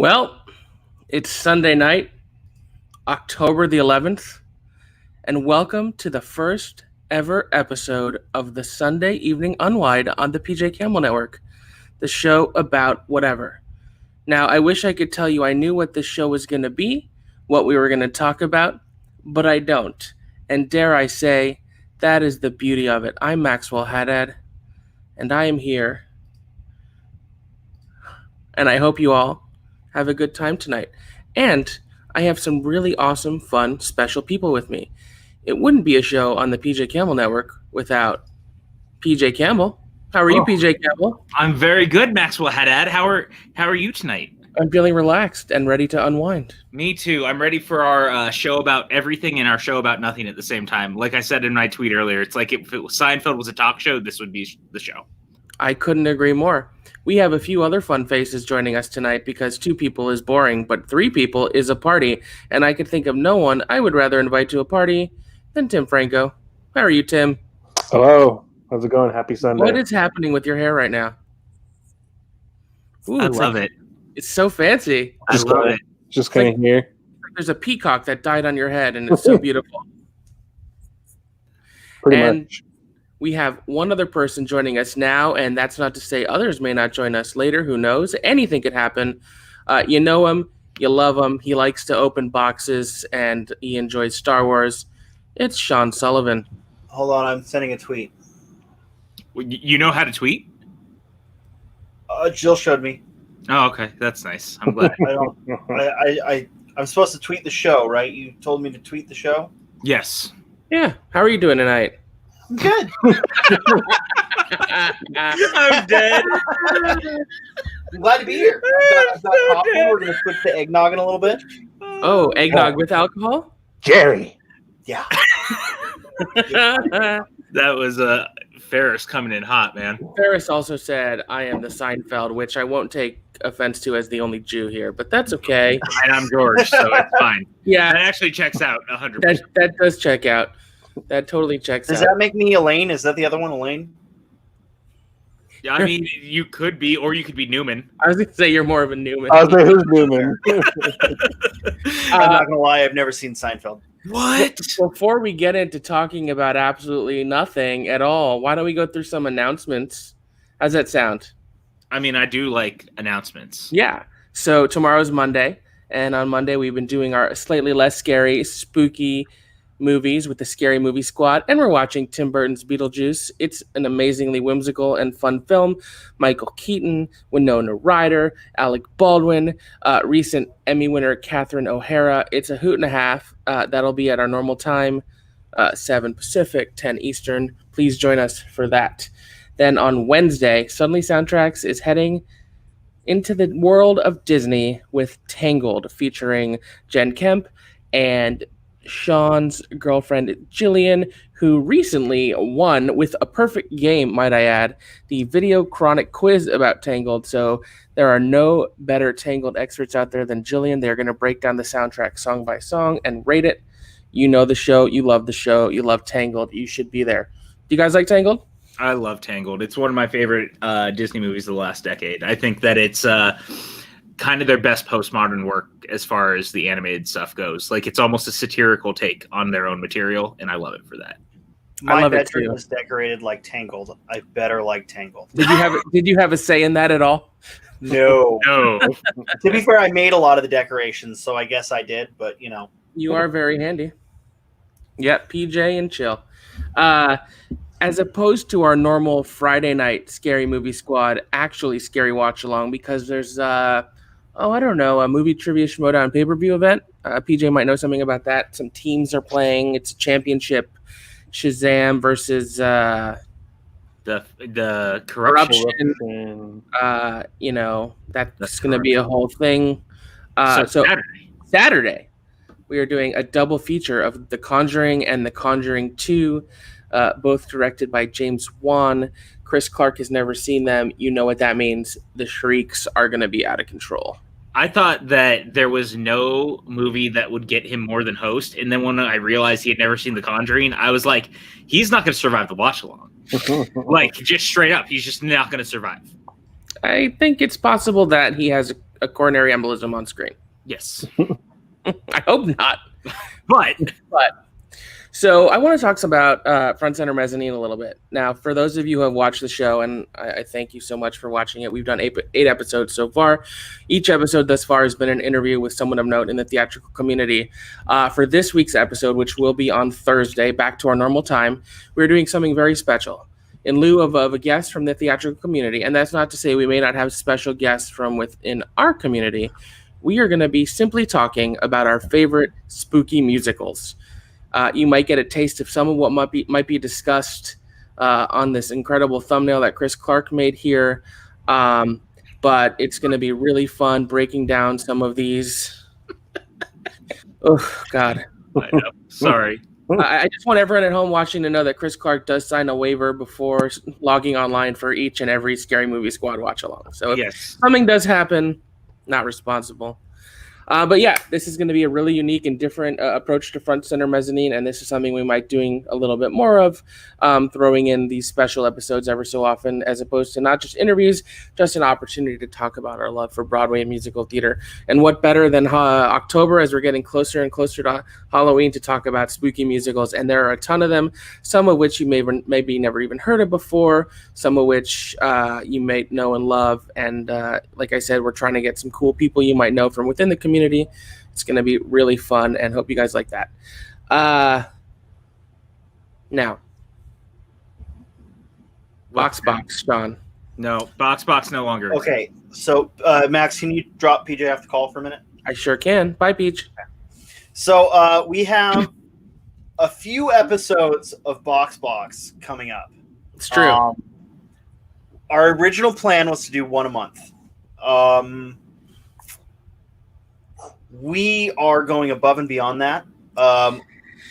Well, it's Sunday night, October the 11th, and welcome to the first ever episode of the Sunday Evening Unwind on the PJCN Network, the show about whatever. Now, I wish I could tell you I knew what this show was going to be, what we were going to talk about, but I don't. And dare I say, that is the beauty of it. I'm Maxwell Haddad, and I am here, and I hope you all have a good time tonight. And I have some really awesome, fun, special people with me. It wouldn't be a show on the PJ Campbell Network without PJ Campbell. How are you, PJ Campbell? I'm very good, Maxwell Haddad. How are you tonight? I'm feeling relaxed and ready to unwind. Me too. I'm ready for our show about everything and our show about nothing at the same time. Like I said in my tweet earlier, it's like if Seinfeld was a talk show, this would be the show. I couldn't agree more. We have a few other fun faces joining us tonight because 2 people is boring, but 3 people is a party, and I could think of no one I would rather invite to a party than Tim Franco. How are you, Tim? Hello. How's it going? Happy Sunday. What is happening with your hair right now? Ooh, I love it. It's so fancy. I love it. Just kind of here. There's a peacock that died on your head, and it's so beautiful. Pretty much. We have one other person joining us now, and that's not to say others may not join us later. Who knows? Anything could happen. You know him. You love him. He likes to open boxes, and he enjoys Star Wars. It's Sean Sullivan. Hold on, I'm sending a tweet. You know how to tweet? Jill showed me. Oh, okay. That's nice. I'm glad. I'm supposed to tweet the show, right? You told me to tweet the show? Yes. Yeah. How are you doing tonight? I'm good. I'm dead. I'm glad to be here. I've got coffee. We're going to switch to eggnog in a little bit. Oh, eggnog with alcohol? Jerry. Yeah. That was Ferris coming in hot, man. Ferris also said, I am the Seinfeld, which I won't take offense to as the only Jew here, but that's okay. And I'm George, so it's fine. Yeah. That actually checks out 100%. That does check out. That totally checks out. Does that make me Elaine? Is that the other one, Elaine? Yeah, I mean, you could be, or you could be Newman. I was going to say you're more of a Newman. I was like, who's Newman? I'm not going to lie. I've never seen Seinfeld. What? Before we get into talking about absolutely nothing at all, why don't we go through some announcements? How's that sound? I mean, I do like announcements. Yeah. So tomorrow's Monday, and on Monday we've been doing our slightly less scary, spooky movies with the Scary Movie Squad, and we're watching Tim Burton's Beetlejuice. It's an amazingly whimsical and fun film. Michael Keaton, Winona Ryder, Alec Baldwin, recent Emmy winner Catherine O'Hara. It's a hoot and a half. That'll be at our normal time, 7 Pacific, 10 Eastern. Please join us for that. Then on Wednesday, Suddenly Soundtracks is heading into the world of Disney with Tangled, featuring Jen Kemp and Sean's girlfriend Jillian, who recently won with a perfect game, might I add, the Video Chronic quiz about Tangled. So there are no better Tangled experts out there than Jillian. They're going to break down the soundtrack song by song and rate it. You know the show, you love the show, you love Tangled, you should be there. Do you guys like Tangled? I love Tangled. It's one of my favorite Disney movies of the last decade. I think that it's kind of their best postmodern work as far as the animated stuff goes. Like, it's almost a satirical take on their own material, and I love it for that. My bedroom is decorated like Tangled. I better like Tangled. Did you have a say in that at all? No. No. To be fair, I made a lot of the decorations, so I guess I did, but you know. You are very handy. Yep, PJ and chill. As opposed to our normal Friday night Scary Movie Squad, actually Scary Watch Along, because there's a movie trivia Schmoedown pay-per-view event. PJ might know something about that. Some teams are playing. It's a championship. Shazam versus the corruption. That's going to be a whole thing. So Saturday, we are doing a double feature of The Conjuring and The Conjuring 2, both directed by James Wan. Chris Clark has never seen them. You know what that means. The shrieks are going to be out of control. I thought that there was no movie that would get him more than host. And then when I realized he had never seen The Conjuring, I was like, he's not going to survive the watch along. Like, just straight up, he's just not going to survive. I think it's possible that he has a coronary embolism on screen. Yes. I hope not. But So I want to talk about Front Center Mezzanine a little bit. Now, for those of you who have watched the show, and I thank you so much for watching it, we've done eight episodes so far. Each episode thus far has been an interview with someone of note in the theatrical community. For this week's episode, which will be on Thursday, back to our normal time, we're doing something very special. In lieu of a guest from the theatrical community, and that's not to say we may not have special guests from within our community, we are going to be simply talking about our favorite spooky musicals. You might get a taste of some of what might be discussed on this incredible thumbnail that Chris Clark made here. But it's going to be really fun breaking down some of these. Oh, God. I know. Sorry. I just want everyone at home watching to know that Chris Clark does sign a waiver before logging online for each and every Scary Movie Squad watch along. So if something does happen, not responsible. But yeah, this is going to be a really unique and different approach to Front Center Mezzanine, and this is something we might doing a little bit more of, throwing in these special episodes ever so often, as opposed to not just interviews, just an opportunity to talk about our love for Broadway and musical theater. And what better than October, as we're getting closer and closer to Halloween, to talk about spooky musicals, and there are a ton of them, some of which you maybe never even heard of before, some of which you may know and love, and like I said, we're trying to get some cool people you might know from within the community. It's going to be really fun, and hope you guys like that. Now, Box, Sean. No, Box no longer. Okay, so Max, can you drop PJ off the call for a minute? I sure can. Bye, Peach. So we have a few episodes of Box coming up. It's true. Our original plan was to do one a month. We are going above and beyond that.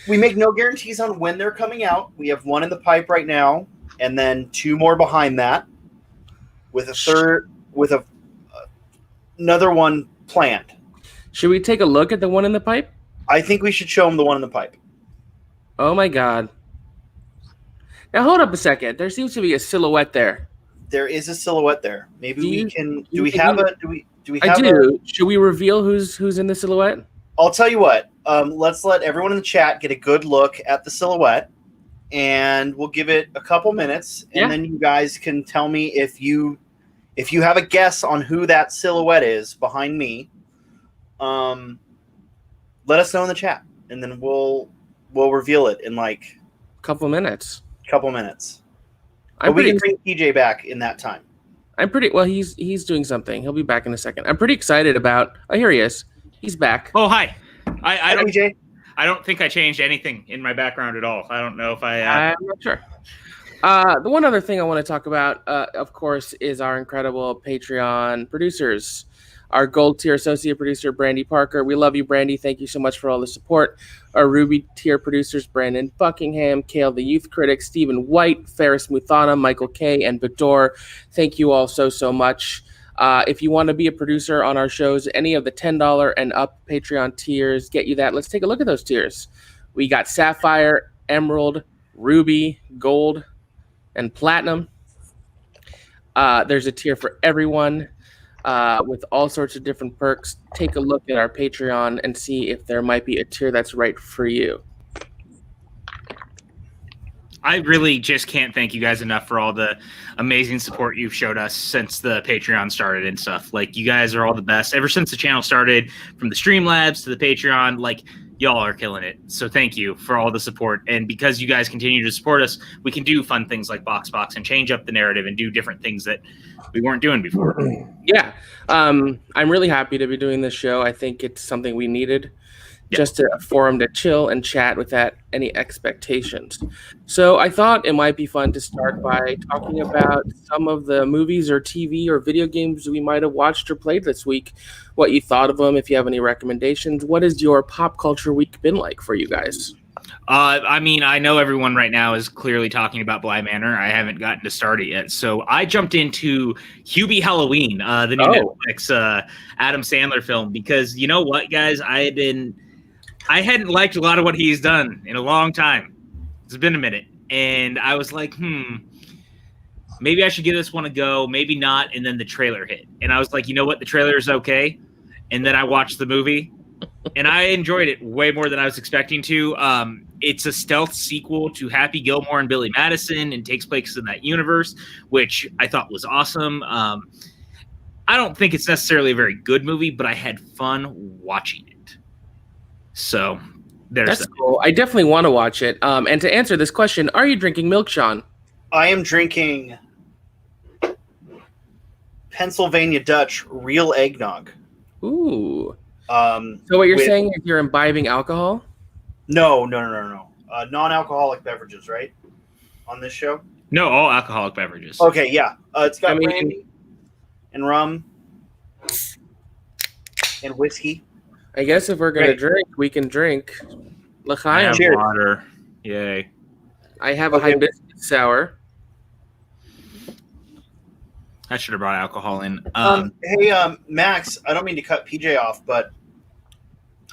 We make no guarantees on when they're coming out. We have one in the pipe right now, and then two more behind that, with another one planned. Should we take a look at the one in the pipe? I think we should show them the one in the pipe. Oh my God! Now hold up a second. There seems to be a silhouette there. There is a silhouette there. Maybe we can. Do we I have do. Should we reveal who's in the silhouette? I'll tell you what. Let's let everyone in the chat get a good look at the silhouette, and we'll give it a couple minutes, and then you guys can tell me if you have a guess on who that silhouette is behind me. Let us know in the chat, and then we'll reveal it in like a couple minutes. But we can bring PJ back in that time. He's doing something. He'll be back in a second. I'm pretty excited about. Oh, here he is. He's back. Oh, hi. I don't. PJ. I don't think I changed anything in my background at all. I don't know if I. I'm not sure. The one other thing I want to talk about, of course, is our incredible Patreon producers. Our gold tier associate producer, Brandy Parker. We love you, Brandy. Thank you so much for all the support. Our Ruby tier producers, Brandon Buckingham, Kale the Youth Critic, Stephen White, Ferris Muthana, Michael K., and Bador. Thank you all so much. If you want to be a producer on our shows, any of the $10 and up Patreon tiers get you that. Let's take a look at those tiers. We got Sapphire, Emerald, Ruby, Gold, and Platinum. There's a tier for everyone. With all sorts of different perks. Take a look at our Patreon and see if there might be a tier that's right for you. I really just can't thank you guys enough for all the amazing support you've showed us since the Patreon started and stuff. Like, you guys are all the best. Ever since the channel started, from the Streamlabs to the Patreon, like, y'all are killing it. So thank you for all the support. And because you guys continue to support us, we can do fun things like Box and change up the narrative and do different things that we weren't doing before. Yeah. I'm really happy to be doing this show. I think it's something we needed. Just a forum to chill and chat without any expectations. So I thought it might be fun to start by talking about some of the movies or TV or video games we might have watched or played this week, what you thought of them, if you have any recommendations. What has your pop culture week been like for you guys? I mean, I know everyone right now is clearly talking about Bly Manor. I haven't gotten to start it yet. So I jumped into Hubie Halloween, the new Netflix Adam Sandler film, because you know what, guys? I hadn't liked a lot of what he's done in a long time. It's been a minute. And I was like, maybe I should give this one a go, maybe not. And then the trailer hit. And I was like, you know what? The trailer is okay. And then I watched the movie and I enjoyed it way more than I was expecting to. It's a stealth sequel to Happy Gilmore and Billy Madison and takes place in that universe, which I thought was awesome. I don't think it's necessarily a very good movie, but I had fun watching it. So there's That's cool. I definitely want to watch it. And to answer this question, are you drinking milk, Sean? I am drinking Pennsylvania Dutch real eggnog. Ooh. So what you're saying is you're imbibing alcohol? No. Non-alcoholic beverages, right? On this show? No, all alcoholic beverages. Okay, yeah. It's got brandy and rum and whiskey. I guess if we're going to drink, we can drink I L'chaim. have Cheers. water. Yay. I have a hibiscus sour. I should have brought alcohol in. Hey, Max, I don't mean to cut PJ off, but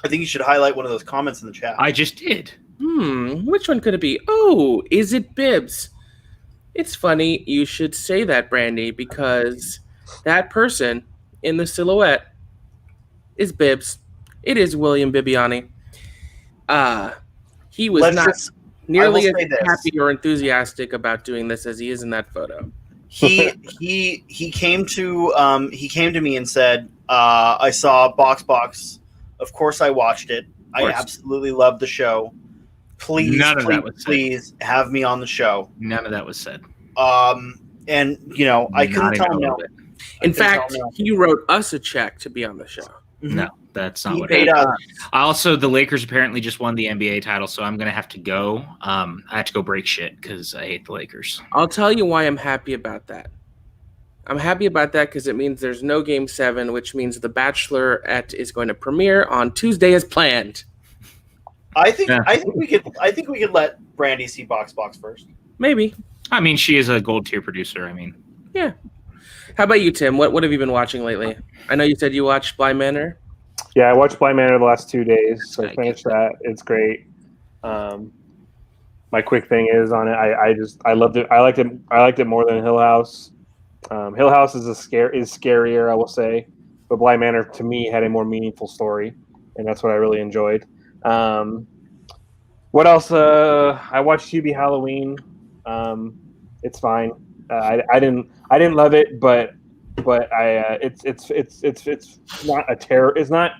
I think you should highlight one of those comments in the chat. I just did. Which one could it be? Oh, is it Bibbs? It's funny you should say that, Brandy, because that person in the silhouette is Bibbs. It is William Bibbiani. He was not nearly as happy or enthusiastic about doing this as he is in that photo. He came to me and said, I saw Box. Of course I watched it. I absolutely loved the show. Please have me on the show. None of that was said. And I couldn't tell him no. In fact, he wrote us a check to be on the show. No, that's not what paid us. Also, the Lakers apparently just won the NBA title, so I'm gonna have to go. I have to go break shit because I hate the Lakers. I'll tell you why I'm happy about that. I'm happy about that because it means there's no Game 7, which means The Bachelorette is going to premiere on Tuesday as planned. I think we could let Brandy see Box first. Maybe. I mean, she is a gold tier producer. I mean, yeah. How about you, Tim? What have you been watching lately? I know you said you watched Bly Manor. Yeah, I watched Bly Manor the last 2 days, so I finished that. It's great. My quick thing is on it. I loved it. I liked it more than Hill House. Hill House is scarier, I will say, but Bly Manor to me had a more meaningful story, and that's what I really enjoyed. What else? I watched Hubie Halloween. It's fine. I didn't love it, but it's not a terror. It's not.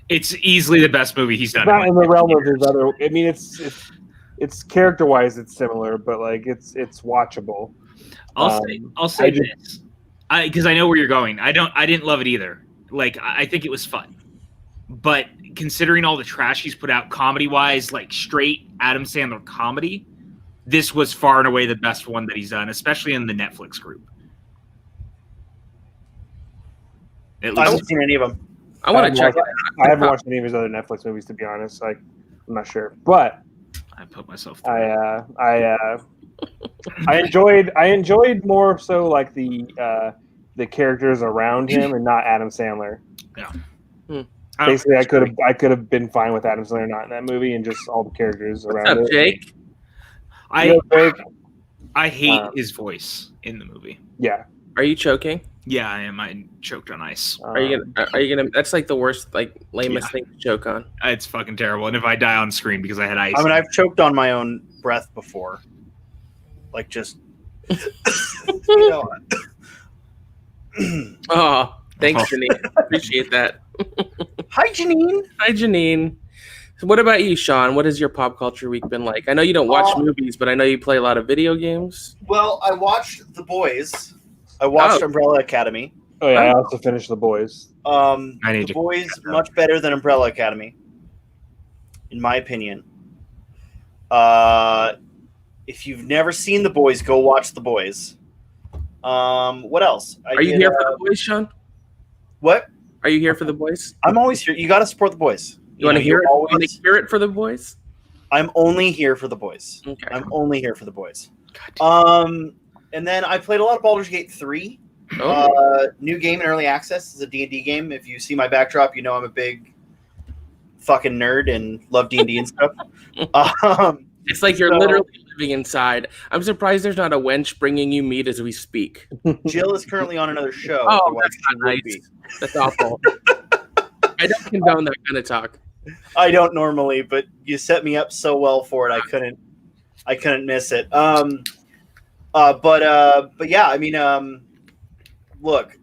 It's easily the best movie he's done. It's not in the realm of his other. I mean, it's character wise, it's similar, but like it's watchable. I'll say this, because I know where you're going. I didn't love it either. Like I think it was fun, but considering all the trash he's put out comedy wise, like straight Adam Sandler comedy, this was far and away the best one that he's done, especially in the Netflix group. I haven't seen any of them. I want to check it out. I haven't watched any of his other Netflix movies, to be honest. Like, I'm not sure, but I put myself. I enjoyed more so like the characters around him and not Adam Sandler. Yeah. Basically, I could have been fine with Adam Sandler not in that movie and just all the characters around it. Jake? I hate his voice in the movie. Yeah. Are you choking? Yeah, I am. I choked on ice. Are you gonna? That's like the worst, like lamest thing to choke on. It's fucking terrible. And if I die on screen because I had ice, I mean, I've choked on my own breath before, like just. Oh, thanks, Janine. Appreciate that. Hi, Janine. Hi, Janine. So what about you, Sean? What has your pop culture week been like? I know you don't watch movies, but I know you play a lot of video games. Well, I watched The Boys. I watched Umbrella Academy. Oh yeah, I also finished The Boys. The Boys much better than Umbrella Academy, in my opinion. If you've never seen The Boys, go watch The Boys. What else? Are you here for The Boys, Sean? What? Are you here for The Boys? I'm always here. You got to support The Boys. You want to hear it? Want to hear it for The Boys? I'm only here for The Boys. Okay. I'm only here for The Boys. And then I played a lot of Baldur's Gate 3. New game in early access. It's a D&D game. If you see my backdrop, you know I'm a big fucking nerd and love D&D and stuff. It's like you're literally living inside. I'm surprised there's not a wench bringing you meat as we speak. Jill is currently on another show. Oh, otherwise that's she not would nice. be. That's awful. I don't condone that kind of talk. I don't normally, but you set me up so well for it. I couldn't miss it. But yeah, I mean, look,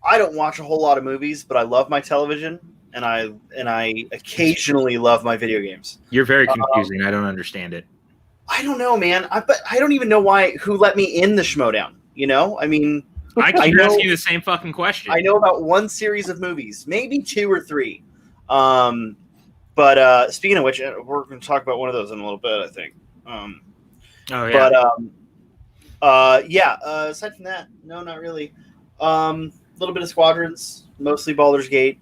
I don't watch a whole lot of movies, but I love my television, and I occasionally love my video games. You're very confusing. I don't understand it. I don't know, man. But I don't even know who let me in the Schmodown. You know, I mean, I keep asking you the same fucking question. I know about one series of movies, maybe 2 or 3. But speaking of which, we're going to talk about one of those in a little bit, I think. Oh yeah. But yeah. Aside from that, no, not really. A little bit of Squadrons, mostly Baldur's Gate,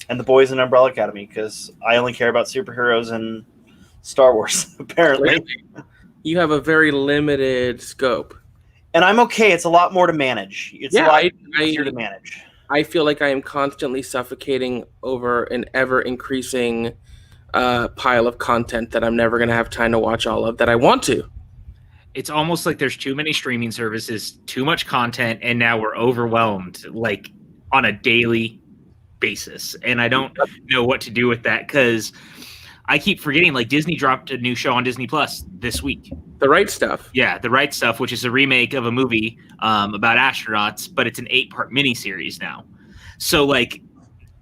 and The Boys in Umbrella Academy, because I only care about superheroes and Star Wars, apparently. You have a very limited scope. And I'm okay. It's a lot more to manage. It's a lot easier to manage. I feel like I am constantly suffocating over an ever-increasing pile of content that I'm never going to have time to watch all of that I want to. It's almost like there's too many streaming services, too much content, and now we're overwhelmed, like, on a daily basis. And I don't know what to do with that, because I keep forgetting, like, Disney dropped a new show on Disney Plus this week. The Right Stuff. Yeah, The Right Stuff, which is a remake of a movie about astronauts, but it's an 8-part miniseries now. So, like,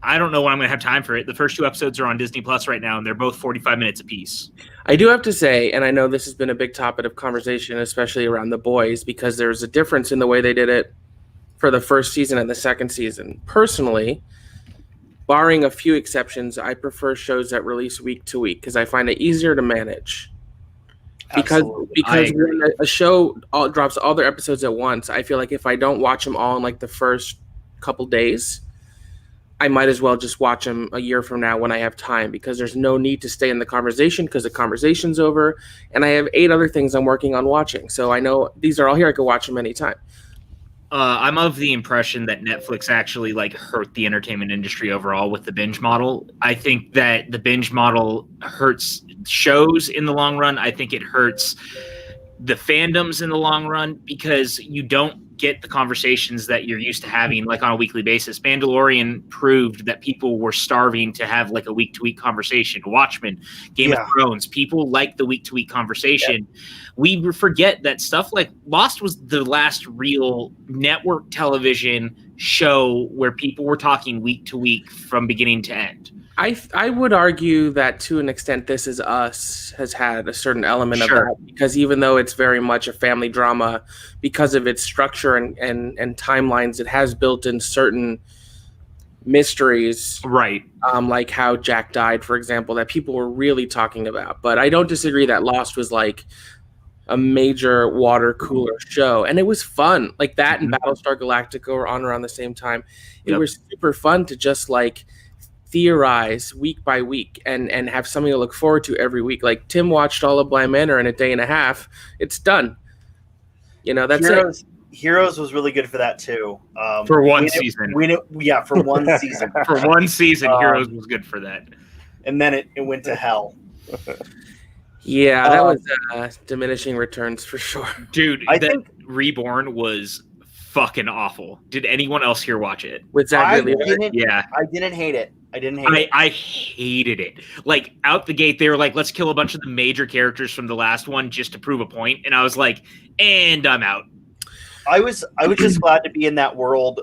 I don't know when I'm going to have time for it. The first 2 episodes are on Disney Plus right now, and they're both 45 minutes apiece. I do have to say, and I know this has been a big topic of conversation, especially around The Boys, because there's a difference in the way they did it for the first season and the second season. Personally, barring a few exceptions, I prefer shows that release week to week because I find it easier to manage. Because when a show drops all their episodes at once, I feel like if I don't watch them all in like the first couple days, I might as well just watch them a year from now when I have time, because there's no need to stay in the conversation because the conversation's over and I have 8 other things I'm working on watching. So I know these are all here. I could watch them anytime. I'm of the impression that Netflix actually like hurt the entertainment industry overall with the binge model. I think that the binge model hurts shows in the long run. I think it hurts the fandoms in the long run because you don't get the conversations that you're used to having like on a weekly basis. Mandalorian proved that people were starving to have like a week-to-week conversation. Watchmen, Game of Thrones, people like the week-to-week conversation. Yeah. We forget that stuff like Lost was the last real network television show where people were talking week to week from beginning to end. I would argue that to an extent This Is Us has had a certain element of that, because even though it's very much a family drama, because of its structure and timelines, it has built in certain mysteries, right? Like how Jack died, for example, that people were really talking about. But I don't disagree that Lost was like a major water cooler show, and it was fun. Like that and Battlestar Galactica were on around the same time. It was super fun to just like theorize week by week and have something to look forward to every week. Like Tim watched all of Bly Manor in a day and a half. It's done. You know, that's it. Heroes was really good for that too. For one season. For one season. For one season, Heroes was good for that. And then it went to hell. Yeah, that was diminishing returns for sure. Dude, I think Reborn was fucking awful. Did anyone else here watch it? With Zach Yeah. I didn't hate it. I hated it. Like out the gate, they were like, let's kill a bunch of the major characters from the last one just to prove a point. And I was like, and I'm out. I was just glad to be in that world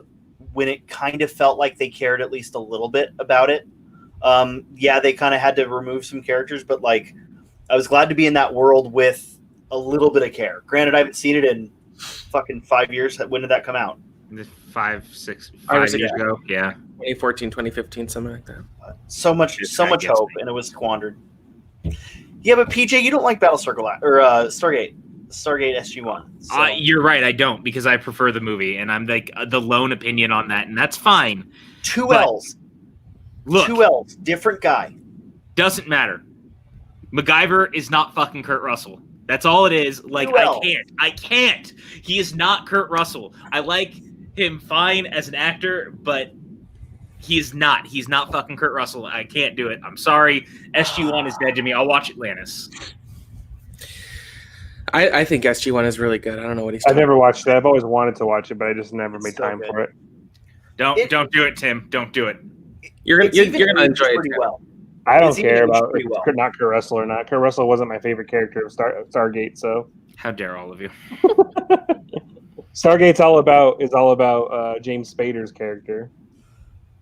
when it kind of felt like they cared at least a little bit about it. They kind of had to remove some characters, but like I was glad to be in that world with a little bit of care. Granted, I haven't seen it in fucking 5 years. When did that come out? 5 years ago. Yeah. 2014, 2015, something like that. So much hope, and it was squandered. Yeah, but PJ, you don't like Battlestar Galactica or Stargate SG-1. So. You're right, I don't, because I prefer the movie, and I'm like the lone opinion on that, and that's fine. 2 L's. Look, 2 L's, different guy. Doesn't matter. MacGyver is not fucking Kurt Russell. That's all it is. Like, I can't. He is not Kurt Russell. I like him fine as an actor, but He is not. He's not fucking Kurt Russell. I can't do it. I'm sorry. SG-1 is dead to me. I'll watch Atlantis. I think SG-1 is really good. I don't know what he's I've talking never watched it. I've always wanted to watch it, but I just never made so time good. for it. Don't do it, Tim. Don't do it. You're It's gonna even enjoy it. pretty well. I don't It's even care aged about pretty well. not Kurt Russell or not. Kurt Russell wasn't my favorite character of Stargate, so How dare all of you? Stargate's all about James Spader's character.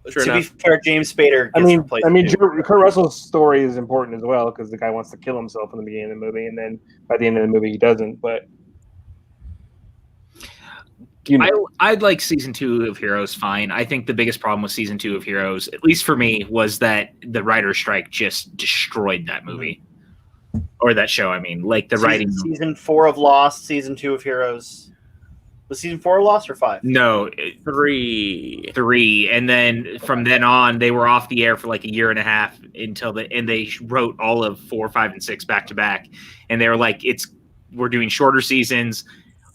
Sure To be enough. fair, James Spader I gets mean, replaced. Kurt Russell's story is important as well because the guy wants to kill himself in the beginning of the movie, and then by the end of the movie he doesn't. But I'd like season 2 of Heroes fine. I think the biggest problem with season 2 of Heroes, at least for me, was that the writer's strike just destroyed that movie. Or that show, I mean. Like the writing. Season 4 of Lost, season 2 of Heroes. Was season 4 of Lost or 5? No, 3. 3. And then from then on, they were off the air for like a year and a half and they wrote all of 4, 5, and 6 back to back. And they were like, we're doing shorter seasons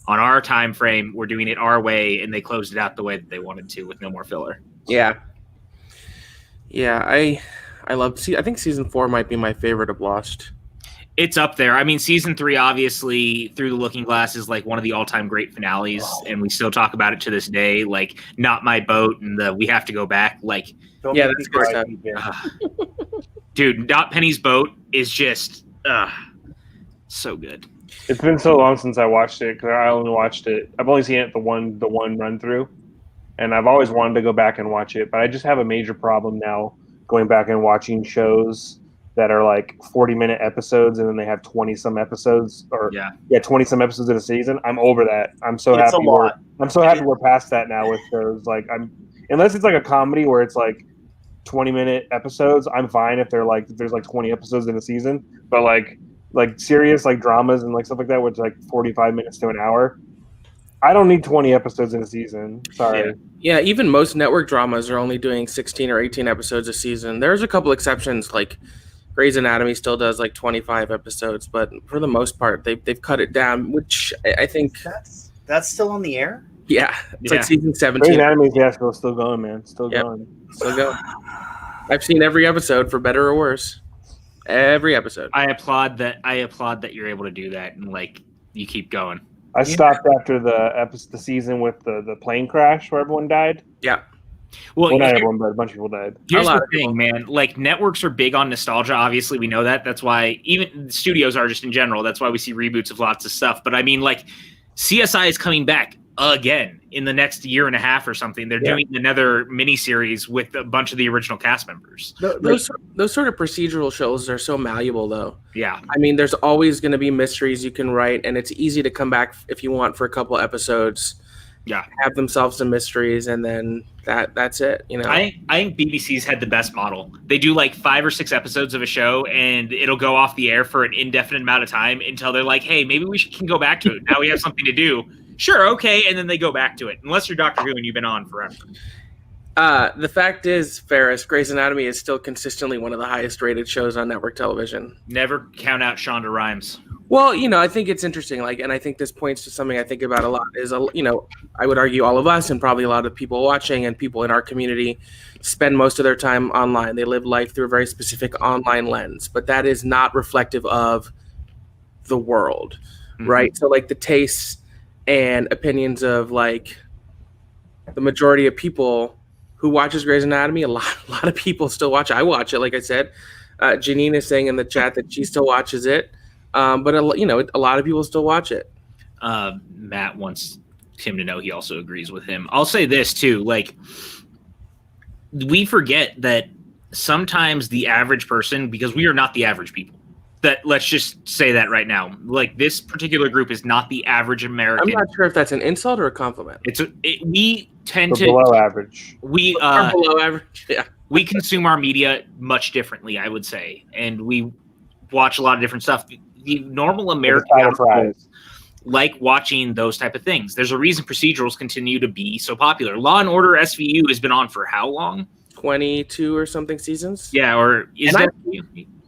on our time frame. We're doing it our way. And they closed it out the way that they wanted to with no more filler. Yeah. Yeah, I think season 4 might be my favorite of Lost. It's up there. I mean, season 3, obviously, Through the Looking Glass is like one of the all-time great finales, and we still talk about it to this day. Like, Not My Boat and We Have to Go Back. Like, Don't Yeah, make that's me good cry, stuff. TJ. dude, Not Penny's Boat is just so good. it's been so long since I watched it because I only watched it. I've only seen it the one run through, and I've always wanted to go back and watch it, but I just have a major problem now going back and watching shows that are like 40-minute episodes and then they have 20-some episodes or 20-some episodes in a season. I'm over that. I'm so It's a happy. lot. I'm so happy we're past that now with those. Like unless it's like a comedy where it's like 20-minute episodes, I'm fine if there's like 20 episodes in a season. But like serious like dramas and like stuff like that, which is like 45 minutes to an hour. I don't need 20 episodes in a season. Sorry. Yeah, even most network dramas are only doing 16 or 18 episodes a season. There's a couple exceptions, like Grey's Anatomy still does like 25 episodes, but for the most part, they've cut it down, which I think... That's still on the air? Yeah, it's like season 17. Grey's Anatomy is still going, man. Still going. Still going. I've seen every episode, for better or worse. Every episode. I applaud that you're able to do that and like you keep going. I stopped after the season with the plane crash where everyone died. Yeah. Well, not everyone, but a bunch of people died. Here's the thing, man. Like, networks are big on nostalgia. Obviously, we know that. That's why even studios are just in general. That's why we see reboots of lots of stuff. But I mean, like, CSI is coming back again in the next year and a half or something. They're doing another miniseries with a bunch of the original cast members. Those sort of procedural shows are so malleable, though. Yeah. I mean, there's always going to be mysteries you can write, and it's easy to come back if you want for a couple episodes. Yeah. Have them solve some mysteries, and then that's it. You know, I think BBC's had the best model. They do like 5 or 6 episodes of a show, and it'll go off the air for an indefinite amount of time until they're like, "Hey, maybe we can go back to it. Now we have something to do." Sure, okay, and then they go back to it. Unless you're Doctor Who and you've been on forever. The fact is, Ferris, Grey's Anatomy is still consistently one of the highest rated shows on network television. Never count out Shonda Rhimes. Well, you know, I think it's interesting, and I think this points to something I think about a lot is, I would argue all of us and probably a lot of people watching and people in our community spend most of their time online. They live life through a very specific online lens, but that is not reflective of the world, right? So, like, the tastes and opinions of, like, the majority of people who watches Grey's Anatomy, a lot of people still watch it. I watch it, like I said. Janine is saying in the chat that she still watches it. But a lot of people still watch it. Matt wants him to know he also agrees with him. I'll say this too, like, we forget that sometimes the average person, because we are not the average people, that let's just say that right now, like, this particular group is not the average American. I'm not sure if that's an insult or a compliment. We tend We're to below average. We We're below average. Yeah. We consume our media much differently, I would say, and we watch a lot of different stuff. The normal American like watching those type of things. There's a reason procedurals continue to be so popular. Law and Order SVU has been on for how long? 22 or something seasons. Yeah, or is that?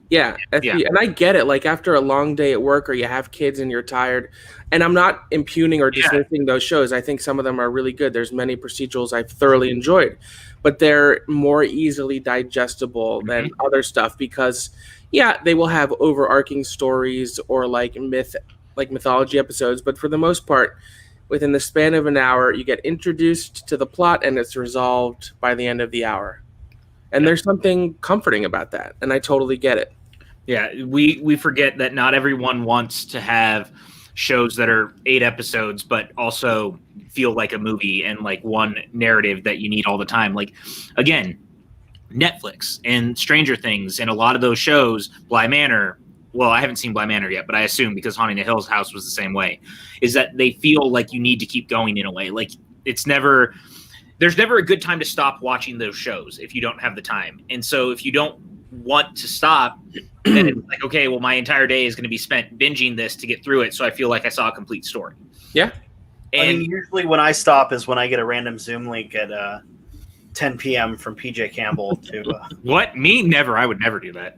Yeah, Yeah. and I get it. Like after a long day at work, or you have kids and you're tired, and I'm not impugning or dismissing those shows. I think some of them are really good. There's many procedurals I've thoroughly enjoyed, but they're more easily digestible than other stuff because, yeah, they will have overarching stories or like mythology episodes, but for the most part, within the span of an hour, you get introduced to the plot and it's resolved by the end of the hour. And there's something comforting about that, and I totally get it. Yeah, we forget that not everyone wants to have shows that are 8 episodes, but also feel like a movie and like one narrative that you need all the time. Like, again, Netflix and Stranger Things and a lot of those shows, Bly Manor. Well, I haven't seen Bly Manor yet, but I assume because Haunting the Hills House was the same way, is that they feel like you need to keep going in a way. Like there's never a good time to stop watching those shows if you don't have the time. And so if you don't want to stop, then it's like, okay, well, my entire day is going to be spent binging this to get through it, so I feel like I saw a complete story. Yeah. And usually when I stop is when I get a random Zoom link at 10 p.m. from PJ Campbell to what? Me? Never. I would never do that.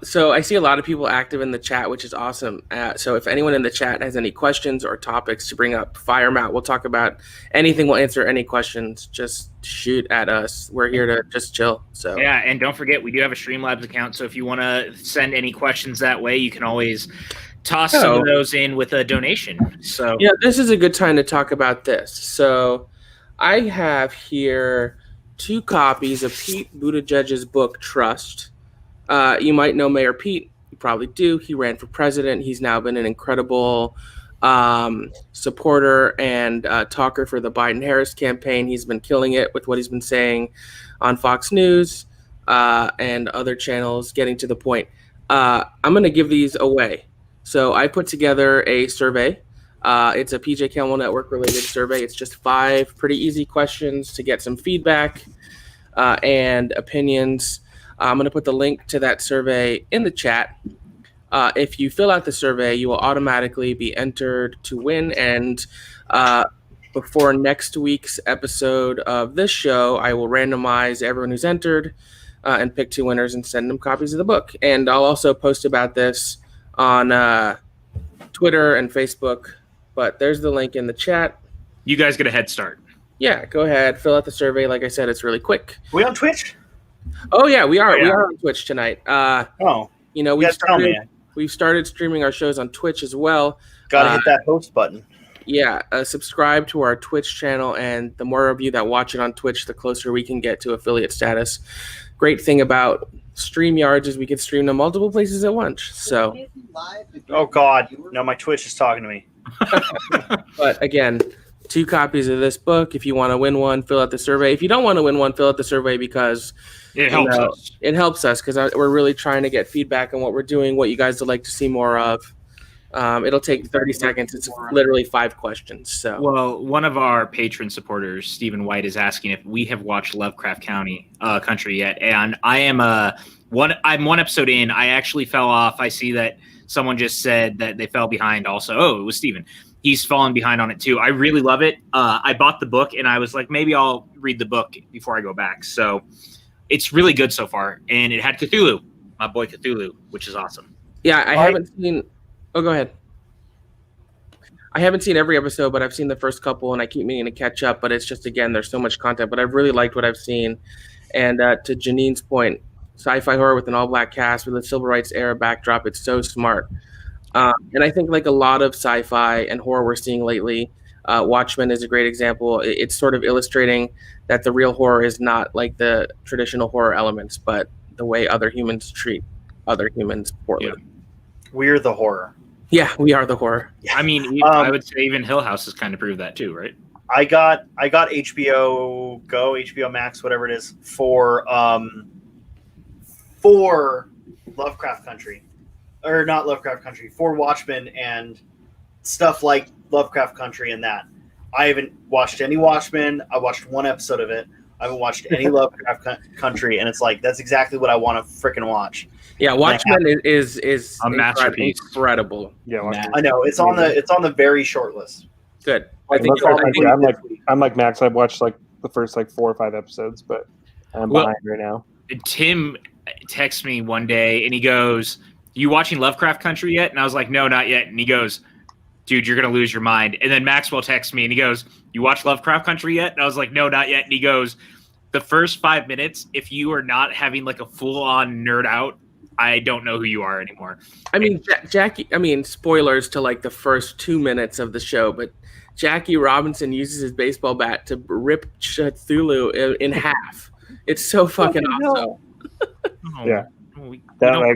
So I see a lot of people active in the chat, which is awesome. So if anyone in the chat has any questions or topics to bring up, fire them out. We'll talk about anything. We'll answer any questions. Just shoot at us. We're here to just chill. So yeah, and don't forget, we do have a Streamlabs account. So if you want to send any questions that way, you can always toss some of those in with a donation. So yeah, this is a good time to talk about this. So I have here 2 copies of Pete Buttigieg's book, Trust. You might know Mayor Pete. You probably do. He ran for president. He's now been an incredible supporter and talker for the Biden-Harris campaign. He's been killing it with what he's been saying on Fox News and other channels, getting to the point. I'm going to give these away. So I put together a survey. It's a PJ Campbell Network related survey. It's just 5 pretty easy questions to get some feedback and opinions. I'm going to put the link to that survey in the chat. If you fill out the survey, you will automatically be entered to win. And before next week's episode of this show, I will randomize everyone who's entered and pick 2 winners and send them copies of the book. And I'll also post about this on Twitter and Facebook. But there's the link in the chat. you guys get a head start. Yeah, go ahead. Fill out the survey. Like I said, it's really quick. Are we on Twitch? Oh yeah, we are. Oh, yeah. We are on Twitch tonight. You know, we've started streaming our shows on Twitch as well. Gotta hit that host button. Yeah, subscribe to our Twitch channel, and the more of you that watch it on Twitch, the closer we can get to affiliate status. Great thing about StreamYards is we can stream to multiple places at once. So, oh God, no, my Twitch is talking to me. but again, 2 copies of this book. If you want to win one, fill out the survey. If you don't want to win one, fill out the survey because it helps us. It helps us because we're really trying to get feedback on what we're doing, what you guys would like to see more of. It'll take 30 seconds. It's literally 5 questions. So, well, one of our patron supporters, Stephen White, is asking if we have watched Lovecraft Country yet, and I'm one episode in. I actually fell off. I see that someone just said that they fell behind. Also, it was Stephen. He's fallen behind on it too. I really love it. I bought the book, and I was like, maybe I'll read the book before I go back. So, it's really good so far, and it had Cthulhu, my boy Cthulhu, which is awesome. Yeah, I haven't seen. Oh, go ahead. I haven't seen every episode, but I've seen the first couple, and I keep meaning to catch up. But it's just, again, there's so much content. But I've really liked what I've seen. And to Janine's point, sci-fi horror with an all-black cast with a civil rights era backdrop, it's so smart. And I think like a lot of sci-fi and horror we're seeing lately, Watchmen is a great example. It's sort of illustrating that the real horror is not like the traditional horror elements, but the way other humans treat other humans poorly. Yeah. We're the horror. Yeah, we are the horror. I mean, I would say even Hill House has kind of proved that too, right? I got HBO Go, HBO Max, whatever it is, for Lovecraft Country, or not Lovecraft Country, for Watchmen and stuff like Lovecraft Country and that. I haven't watched any Watchmen. I watched 1 episode of it. I haven't watched any Lovecraft Country, and it's like that's exactly what I want to freaking watch. Yeah, Watchmen is a masterpiece. Incredible. Yeah, I know it's on the very short list. Good. I'm like Max. I've watched like the first 4 or 5 episodes, but I'm behind right now. Tim texts me one day and he goes, "You watching Lovecraft Country yet?" And I was like, "No, not yet." And he goes, "Dude, you're gonna lose your mind." And then Maxwell texts me and he goes, "You watch Lovecraft Country yet?" And I was like, "No, not yet." And he goes, "The first 5 minutes, if you are not having like a full-on nerd out, I don't know who you are anymore." I mean, Jackie. I mean, spoilers to like the first 2 minutes of the show, but Jackie Robinson uses his baseball bat to rip Cthulhu in half. It's so fucking awesome. Yeah. That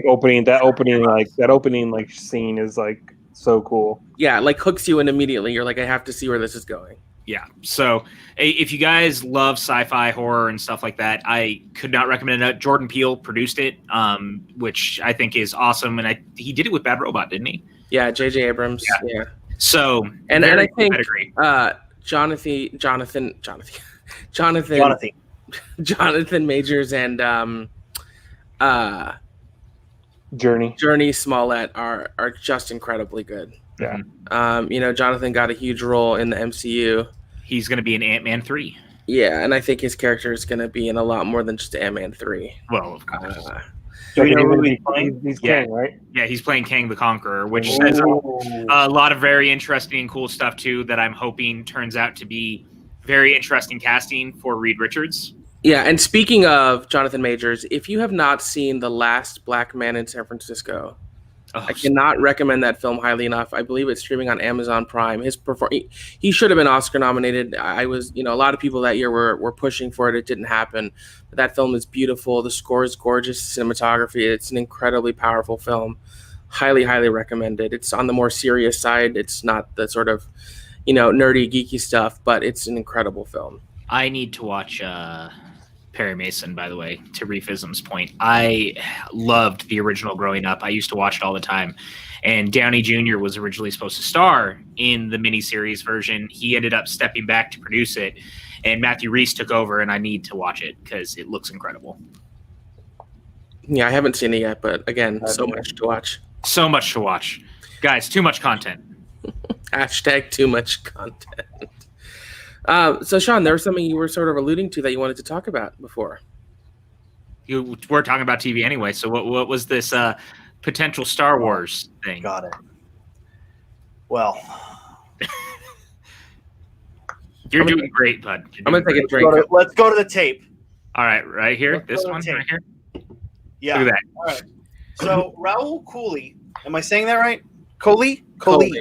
opening scene is like so cool. Yeah, like hooks you in immediately. You're like, I have to see where this is going. Yeah. So if you guys love sci-fi, horror, and stuff like that, I could not recommend it. Jordan Peele produced it, which I think is awesome. And he did it with Bad Robot, didn't he? Yeah, J.J. Abrams. Yeah. So and I think Jonathan Majors and Journey Smollett are just incredibly good. Yeah. Jonathan got a huge role in the MCU. He's going to be in Ant-Man 3. Yeah, and I think his character is going to be in a lot more than just Ant-Man 3. Well, of course. Do we know who he's playing? He's Kang, right? Yeah, he's playing Kang the Conqueror, which says a lot of very interesting and cool stuff, too, that I'm hoping turns out to be very interesting casting for Reed Richards. Yeah, and speaking of Jonathan Majors, if you have not seen The Last Black Man in San Francisco, I cannot recommend that film highly enough. I believe it's streaming on Amazon Prime. He should have been Oscar nominated. A lot of people that year were pushing for it. It didn't happen. But that film is beautiful. The score is gorgeous. Cinematography. It's an incredibly powerful film. Highly, highly recommended. It's on the more serious side. It's not the sort of, nerdy, geeky stuff, but it's an incredible film. I need to watch Perry Mason, by the way, to Reefism's point. I loved the original growing up. I used to watch it all the time. And Downey Jr. was originally supposed to star in the miniseries version. He ended up stepping back to produce it. And Matthew Rhys took over, and I need to watch it because it looks incredible. Yeah, I haven't seen it yet, but again, so much to watch. So much to watch. Guys, too much content. # too much content. So, Sean, there was something you were sort of alluding to that you wanted to talk about before. You were talking about TV anyway, so what was this potential Star Wars thing? Got it. Well. You're doing great, bud. I'm going to take a drink. Let's go to the tape. All right here. This one right here? Yeah. Look at that. All right. So, Raul Cooley. Am I saying that right? Coley? Coley.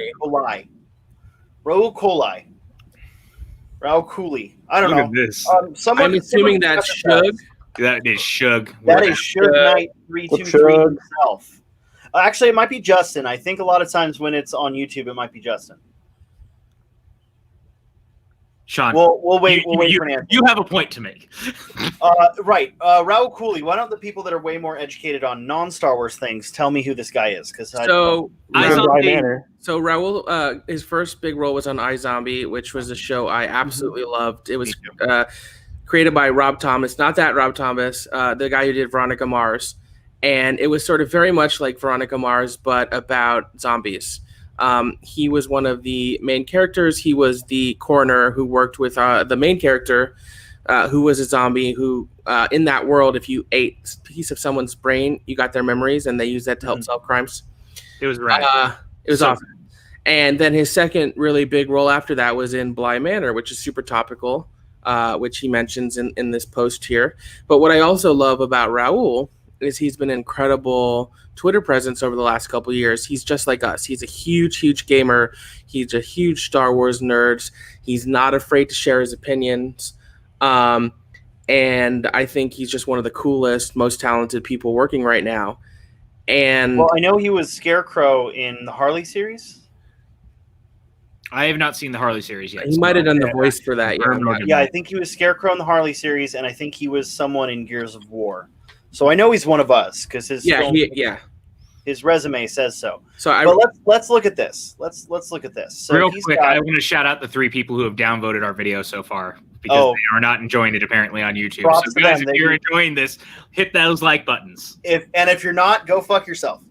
Raul Coley. Raul Cooley. I don't know. Look at this. I'm assuming that's Shug. That is Shug. That is Shug Knight 323 himself. Actually, it might be Justin. I think a lot of times when it's on YouTube, it might be Justin. Sean, we'll wait. We'll wait for an answer. You have a point to make. Right. Raul Cooley. Why don't the people that are way more educated on non-Star Wars things tell me who this guy is? Raul, his first big role was on iZombie, which was a show I absolutely loved. It was created by Rob Thomas, not that Rob Thomas, the guy who did Veronica Mars. And it was sort of very much like Veronica Mars, but about zombies. He was one of the main characters. He was the coroner who worked with the main character, who was a zombie who, in that world, if you ate a piece of someone's brain, you got their memories, and they used that to help solve crimes. It was right. It was awesome. And then his second really big role after that was in Bly Manor, which is super topical, which he mentions in this post here. But what I also love about Raul is he's been an incredible Twitter presence over the last couple of years. He's just like us. He's a huge, huge gamer. He's a huge Star Wars nerd. He's not afraid to share his opinions. And I think he's just one of the coolest, most talented people working right now. And well, I know he was Scarecrow in the Harley series. I have not seen the Harley series yet. He might have done the voice for that. Yeah, I think he was Scarecrow in the Harley series, and I think he was someone in Gears of War. So I know he's one of us because his his resume says so. Let's look at this. Let's look at this. So real quick, I want to shout out the 3 people who have downvoted our video so far because they are not enjoying it apparently on YouTube. So guys, if you're enjoying this, hit those like buttons. If you're not, go fuck yourself.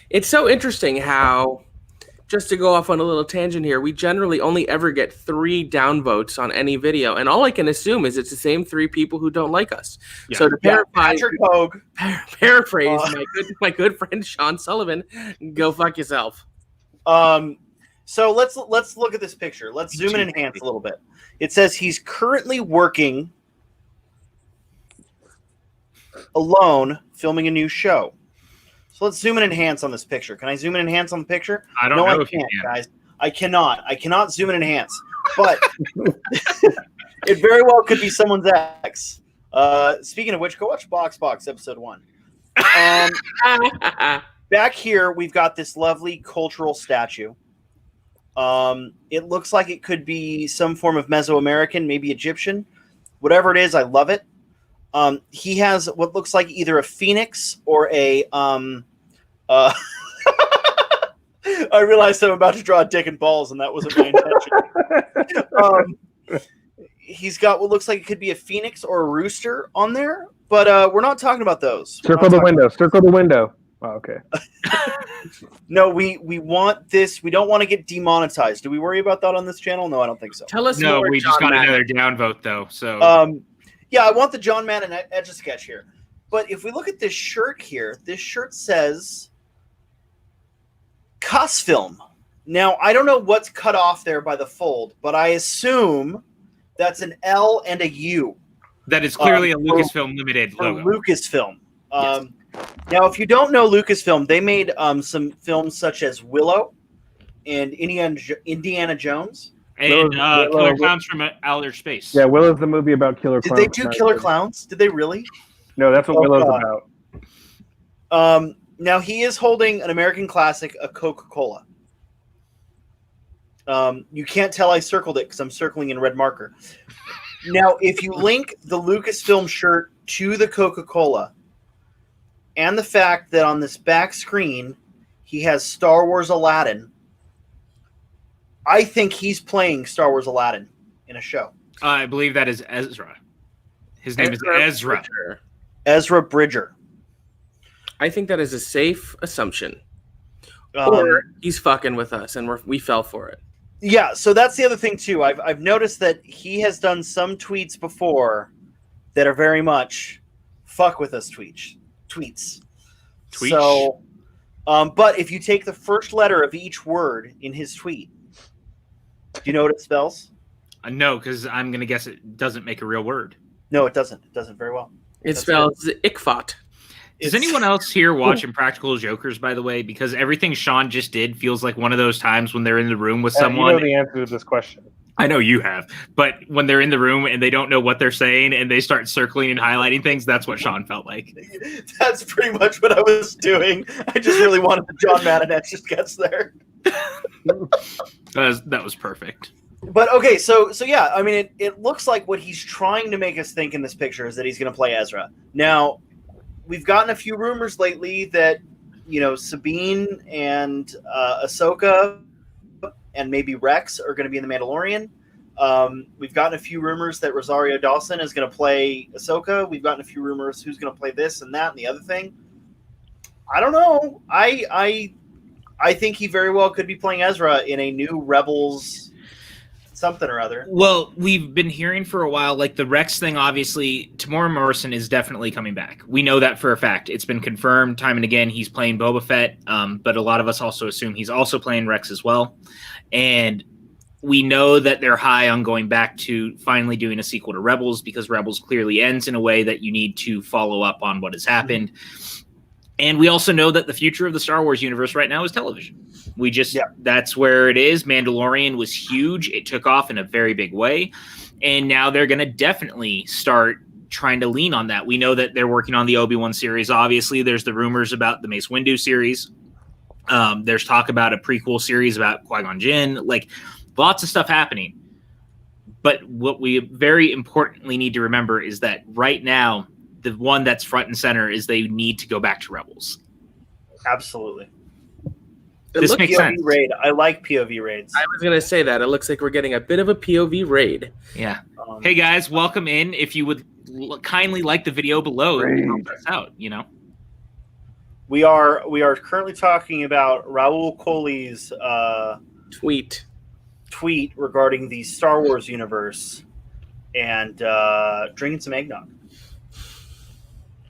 It's so interesting how just to go off on a little tangent here, we generally only ever get 3 downvotes on any video, and all I can assume is it's the same 3 people who don't like us. Yeah. So to Patrick Hogue. paraphrase my good friend Sean Sullivan, go fuck yourself. So let's look at this picture. Let's zoom in and enhance a little bit. It says he's currently working alone, filming a new show. So let's zoom in and enhance on this picture. Can I zoom in and enhance on the picture? I don't know I if you can't, can. guys. I cannot zoom in and enhance. But it very well could be someone's ex. Speaking of which, go watch Box episode 1. Back here, we've got this lovely cultural statue. It looks like it could be some form of Mesoamerican, maybe Egyptian. Whatever it is, I love it. He has what looks like either a phoenix or a I realized I'm about to draw a dick and balls, and that wasn't my intention. He's got what looks like it could be a phoenix or a rooster on there, but we're not talking about those. Circle the window. Circle the window. Oh, okay. No, we want this. We don't want to get demonetized. Do we worry about that on this channel? No, I don't think so. Tell us No, more, we just John got Madden. another downvote though. So Yeah, I want the John Madden Etch-a-Sketch here. But if we look at this shirt here, this shirt says Cuss Film. Now, I don't know what's cut off there by the fold, but I assume that's an L and a U. that is clearly a Lucasfilm Limited For logo. Lucasfilm. Yes. Now, if you don't know Lucasfilm, they made some films such as Willow and Indiana Jones. And Willow- Killer Clowns from Outer Space. Yeah, Willow's the movie about killer Did clowns. they do Killer Clowns? Did they really? No, that's what Oh, Willow's God. about. Now, he is holding an American classic, a Coca-Cola. You can't tell I circled it because I'm circling in red marker. Now, if you link the Lucasfilm shirt to the Coca-Cola and the fact that on this back screen he has Star Wars Aladdin, I think he's playing Star Wars Aladdin in a show. I believe that is Ezra. His name is Ezra. Bridger. Ezra Bridger. I think that is a safe assumption. Um, Or he's fucking with us, and we fell for it. Yeah, so that's the other thing too. I've noticed that he has done some tweets before that are very much fuck with us tweets. Tweets. So, but if you take the first letter of each word in his tweet, do you know what it spells? No, because I'm going to guess it doesn't make a real word. No, it doesn't. It doesn't very well. It spells Ickfot. Is anyone else here watching Practical Jokers, by the way? Because everything Sean just did feels like one of those times when they're in the room with someone. You know the answer to this question. I know you have. But when they're in the room and they don't know what they're saying and they start circling and highlighting things, that's what Sean felt like. That's pretty much what I was doing. I just really wanted the John Madden just gets there. That was perfect. But okay, so yeah, I mean, it looks like what he's trying to make us think in this picture is that he's going to play Ezra. Now, we've gotten a few rumors lately that, you know, Sabine and Ahsoka and maybe Rex are going to be in The Mandalorian. We've gotten a few rumors that Rosario Dawson is going to play Ahsoka. We've gotten a few rumors who's going to play this and that and the other thing. I don't know. I think he very well could be playing Ezra in a new Rebels something or other. Well, we've been hearing for a while, like the Rex thing, obviously, Tamora Morrison is definitely coming back. We know that for a fact. It's been confirmed time and again. He's playing Boba Fett, but a lot of us also assume he's also playing Rex as well. And we know that they're high on going back to finally doing a sequel to Rebels because Rebels clearly ends in a way that you need to follow up on what has happened. And we also know that the future of the Star Wars universe right now is television. That's where it is. Mandalorian was huge. It took off in a very big way. And now they're going to definitely start trying to lean on that. We know that they're working on the Obi-Wan series. Obviously, there's the rumors about the Mace Windu series. There's talk about a prequel series about Qui-Gon Jinn. Like, lots of stuff happening. But what we very importantly need to remember is that right now, the one that's front and center is they need to go back to Rebels. Absolutely. This makes POV sense. raid. I like POV raids. I was going to say that. It looks like we're getting a bit of a POV raid. Yeah. Hey, guys, welcome in. If you would kindly like the video below, help us out, you know? We are currently talking about Raul Coley's Tweet. tweet regarding the Star Wars universe and drinking some eggnog.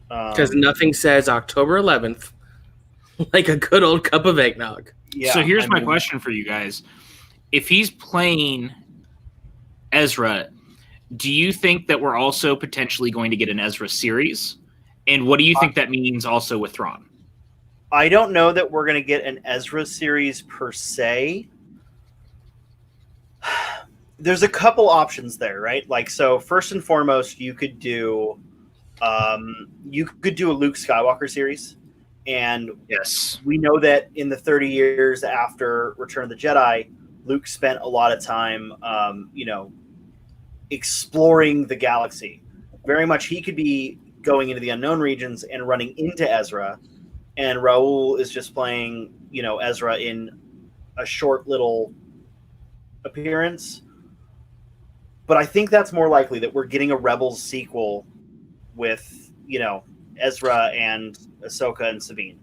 Because nothing says October 11th like a good old cup of eggnog. Yeah, so here's my question for you guys. If he's playing Ezra, do you think that we're also potentially going to get an Ezra series? And what do you think that means also with Thrawn? I don't know that we're going to get an Ezra series per se. There's a couple options there, right? Like, so first and foremost, you could do a Luke Skywalker series. And yes, we know that in the 30 years after Return of the Jedi, Luke spent a lot of time, exploring the galaxy. Very much he could be going into the unknown regions and running into Ezra. And Raul is just playing, Ezra in a short little appearance. But I think that's more likely that we're getting a Rebels sequel with, Ezra and Ahsoka and Sabine.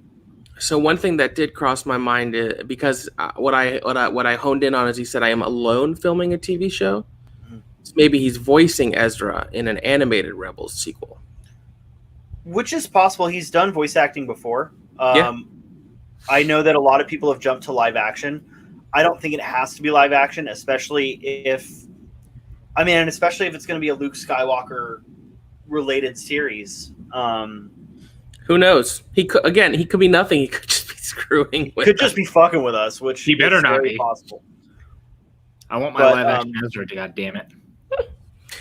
So one thing that did cross my mind because what I honed in on is he said I am alone filming a TV show. Mm-hmm. So maybe he's voicing Ezra in an animated Rebels sequel. Which is possible. He's done voice acting before. Yeah. I know that a lot of people have jumped to live action. I don't think it has to be live action, especially if it's going to be a Luke Skywalker related series. Who knows? He could be nothing. He could just be screwing with us. Just be fucking with us, which he better not be possible. I want my live action Ezra, god damn it.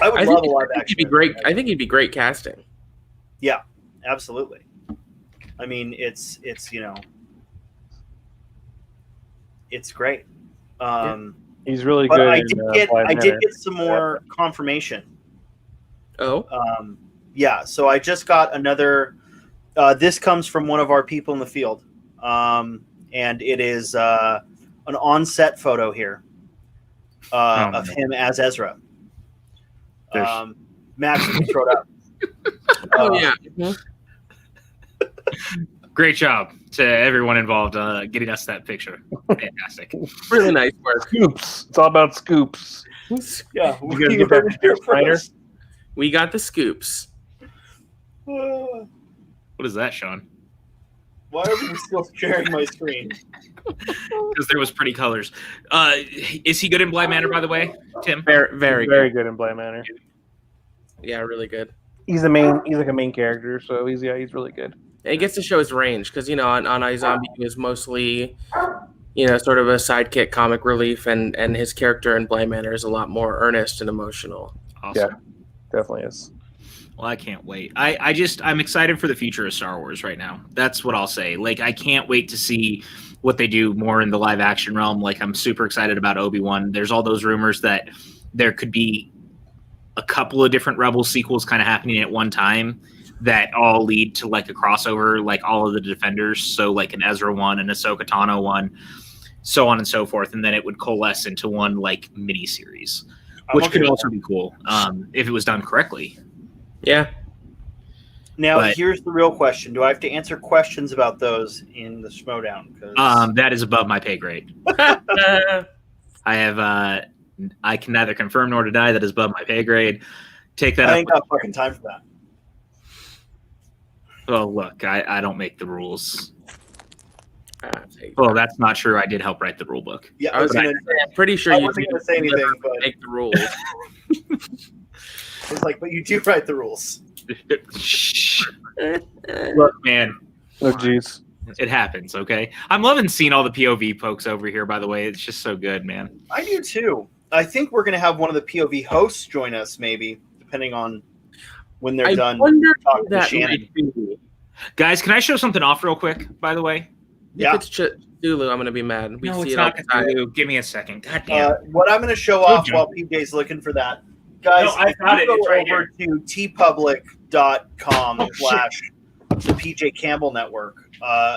I would love a live action. He'd be great. I think he'd be great casting. Yeah, absolutely. I mean, it's great. He's really good. I did get some more confirmation. Oh. Yeah. So I just got another. This comes from one of our people in the field, and it is an on-set photo here of him as Ezra. Max, you can throw it up. Oh yeah. Great job to everyone involved getting us that picture. Fantastic. Really nice work. Scoops. It's all about scoops. Yeah, we got the scoops. What is that, Sean? Why are we still sharing my screen? Because there was pretty colors. Is he good in Bly Manor, by the way, Tim? Very good in Bly Manor. Yeah, really good. He's like a main character, so he's really good. And he gets to show his range because on iZombie he was mostly sort of a sidekick comic relief, and his character in Bly Manor is a lot more earnest and emotional. Awesome. Yeah, definitely is. Well, I can't wait. I'm excited for the future of Star Wars right now. That's what I'll say. Like, I can't wait to see what they do more in the live action realm. Like, I'm super excited about Obi-Wan. There's all those rumors that there could be a couple of different Rebel sequels kind of happening at one time that all lead to like a crossover, like all of the Defenders. So like an Ezra one, an Ahsoka Tano one, so on and so forth. And then it would coalesce into one like mini series, which could also be cool if it was done correctly. Yeah. Now, here's the real question. Do I have to answer questions about those in the Schmodown? That is above my pay grade. I can neither confirm nor deny that is above my pay grade. Take that. I ain't got fucking time for that. Well, look, I don't make the rules. Well, that's not true. I did help write the rule book. Yeah, I'm pretty sure you wasn't going to say anything, but make the rules. I was like, but you do write the rules. Look, man. Oh, jeez. It happens, okay? I'm loving seeing all the POV folks over here, by the way. It's just so good, man. I do, too. I think we're going to have one of the POV hosts join us, maybe, depending on when they're done talking to Shannon. Guys, can I show something off real quick, by the way? Yeah. If it's Cthulhu, I'm going to be mad. It's not Cthulhu. Give me a second. God damn it. What I'm going to show off while PJ's looking for that, guys, I got it. Go it's right over here. to tpublic.com/the PJ Campbell Network.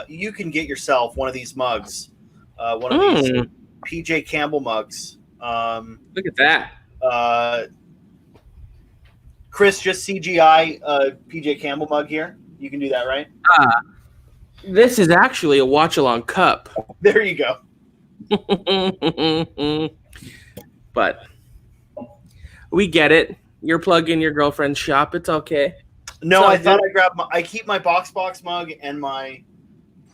You can get yourself one of these mugs, one of these PJ Campbell mugs. Look at that. Chris, just CGI PJ Campbell mug here. You can do that, right? This is actually a watch-along cup. There you go. But we get it. You're plugging your girlfriend's shop. It's okay. No, So I thought I keep my box mug and my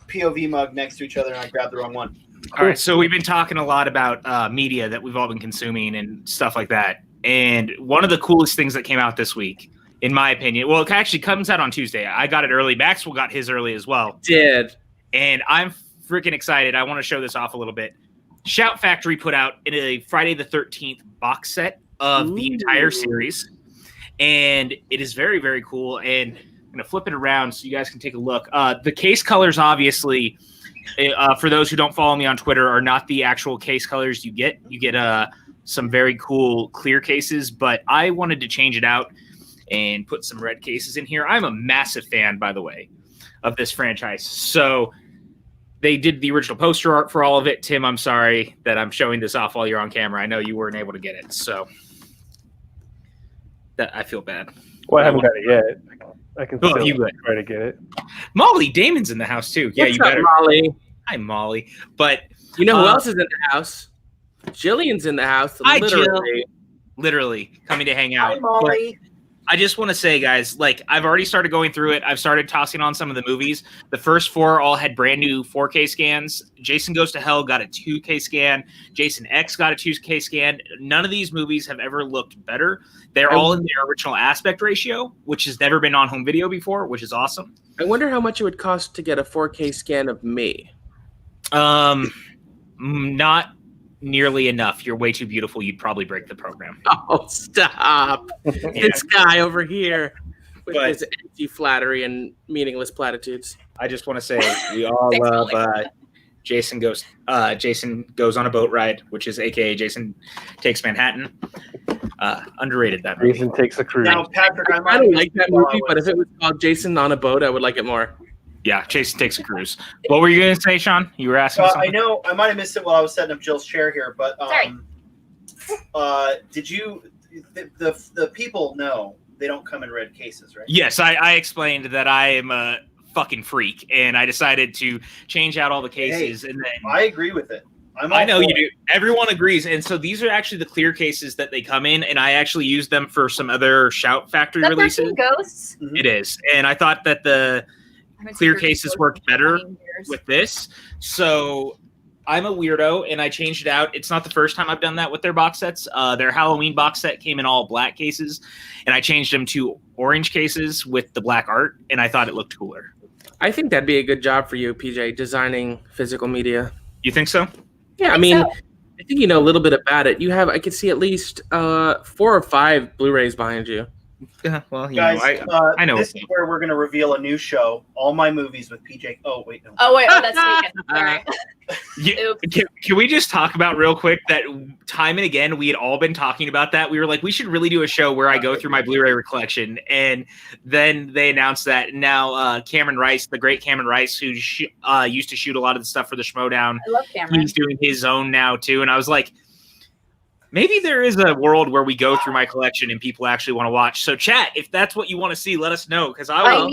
POV mug next to each other, and I grabbed the wrong one. All right, so we've been talking a lot about media that we've all been consuming and stuff like that. And one of the coolest things that came out this week, in my opinion, well, it actually comes out on Tuesday. I got it early. Maxwell got his early as well. Did. And I'm freaking excited. I want to show this off a little bit. Shout Factory put out a Friday the 13th box set of the entire series. And it is very, very cool. And I'm going to flip it around so you guys can take a look. The case colors, obviously, for those who don't follow me on Twitter, are not the actual case colors you get. You get some very cool clear cases, but I wanted to change it out and put some red cases in here. I'm a massive fan, by the way, of this franchise. So they did the original poster art for all of it. Tim, I'm sorry that I'm showing this off while you're on camera. I know you weren't able to get it, so that I feel bad. Well, I haven't got it yet. I can still you would. try to get it. Molly Damon's in the house too. Yeah, What's you up, better. Molly? Hi, Molly. But You know who else is in the house? Jillian's in the house. Hi, Literally. literally coming to hang Hi, out. Molly. I just want to say, guys, like I've already started going through it. I've started tossing on some of the movies. The first 4 all had brand new 4K scans. Jason Goes to Hell got a 2K scan. Jason X got a 2K scan. None of these movies have ever looked better. They're all in their original aspect ratio, which has never been on home video before, which is awesome. I wonder how much it would cost to get a 4K scan of me. Not nearly enough. You're way too beautiful. You'd probably break the program. Oh, stop. This guy over here with his empty flattery and meaningless platitudes. I just want to say we all love Jason Goes on a Boat Ride, which is AKA Jason Takes Manhattan. Underrated, that movie. Jason Takes a Cruise. Now, Patrick, I don't like that movie, but if it was called Jason on a Boat, I would like it more. Yeah, Jason Takes a Cruise. What were you going to say, Sean? You were asking something? I know I might have missed it while I was setting up Jill's chair here, but did you? The people know they don't come in red cases, right? Yes, I explained that I am a fucking freak, and I decided to change out all the cases. And then I agree with it. I know you do. Everyone agrees, and so these are actually the clear cases that they come in, and I actually used them for some other Shout Factory releases. Ghosts? Mm-hmm. It is, and I thought that the clear cases worked better with this. So I'm a weirdo, and I changed it out. It's not the first time I've done that with their box sets. Their Halloween box set came in all black cases, and I changed them to orange cases with the black art, and I thought it looked cooler. I think that'd be a good job for you, PJ, designing physical media. You think so? Yeah, I think you know a little bit about it. You have, I could see at least 4 or 5 Blu-rays behind you. Yeah, well, Guys, I know. This is where we're going to reveal a new show. All my movies with PJ. Oh wait, no. Oh, that's taken. All right. Can we just talk about real quick that time and again we had all been talking about that? We were like, we should really do a show where I go through my Blu-ray collection, and then they announced that now Cameron Rice, the great Cameron Rice, who used to shoot a lot of the stuff for the Schmodown, I love Cameron. he's doing his own now too, and I was like, maybe there is a world where we go through my collection and people actually want to watch. So chat, if that's what you want to see, let us know, because I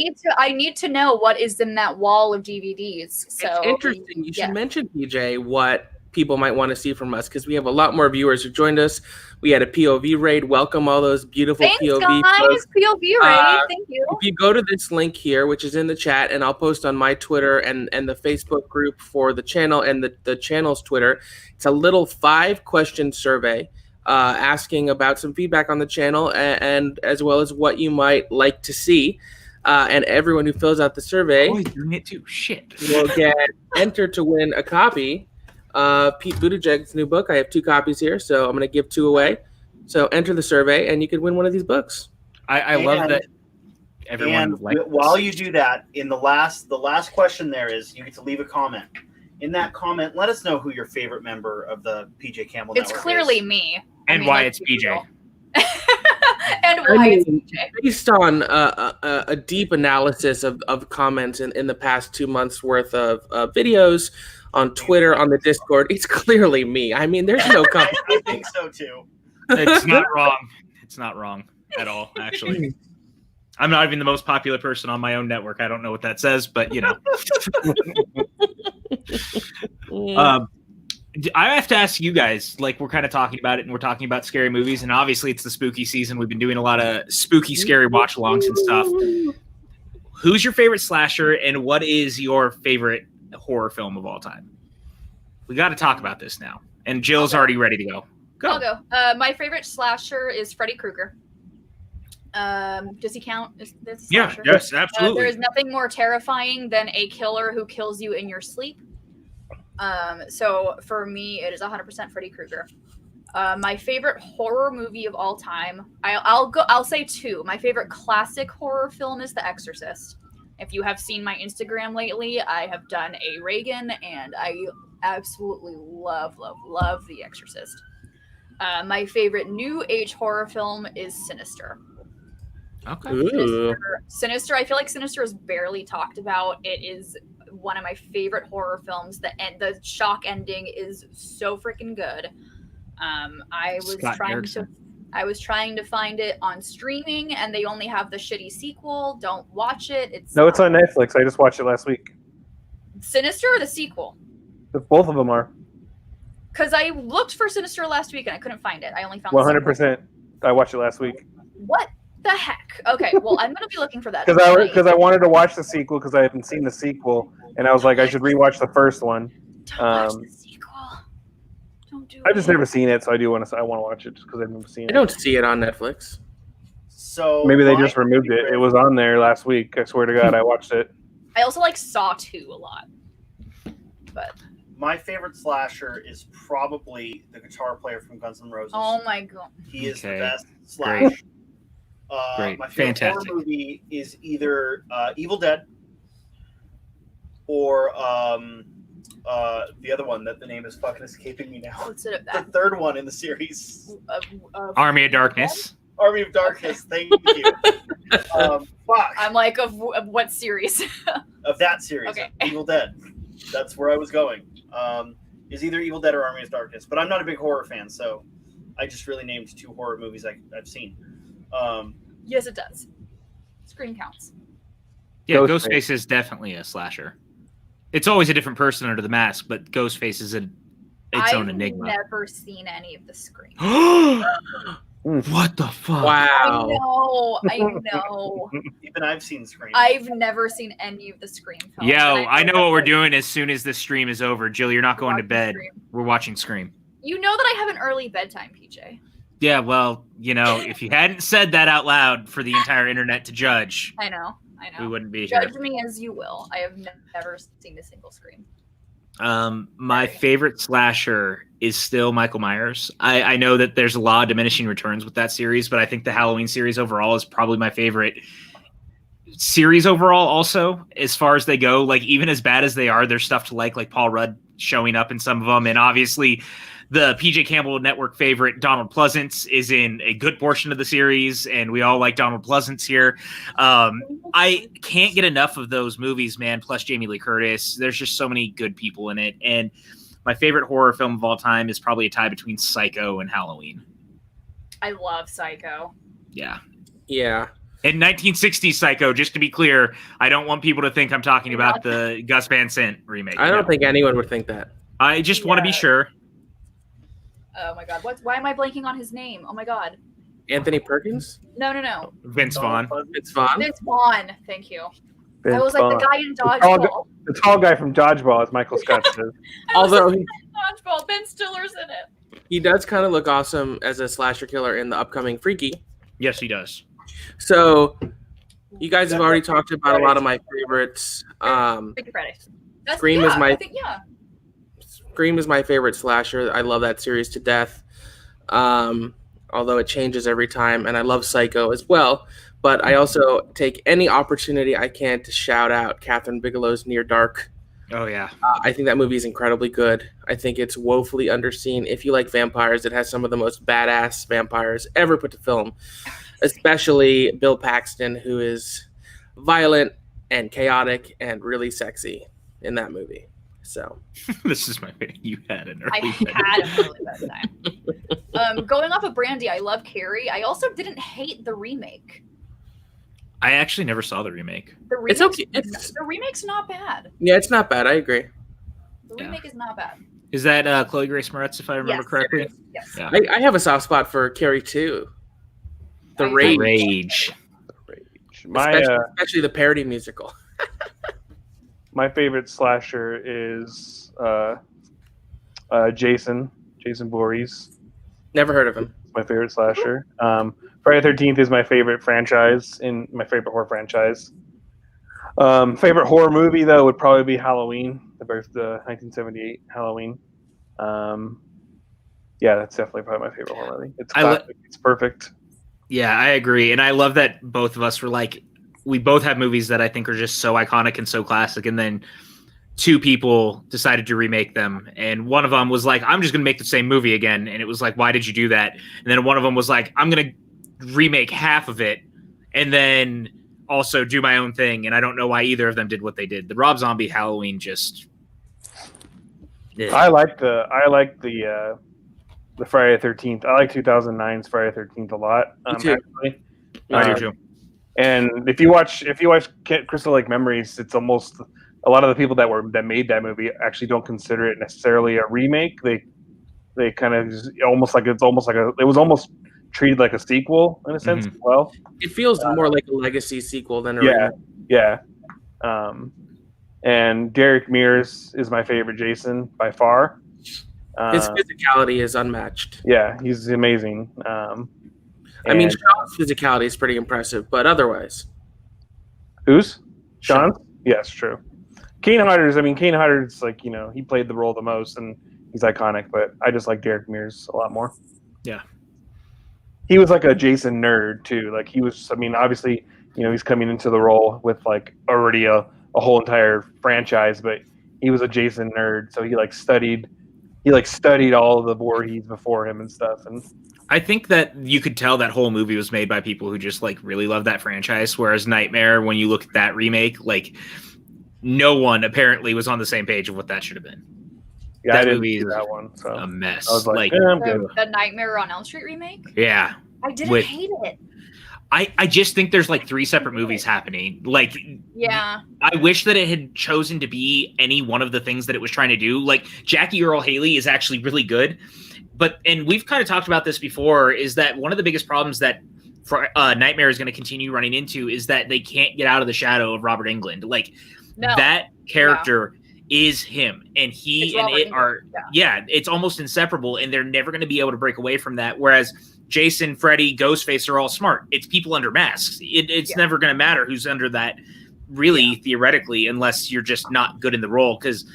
need to know what is in that wall of DVDs. So it's interesting. You should mention, PJ, what people might want to see from us, because we have a lot more viewers who joined us. We had a POV raid. Welcome all those beautiful POV guys. folks. POV raid. Thank you. If you go to this link here, which is in the chat, and I'll post on my Twitter and the Facebook group for the channel and the channel's Twitter, it's a little 5-question survey asking about some feedback on the channel and as well as what you might like to see. And everyone who fills out the survey doing it too. Shit. will get entered to win a copy of Pete Buttigieg's new book. I have 2 copies here, so I'm going to give 2 away. So enter the survey, and you could win one of these books. I love that everyone. While you do that, in the last question there is you get to leave a comment. In that comment, let us know who your favorite member of the PJ Campbell Network is. It's clearly me. And why it's PJ. And why it's PJ. Based on a deep analysis of comments in the past 2 months worth of videos on Twitter, on the Discord, it's clearly me. I mean, there's no competition. I think so too. It's not wrong. It's not wrong at all, actually. I'm not even the most popular person on my own network. I don't know what that says, but you know. I have to ask you guys, like we're kind of talking about it and we're talking about scary movies, and obviously it's the spooky season. We've been doing a lot of spooky, scary watch-alongs and stuff. Who's your favorite slasher, and what is your favorite horror film of all time? We got to talk about this now. And Jill's already ready to go. I'll go. My favorite slasher is Freddy Krueger. Does he count? Is this a Yeah, slasher? yes, absolutely. There is nothing more terrifying than a killer who kills you in your sleep. So for me, it is 100% Freddy Krueger. My favorite horror movie of all time. I'll say two. My favorite classic horror film is The Exorcist. If you have seen my Instagram lately, I have done a Reagan, and I absolutely love The Exorcist. My favorite new age horror film is Sinister. Okay. Sinister. I feel like Sinister is barely talked about. It is one of my favorite horror films. The shock ending is so freaking good. I was trying to find it on streaming, and they only have the shitty sequel. Don't watch it. It's on Netflix. I just watched it last week. Sinister or the sequel? Both of them are. Because I looked for Sinister last week and I couldn't find it. I only found 100%. I watched it last week. What the heck? Okay, well, I'm going to be looking for that. Because I wanted to watch the sequel because I hadn't seen the sequel, and I was like, I should rewatch the first one. Don't watch the sequel. Don't do it. I've just never seen it, so I want to watch it just because I've never seen it. I don't see it on Netflix. So maybe they just removed it. It was on there last week. I swear to God, I watched it. I also like Saw 2 a lot. But my favorite slasher is probably the guitar player from Guns N' Roses. oh my god, He is the best slash. Great. My favorite Fantastic. horror movie is either Evil Dead or the other one that the name is fucking escaping me now. what's it The third one in the series, Army of Darkness. Army of Darkness. Thank you. Fuck. I'm like, of what series? Of that series, Okay. Evil Dead. That's where I was going. Is either Evil Dead or Army of Darkness. But I'm not a big horror fan, so I just really named two horror movies I've seen. Yes, it does. Screen counts. Yeah, Ghostface. Ghostface is definitely a slasher. It's always a different person under the mask, but Ghostface is its own enigma. I've never seen any of the Scream. What the fuck? Wow. I know. Even I've seen Scream. I've never seen any of the Scream films. Yo, and I know that what we're like- doing as soon as this stream is over. Jill, you're not going to watching bed. Scream. We're watching Scream. You know that I have an early bedtime, PJ. Yeah, well, you know, if you hadn't said that out loud for the entire internet to judge, I know. we wouldn't be here. Judge me as you will. I have never seen a single Scream. My favorite slasher is still Michael Myers. I know that there's a lot of diminishing returns with that series, but I think the Halloween series overall is probably my favorite series overall also, as far as they go. Like, even as bad as they are, there's stuff to like Paul Rudd showing up in some of them, and obviously the PJ Campbell Network favorite Donald Pleasance is in a good portion of the series, and we all like Donald Pleasance here. I can't get enough of those movies, man, plus Jamie Lee Curtis. There's just so many good people in it, and my favorite horror film of all time is probably a tie between Psycho and Halloween. I love Psycho. Yeah. Yeah. In 1960s Psycho, just to be clear, I don't want people to think I'm talking about the Gus Van Sant remake. I don't think anyone would think that. I just want to be sure. Oh my god. Why am I blanking on his name? Oh my god. Anthony Perkins? No. Vince Vaughn. It's Vaughn? Vince Vaughn. Thank you. Vince I was like Vaughn. the guy in tall Dodgeball. The tall guy from Dodgeball, as Michael Scott says. Although Dodgeball. Ben Stiller's in it. he does kind of look awesome as a slasher killer in the upcoming Freaky. Yes, he does. So you guys have already talked about a lot of my favorites. Freaky Friday. Scream is my- I think, yeah. Scream is my favorite slasher. I love that series to death. Although it changes every time, and I love Psycho as well. But I also take any opportunity I can to shout out Catherine Bigelow's Near Dark. Oh, yeah. I think that movie is incredibly good. I think it's woefully underseen. If you like vampires, it has some of the most badass vampires ever put to film, especially Bill Paxton, who is violent and chaotic and really sexy in that movie. So This is my favorite. You had an I early had a really bad time. Going off of Brandy, I love Carrie. I also didn't hate the remake. I actually never saw the remake. The It's remake's, okay. the remake's not bad. Yeah, it's not bad. I agree. The remake is not bad. Is that Chloe Grace Moretz, if I remember Yes. correctly? Yes. Yeah. I have a soft spot for Carrie too. The I Rage. Rage. Especially the parody musical. My favorite slasher is Jason Voorhees. Never heard of him. My favorite slasher. Friday the 13th is my favorite franchise, in my favorite horror franchise. Favorite horror movie though would probably be Halloween, the 1978 Halloween. Yeah, that's definitely probably my favorite horror movie. It's classic. It's perfect. Yeah, I agree, and I love that both of us were like, we both have movies that I think are just so iconic and so classic, and then two people decided to remake them, and one of them was like, I'm just going to make the same movie again, and it was like, why did you do that? And then one of them was like, I'm going to remake half of it, and then also do my own thing, and I don't know why either of them did what they did. The Rob Zombie Halloween just... I like the Friday the 13th. I like 2009's Friday the 13th a lot. Me too. Actually. I do too. And if you watch Crystal Lake Memories, it's almost a lot of the people that made that movie actually don't consider it necessarily a remake. They kind of it was almost treated like a sequel in a sense as well. It feels more like a legacy sequel than a Yeah, remake. yeah. And Derek Mears is my favorite Jason by far. His physicality is unmatched. Yeah, he's amazing. I mean, Sean's physicality is pretty impressive, but otherwise. Who's? Sean? Yes, true. Kane Hodder's like, he played the role the most and he's iconic, but I just like Derek Mears a lot more. Yeah. He was like a Jason nerd too. Like he was, obviously, he's coming into the role with like already a whole entire franchise, but he was a Jason nerd. So he studied all of the Voorhees before him and stuff. And I think that you could tell that whole movie was made by people who just really love that franchise. Whereas Nightmare, when you look at that remake, no one apparently was on the same page of what that should have been. Yeah, that I didn't movie see is that one. So a mess. I was like, I'm good. The Nightmare on Elm Street remake? Yeah. I didn't hate it. I just think there's 3 separate movies happening. Yeah. I wish that it had chosen to be any one of the things that it was trying to do. Jackie Earle Haley is actually really good. And we've kind of talked about this before, is that one of the biggest problems that Nightmare is going to continue running into is that they can't get out of the shadow of Robert Englund. That character is him, and he and it are, it's almost inseparable, and they're never going to be able to break away from that. Whereas Jason, Freddy, Ghostface are all smart. It's people under masks. It's never going to matter who's under that, really, theoretically, unless you're just not good in the role. Because,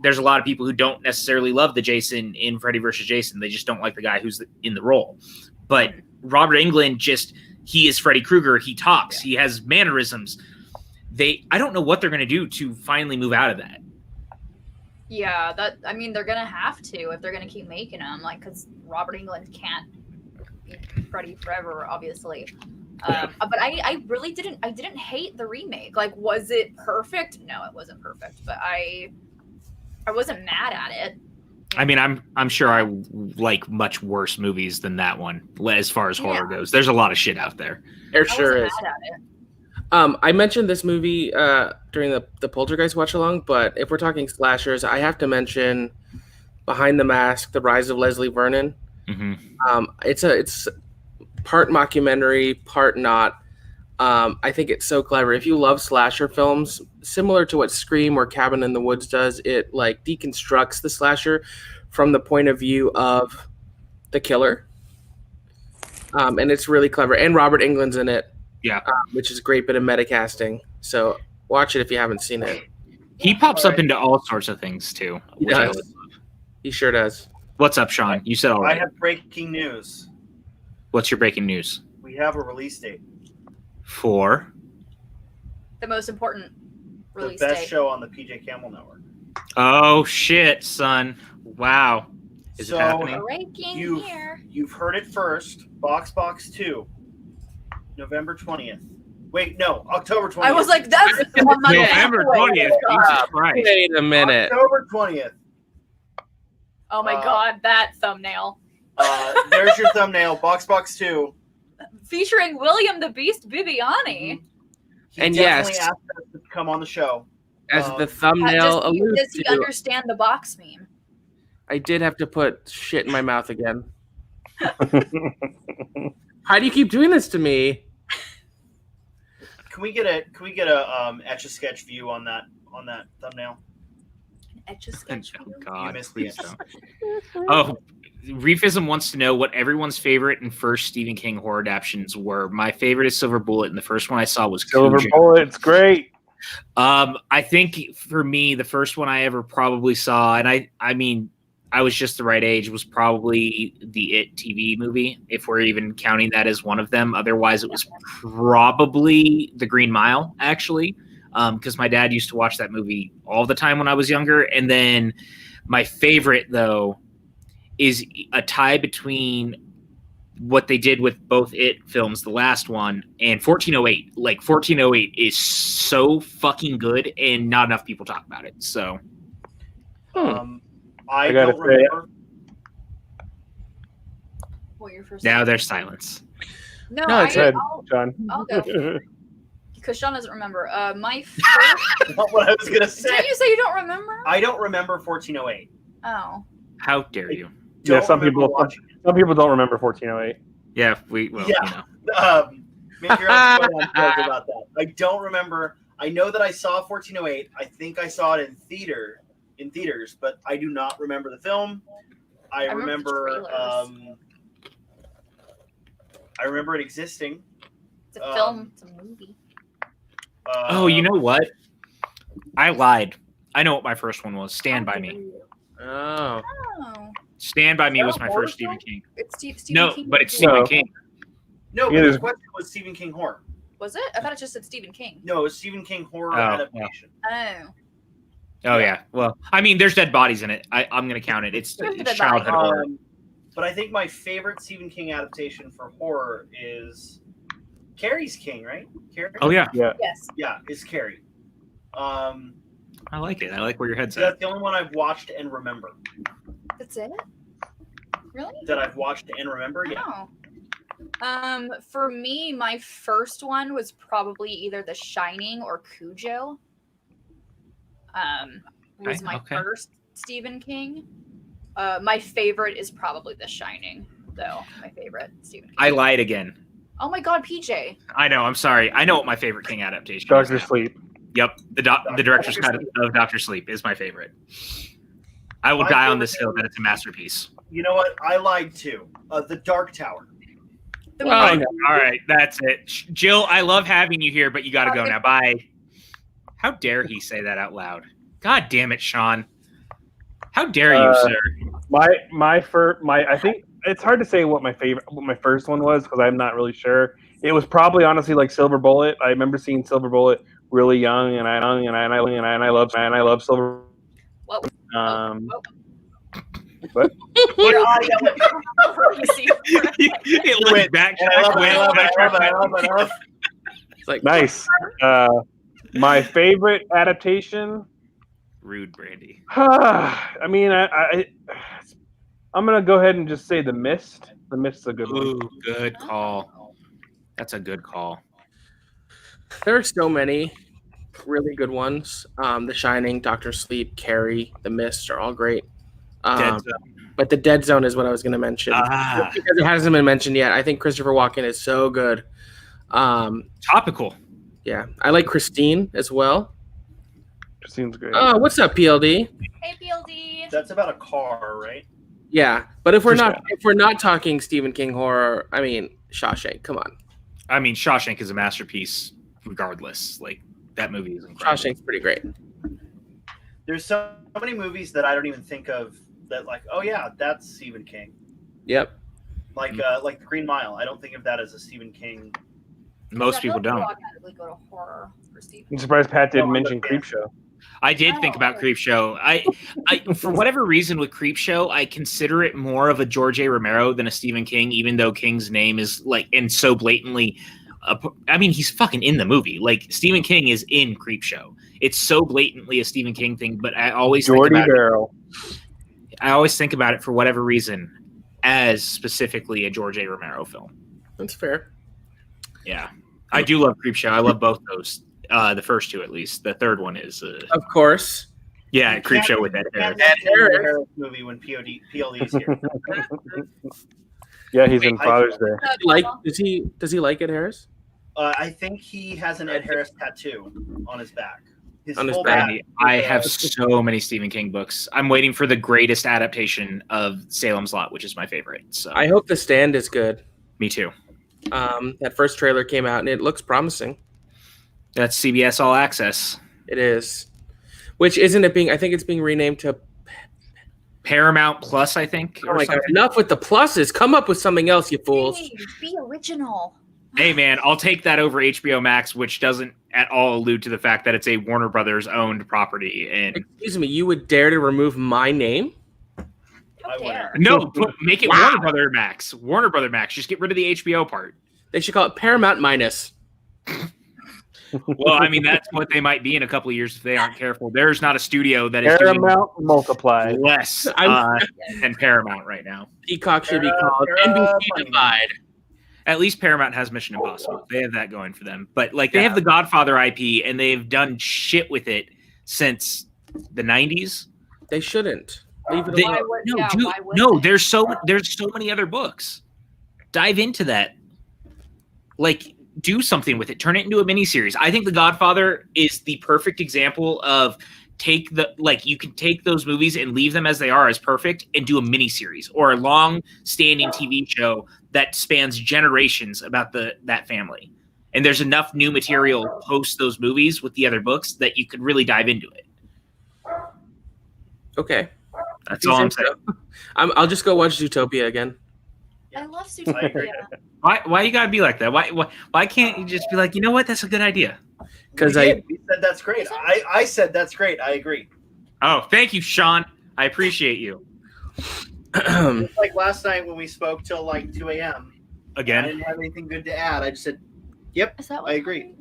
there's a lot of people who don't necessarily love the Jason in Freddy vs. Jason. They just don't like the guy who's in the role. But Robert Englund he is Freddy Krueger. He talks. He has mannerisms. I don't know what they're going to do to finally move out of that. Yeah, they're going to have to if they're going to keep making them, because Robert Englund can't be Freddy forever, obviously. But I really didn't hate the remake. Was it perfect? No, it wasn't perfect, but I wasn't mad at it. I mean, I'm sure I like much worse movies than that one as far as horror goes. There's a lot of shit out there. There sure is. Mad at it. I mentioned this movie during the Poltergeist watch along, but if we're talking slashers, I have to mention Behind the Mask: The Rise of Leslie Vernon. Mm-hmm. It's part mockumentary, part not. I think it's so clever. If you love slasher films, similar to what Scream or Cabin in the Woods does, it deconstructs the slasher from the point of view of the killer, and it's really clever. And Robert Englund's in it. Yeah, which is a great bit of metacasting. So watch it if you haven't seen it. He pops up into all sorts of things too. He does. He sure does. What's up, Sean? You said all right. I have breaking news. What's your breaking news? We have a release date. For? The most important release the best date. show on the PJ Campbell Network. Oh shit, son! Wow, is it happening? Breaking here. You've heard it first. Box 2, November 20th. Wait, no, October 20th. I was like, that's November 20th. Jesus Christ! Wait a minute. October 20th. Oh my god, that thumbnail. There's your thumbnail. Box 2. featuring William the Beast Bibiani. He And definitely yes. asked us to come on the show. As the Does thumbnail alludes he to, understand the box meme? I did have to put shit in my mouth again. How do you keep doing this to me? Can we get a Etch a Sketch view on that thumbnail? Etch a sketch. Oh, view? God, You missed please the don't. Oh, Reefism wants to know what everyone's favorite and first Stephen King horror adaptations were. My favorite is Silver Bullet, and the first one I saw was Silver Cujo. Bullet, it's great. I think for me, the first one I ever probably saw, and I mean, I was just the right age, was probably the It TV movie, if we're even counting that as one of them. Otherwise, it was probably The Green Mile, actually, because my dad used to watch that movie all the time when I was younger. And then my favorite, though, is a tie between what they did with both It films, the last one, and 1408. Like, 1408 is so fucking good, and not enough people talk about it. So, I gotta don't say- remember. What your first? now there's silence. No, No, it's good. I'll John. go because Sean doesn't remember. My first. Not what I was gonna say. Didn't you say you don't remember? I don't remember 1408. Oh. How dare you? Yeah, Don't some remember people watching it. some people don't remember 1408. Yeah, Yeah. Make your own spoiler joke about that. I don't remember. I know that I saw 1408. I think I saw it in theaters, but I do not remember the film. I remember the remember trailers. I remember it existing. It's a film. It's a movie. Oh, you know what? I lied. I know what my first one was. Stand by Me. Oh. Oh. Stand by Me Is that was a my horror first Stephen film? King. It's Stephen No, King. but it's movie. Stephen No. King. No, but Yeah, the there's- question was Stephen King horror. Was it? I thought it just said Stephen King. No, it was Stephen King horror Oh, adaptation. Oh. Oh yeah. Well, I mean, there's dead bodies in it. I'm gonna count it. It's There's dead childhood bodies. horror. But I think my favorite Stephen King adaptation for horror is Carrie's King, right? Carrie? Oh yeah, Yes. Yeah, it's Carrie. I like it. I like where your head's at. That's the only one I've watched and remember. That's it. Really? That I've watched and remember, yeah. Oh. For me, my first one was probably either The Shining or Cujo. Was Okay, my okay. first Stephen King. My favorite is probably The Shining, though. My favorite Stephen King. I lied again. Oh my God, PJ. I know. I'm sorry. I know what my favorite King adaptation is. Doctor now. Sleep. Yep. The director's cut of Doctor Sleep is my favorite. I will My die on this favorite- hill that it's a masterpiece. You know what? I lied too. The Dark Tower. The Well, I movie- know. All right, that's it. Jill, I love having you here, but you got to go now. Bye. How dare he say that out loud? God damn it, Sean. How dare you, sir? I think it's hard to say what my first one was because I'm not really sure. It was probably honestly like Silver Bullet. I remember seeing Silver Bullet really young, and I love Silver. What? What? Your audio went crazy. It went back. I love it. It's like Nice. My favorite adaptation. Rude, Brandy. I mean, I'm gonna go ahead and just say The Mist. The Mist's a good one. Ooh, good call. That's a good call. there are so many really good ones. The Shining, Doctor Sleep, Carrie, The Mist are all great. Dead But the Dead Zone is what I was going to mention Ah, because it hasn't been mentioned yet. I think Christopher Walken is so good. topical. Yeah, I like Christine as well. Seems great. Oh, what's up, PLD? Hey, PLD. That's about a car, right? Yeah, but if we're not talking Stephen King horror, I mean Shawshank. Come on, I mean, Shawshank is a masterpiece, regardless. Like that movie is incredible. Shawshank's pretty great. There's so many movies that I don't even think of that, like, oh yeah, that's Stephen King. Yep. Like The Green Mile. I don't think of that as a Stephen King. Most people don't. Automatically go to horror for Stephen. I'm surprised Pat didn't No, mention but- Creepshow. I did think about Creepshow. I for whatever reason with Creepshow, I consider it more of a George A. Romero than a Stephen King, even though King's name is like and so blatantly. I mean, he's fucking in the movie. Like Stephen King is in Creepshow. It's so blatantly a Stephen King thing, but I always think Jordy about it. Barrel. I always think about it for whatever reason as specifically a George A. Romero film. That's fair. Yeah, I do love Creepshow. I love both those. The first two, at least. The third one is, Of course. yeah, Creepshow with Ed Harris. Ed Harris movie when PLD's here. Yeah, he's in Father's Day. Does he like Ed Harris? I think he has an Ed Harris tattoo on his back. On his full back. I have so many Stephen King books. I'm waiting for the greatest adaptation of Salem's Lot, which is my favorite. So I hope The Stand is good. me too. That first trailer came out and it looks promising. That's CBS All Access. It is. Which isn't it being? I think it's being renamed to. Paramount Plus, I think. Oh my god! Enough with the pluses. Come up with something else, you fools. Hey, be original. Hey man, I'll take that over HBO Max, which doesn't at all allude to the fact that it's a Warner Brothers owned property. And Excuse me, you would dare to remove my name? How dare. no, make it Warner Brother Max. Warner Brother Max. Just get rid of the HBO part. They should call it Paramount Minus. Well, I mean, that's what they might be in a couple of years if they aren't careful. There's not a studio that is Paramount multiplied. doing less than Paramount right now. Peacock should be called NBC Divide. At least Paramount has Mission Impossible. They have that going for them. But like they have the Godfather IP and they've done shit with it since the 90s. They shouldn't. Leave it They- alone. Why would no, they? there's so many other books. Dive into that. Like do something with it. Turn it into a miniseries. I think The Godfather is the perfect example of you can take those movies and leave them as they are as perfect and do a miniseries or a long-standing TV show that spans generations about that family. And there's enough new material post those movies with the other books that you could really dive into it. Okay. That's all I'm saying. I'll just go watch Zootopia again. I love I agree. Zootopia. Why you gotta be like that? Why can't you just be like, you know what, that's a good idea? Because We said that's great. I said that's great. I agree. Oh, thank you, Sean. I appreciate you. It's like last night when we spoke till like 2 a.m. I Again. didn't have anything good to add. I just said, "Yep, Is that I agree."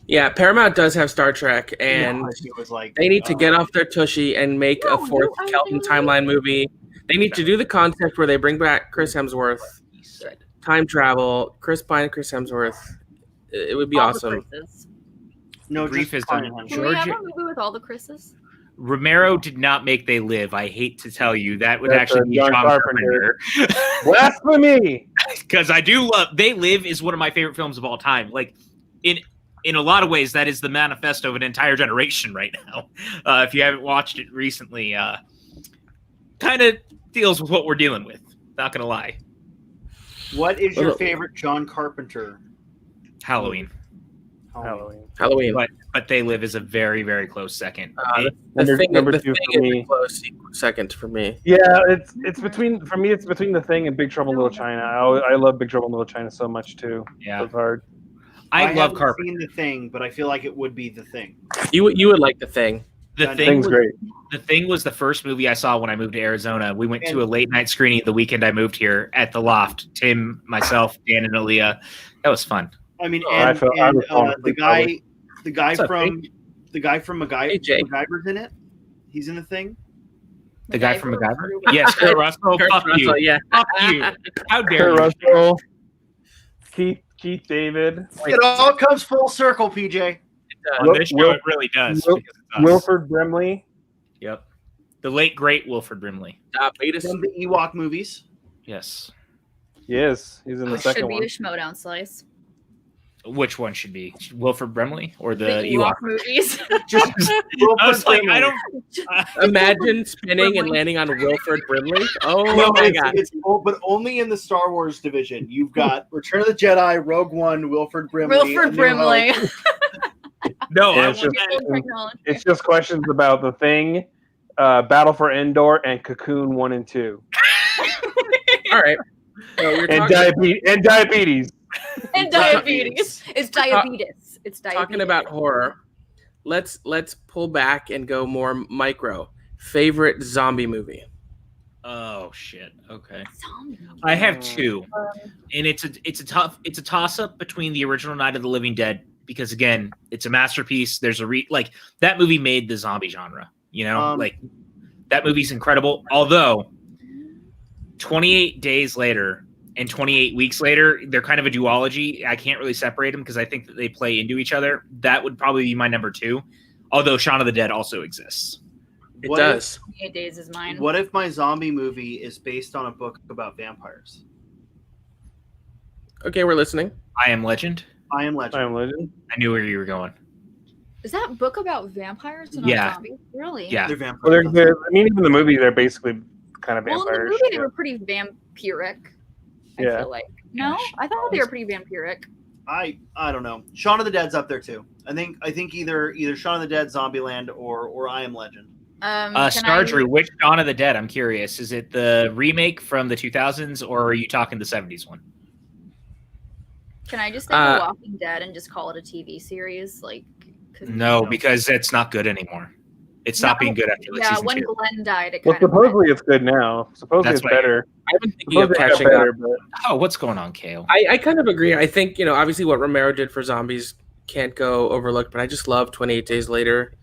Yeah, Paramount does have Star Trek, and it was like they need to get off their tushy and make a fourth Kelton timeline movie. They need to do the concept where they bring back Chris Hemsworth, time travel, Chris Pine, Chris Hemsworth. It would be All the awesome. Chris's. no Brief just is done. fine. Can we have Georgia- a movie with all the Chris's? Romero did not make They Live. I hate to tell you. That would That's actually be John John Carpenter. Carpenter. Blasphemy! Because I do love They Live is one of my favorite films of all time. Like in a lot of ways, that is the manifesto of an entire generation right now. If you haven't watched it recently, kind of deals with what we're dealing with. Not gonna lie. What is your favorite John Carpenter? Halloween. Halloween. But They Live is a very, very close second. Number two thing for is me. a close second for me. Yeah, it's between for me. It's between The Thing and Big Trouble in Little China. I love Big Trouble in Little China so much too. Yeah. It's hard. I love haven't Carpenter. seen The Thing, but I feel like it would be The Thing. You would like The Thing. The Thing's Thing Thing's great. The Thing was the first movie I saw when I moved to Arizona. We went to a late night screening the weekend I moved here at the Loft. Tim, myself, Dan, and Aaliyah. That was fun. I mean, I was falling the asleep guy What's up, from Hey, Jay. MacGyver's in it. He's in The Thing. The guy from MacGyver? Yes, Kurt Russell. Kurt Fuck you. Russell, yeah. Fuck you. How dare Kurt you? Russell, Keith David, It all comes full circle, PJ. On this show, it really does. Wil- because it's us. Wilford Brimley. Yep. The late, great Wilford Brimley. Beatus. From the Ewok movies. Yes. Yes, he's in the Should second be one. a Schmodown slice. Which one should be? Wilford Brimley or the The Ewok? Ewok movies. Just I was like, I don't. Imagine spinning and landing on Wilford Brimley. Oh No, my god. but only in the Star Wars division. You've got Return of the Jedi, Rogue One, Wilford Brimley. Wilford A New Brimley. Hope. No, Yeah, I it's want just- that. Technology. It's just questions about The Thing, Battle for Endor, and Cocoon 1 and 2, All right. So we're and talking, diabetes. And diabetes. It's diabetes. It's diabetes. talking about horror. Let's pull back and go more micro. Favorite zombie movie? Oh shit. Okay. Zombie. I have two, and it's a toss up between the original Night of the Living Dead because again, it's a masterpiece. There's like that movie made the zombie genre. You know, like that movie's incredible. Although 28 days later and 28 weeks later, they're kind of a duology. I can't really separate them because I think that they play into each other. That would probably be my number 2. Although Shaun of the Dead also exists. It What does. 28 Days is mine. What if my zombie movie is based on a book about vampires? Okay, we're listening. I Am Legend. I Am Legend. I Am Legend. I knew where you were going. Is that book about vampires and Yeah. not zombies? Really? Yeah. They're vampires. Well, I mean, even the movie, they're basically kind of Well, in the vampires. movie, they were pretty vampiric. I Yeah. feel like. No, I thought they were pretty vampiric. I don't know. Shaun of the Dead's up there too. I think either Shaun of the Dead, Zombieland, or I Am Legend. Star Drew, which Shaun of the Dead? I'm curious. Is it the remake from the 2000s, or are you talking the 70s one? Can I just say The Walking Dead and just call it a TV series? Like, No, because it's not good anymore. It stopped being good after yeah, season when 2. Glenn died, it Well, kind of supposedly it's good now. Supposedly That's it's what I better. I've been thinking of Supposedly it got catching better, up. but Oh, what's going on, Kale? I kind of agree. I think, obviously what Romero did for zombies can't go overlooked, but I just love 28 Days Later.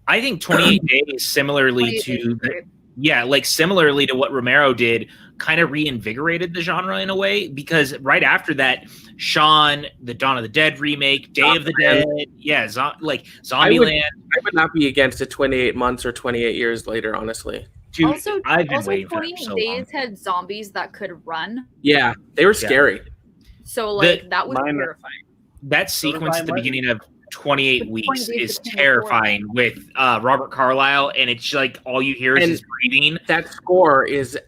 I think 28 Days, similarly 28 Days to is great. similarly to what Romero did, kind of reinvigorated the genre in a way, because right after that, Shaun, the Dawn of the Dead remake, Day of the Dead, Zombieland. I would not be against it 28 months or 28 years later, honestly. Dude, Also, I've been waiting for that 28 for so Days long. had zombies that could run. Yeah, they were scary. So, like, that was mine- terrifying. That sequence I at the Am beginning of 28 But weeks 28 is became terrifying with Robert Carlyle, and it's like all you hear is And- his breathing. That score is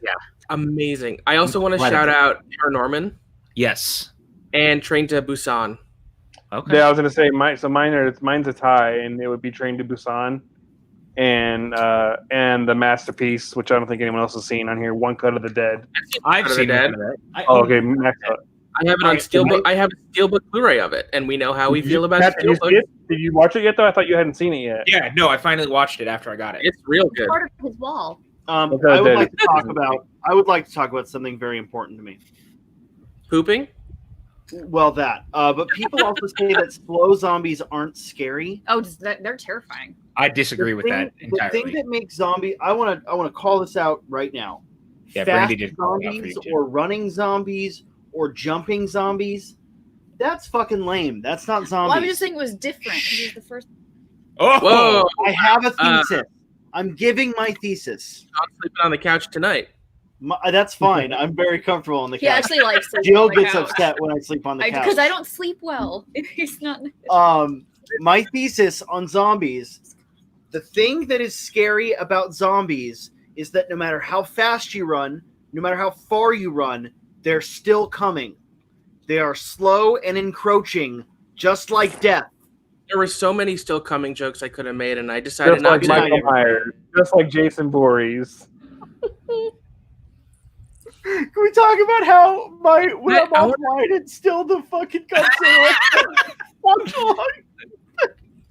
amazing. I also want to shout out Paranorman Yes. and Train to Busan. Okay. yeah, I was gonna say mine's a tie, and it would be Train to Busan, and the masterpiece, which I don't think anyone else has seen on here, One Cut of the Dead. I've Out of seen the Dead. that. Oh, okay, Max. I have it on Steelbook. I have a Steelbook Blu-ray of it, and we know how we feel about Matt, did you Steelbook. see it? Did you watch it yet? Though I thought you hadn't seen it yet. Yeah, no, I finally watched it after I got it. It's real good. Part of his wall. I Okay, would Dead like is- to talk about. I would like to talk about something very important to me. Pooping? Well, but people also say that slow zombies aren't scary. Oh, they're terrifying. I disagree with that The entirely. thing that makes zombie, I want to call this out right now. Yeah, Fast Brandy did call it out for zombies you, too. or running zombies or jumping zombies. That's fucking lame. That's not zombies. Well, I was just saying it was different. He was the first. Oh, Whoa! I have a thesis. I'm giving my thesis. I'm sleeping on the couch tonight. That's fine. I'm very comfortable on the He couch. actually likes sleeping Jill on the gets couch. upset when I sleep on the couch Because I don't sleep well. He's not. My thesis on zombies, the thing that is scary about zombies is that no matter how fast you run, no matter how far you run, they're still coming. They are slow and encroaching, just like death. There were so many still coming jokes I could have made, and I decided Just not like to. Michael Myers, just like Jason Voorhees. Can we talk about how when Yeah, I'm offline, it's still the fucking Godzilla?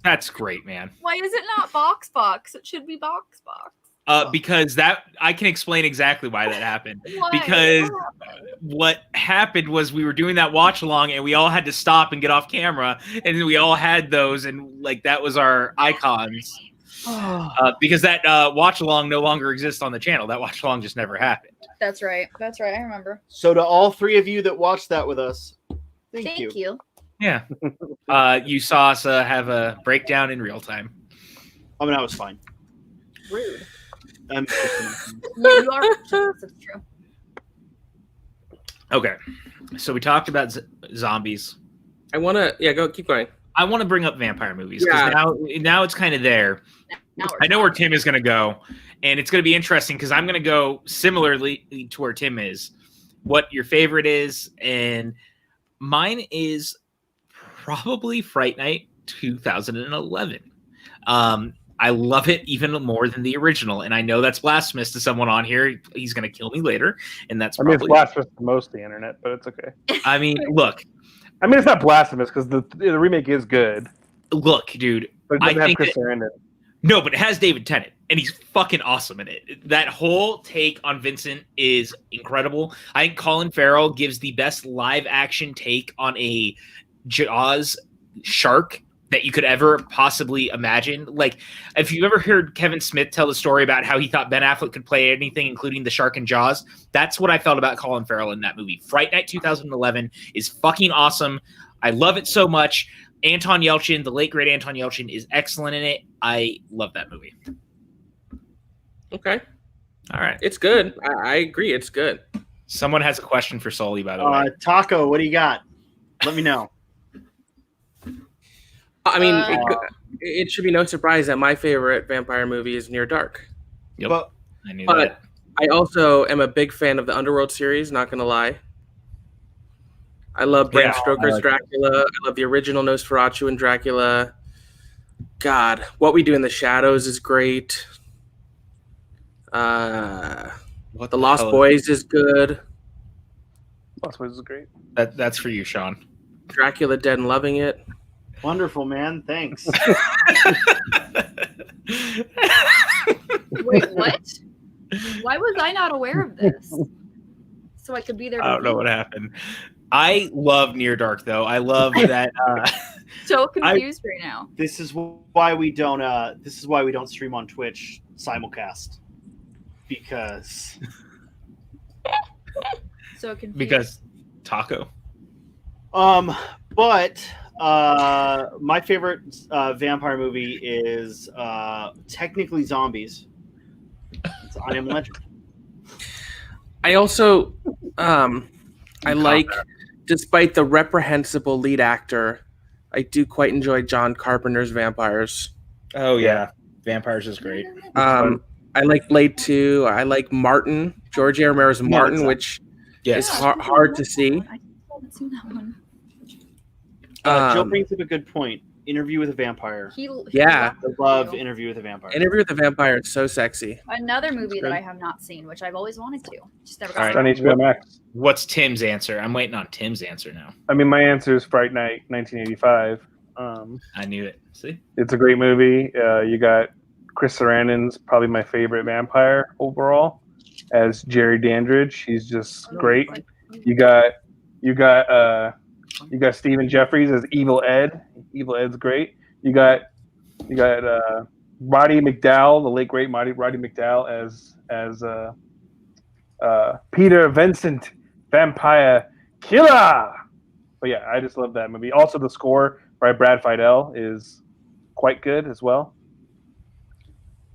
that's great, man. Why is it not Box? It should be Box. Because that I can explain exactly why that happened. Why? Because what happened was we were doing that watch along, and we all had to stop and get off camera, and we all had those, and like that was our icons. Because that watch along no longer exists on the channel. That watch along just never happened. That's right. That's right. I remember. So to all three of you that watched that with us, thank you. Yeah. You saw us have a breakdown in real time. I mean, I was fine. Rude. I'm You are. That's true. Okay. So we talked about zombies. I want to. Go. Keep going. I want to bring up vampire movies because Yeah. now it's kind of there. Now we're I know where Tim is going to go, and it's going to be interesting because I'm going to go similarly to where Tim is. What your favorite is, and mine is probably Fright Night 2011. I love it even more than the original, and I know that's blasphemous to someone on here. He's going to kill me later, and that's I mean, it's probably. blasphemous to most of the internet, but it's okay. I mean, look, I mean, it's not blasphemous because the remake is good, dude. but it I doesn't have think Chris that- Sarandon. No, but it has David Tennant, and he's fucking awesome in it. That whole take on Vincent is incredible. I think Colin Farrell gives the best live action take on a Jaws shark that you could ever possibly imagine. Like, if you've ever heard Kevin Smith tell the story about how he thought Ben Affleck could play anything, including the shark in Jaws, that's what I felt about Colin Farrell in that movie. Fright Night 2011 is fucking awesome. I love it so much. Anton Yelchin, the late great Anton Yelchin, is excellent in it. I love that movie. Okay. All right. It's good. I agree. It's good. Someone has a question for Sully, by the way. Taco, what do you got? Let me know. I mean, it should be no surprise that my favorite vampire movie is Near Dark. Yep. But I knew But that. I also am a big fan of the Underworld series, not going to lie. I love Bram Stoker's Dracula. I love the original Nosferatu and Dracula. God, What We Do in the Shadows is great. The Lost Boys is good. Lost Boys is great. That's for you, Sean. Dracula Dead and Loving It. wonderful, man. Thanks. Wait, what? Why was I not aware of this? So I could be there. I don't know what happened. I love Near Dark, though. I love that. So confused right now. This is why we don't. This is why we don't stream on Twitch simulcast. Because. So confused. Because Taco. But my favorite vampire movie is technically zombies. It's I Am Legend. I also, I like, despite the reprehensible lead actor, I do quite enjoy John Carpenter's Vampires. Oh yeah, Vampires is great. I like Blade 2. I like Martin, George A. Romero's Martin, which is hard to see. I haven't seen that one. Joe brings up a good point. Interview with a Vampire. Yeah. I love Interview with a Vampire. Interview with a Vampire is so sexy. Another movie that I have not seen, which I've always wanted to. Just never All got right. On HBO Max. What's Tim's answer? I'm waiting on Tim's answer now. I mean, my answer is Fright Night, 1985. I knew it. See? It's a great movie. You got Chris Sarandon's probably my favorite vampire overall as Jerry Dandridge. He's just great. You got Stephen Jeffries as Evil Ed. Evil Ed's great. You got Roddy McDowall, the late great Roddy McDowall as Peter Vincent, Vampire Killer. But yeah, I just love that movie. Also, the score by Brad Fiedel is quite good as well.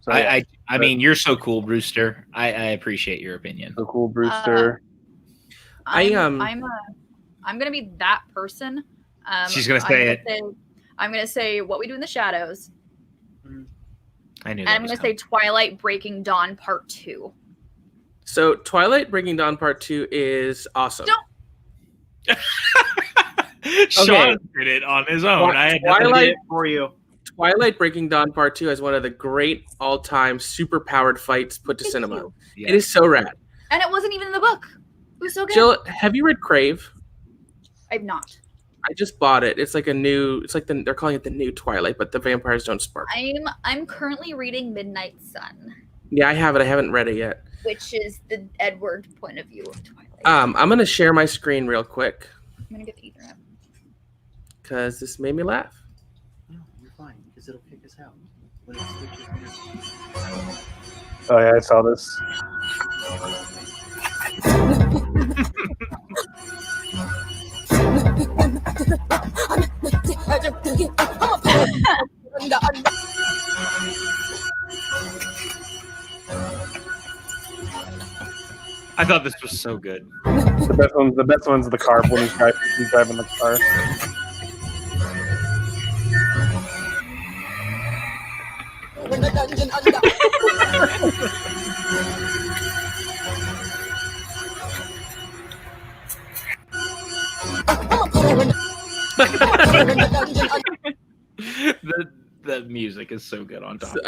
So, I mean, you're so cool, Brewster. I appreciate your opinion. so cool, Brewster. I'm gonna be that person. She's gonna say it. I'm gonna say What We Do in the Shadows. I knew. And I'm gonna say Twilight Breaking Dawn Part 2. So Twilight Breaking Dawn Part 2 is awesome. Sean did it on his own. I had Twilight for you. Twilight Breaking Dawn Part 2 is one of the great all-time super-powered fights put to cinema. Yeah. It is so rad. And it wasn't even in the book. It was so good. Jill, have you read Crave? I've not. I just bought it. It's like they're calling it the new Twilight, but the vampires don't spark. I'm currently reading Midnight Sun, Yeah, I have it. I haven't read it yet. which is the Edward point of view of Twilight. I'm gonna share my screen real quick I'm gonna get the Ethernet. because this made me laugh. No, you're fine because it'll kick us out when it switches here. Oh yeah, I saw this. I thought this was so good. The best one's the car when he's driving the car. The music is so good on top. So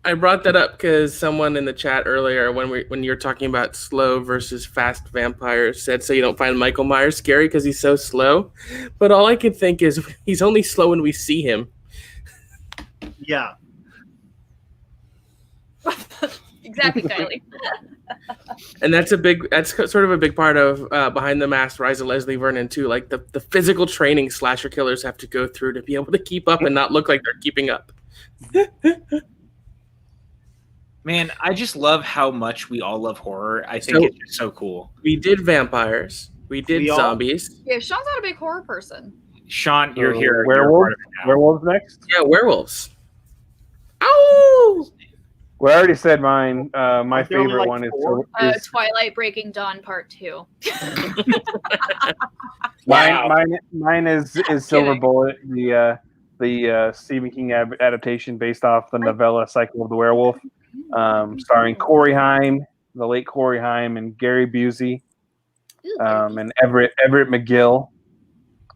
I brought that up because someone in the chat earlier, when you were talking about slow versus fast vampires, said so you don't find Michael Myers scary because he's so slow. But all I could think is he's only slow when we see him. Yeah. Exactly, Kylie. And that's sort of a big part of Behind the Mask, Rise of Leslie Vernon too. Like the physical training slasher killers have to go through to be able to keep up and not look like they're keeping up. Man, I just love how much we all love horror. I think it's just so cool. We did vampires. We did zombies. Yeah, Sean's not a big horror person. Sean, you're here. Werewolves? Werewolves next? Yeah, werewolves. Ow! Well, I already said mine. My favorite one is Twilight Breaking Dawn Part 2. Mine is Silver Bullet, the Stephen King adaptation based off the novella Cycle of the Werewolf, starring Corey Haim, the late Corey Haim, and Gary Busey, and Everett McGill.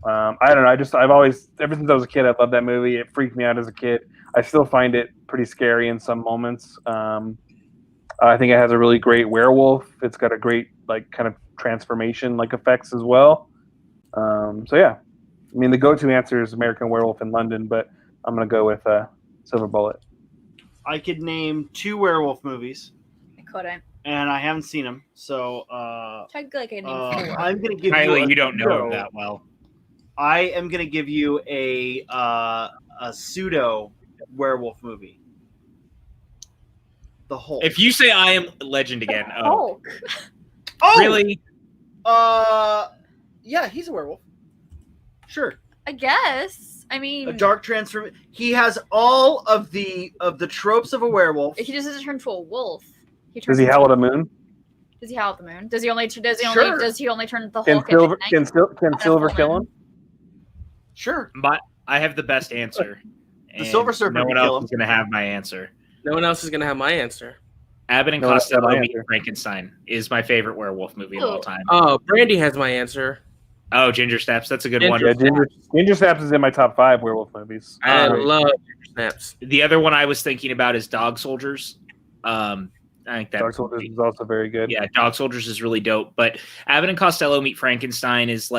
I don't know. I've always, ever since I was a kid, I loved that movie. It freaked me out as a kid. I still find it pretty scary in some moments. I think it has a really great werewolf. It's got a great kind of transformation effects as well. So yeah, I mean the go-to answer is American Werewolf in London, but I'm gonna go with Silver Bullet. I could name 2 werewolf movies. I couldn't. And I haven't seen them, so Technically, I named 4. I'm gonna give Kylie, you. You don't know him that well. I am gonna give you a pseudo werewolf movie. The Hulk. If you say I Am Legend again, Hulk. Oh, really? Yeah, he's a werewolf. Sure. I guess. I mean, A dark transform. He has all of the tropes of a werewolf. he just doesn't turn to a wolf. Does he howl at the moon? Does he howl at the moon? Does he only turn the Can Hulk Silver at night? can Silver kill him? Sure. I have the best answer. The Silver Serpent No one will kill else is going to have my answer. No one else is going to have my answer. Abbott and No, that's not Costello my Meet answer. Frankenstein is my favorite werewolf movie of all time. Oh, Brandy has my answer. Oh, Ginger Snaps. That's a good one. Yeah, Ginger Snaps is in my top 5 werewolf movies. I love Ginger Snaps. The other one I was thinking about is Dog Soldiers. I think that Dark Soldiers is also very good. Yeah, Dog Soldiers is really dope. But Abbott and Costello Meet Frankenstein is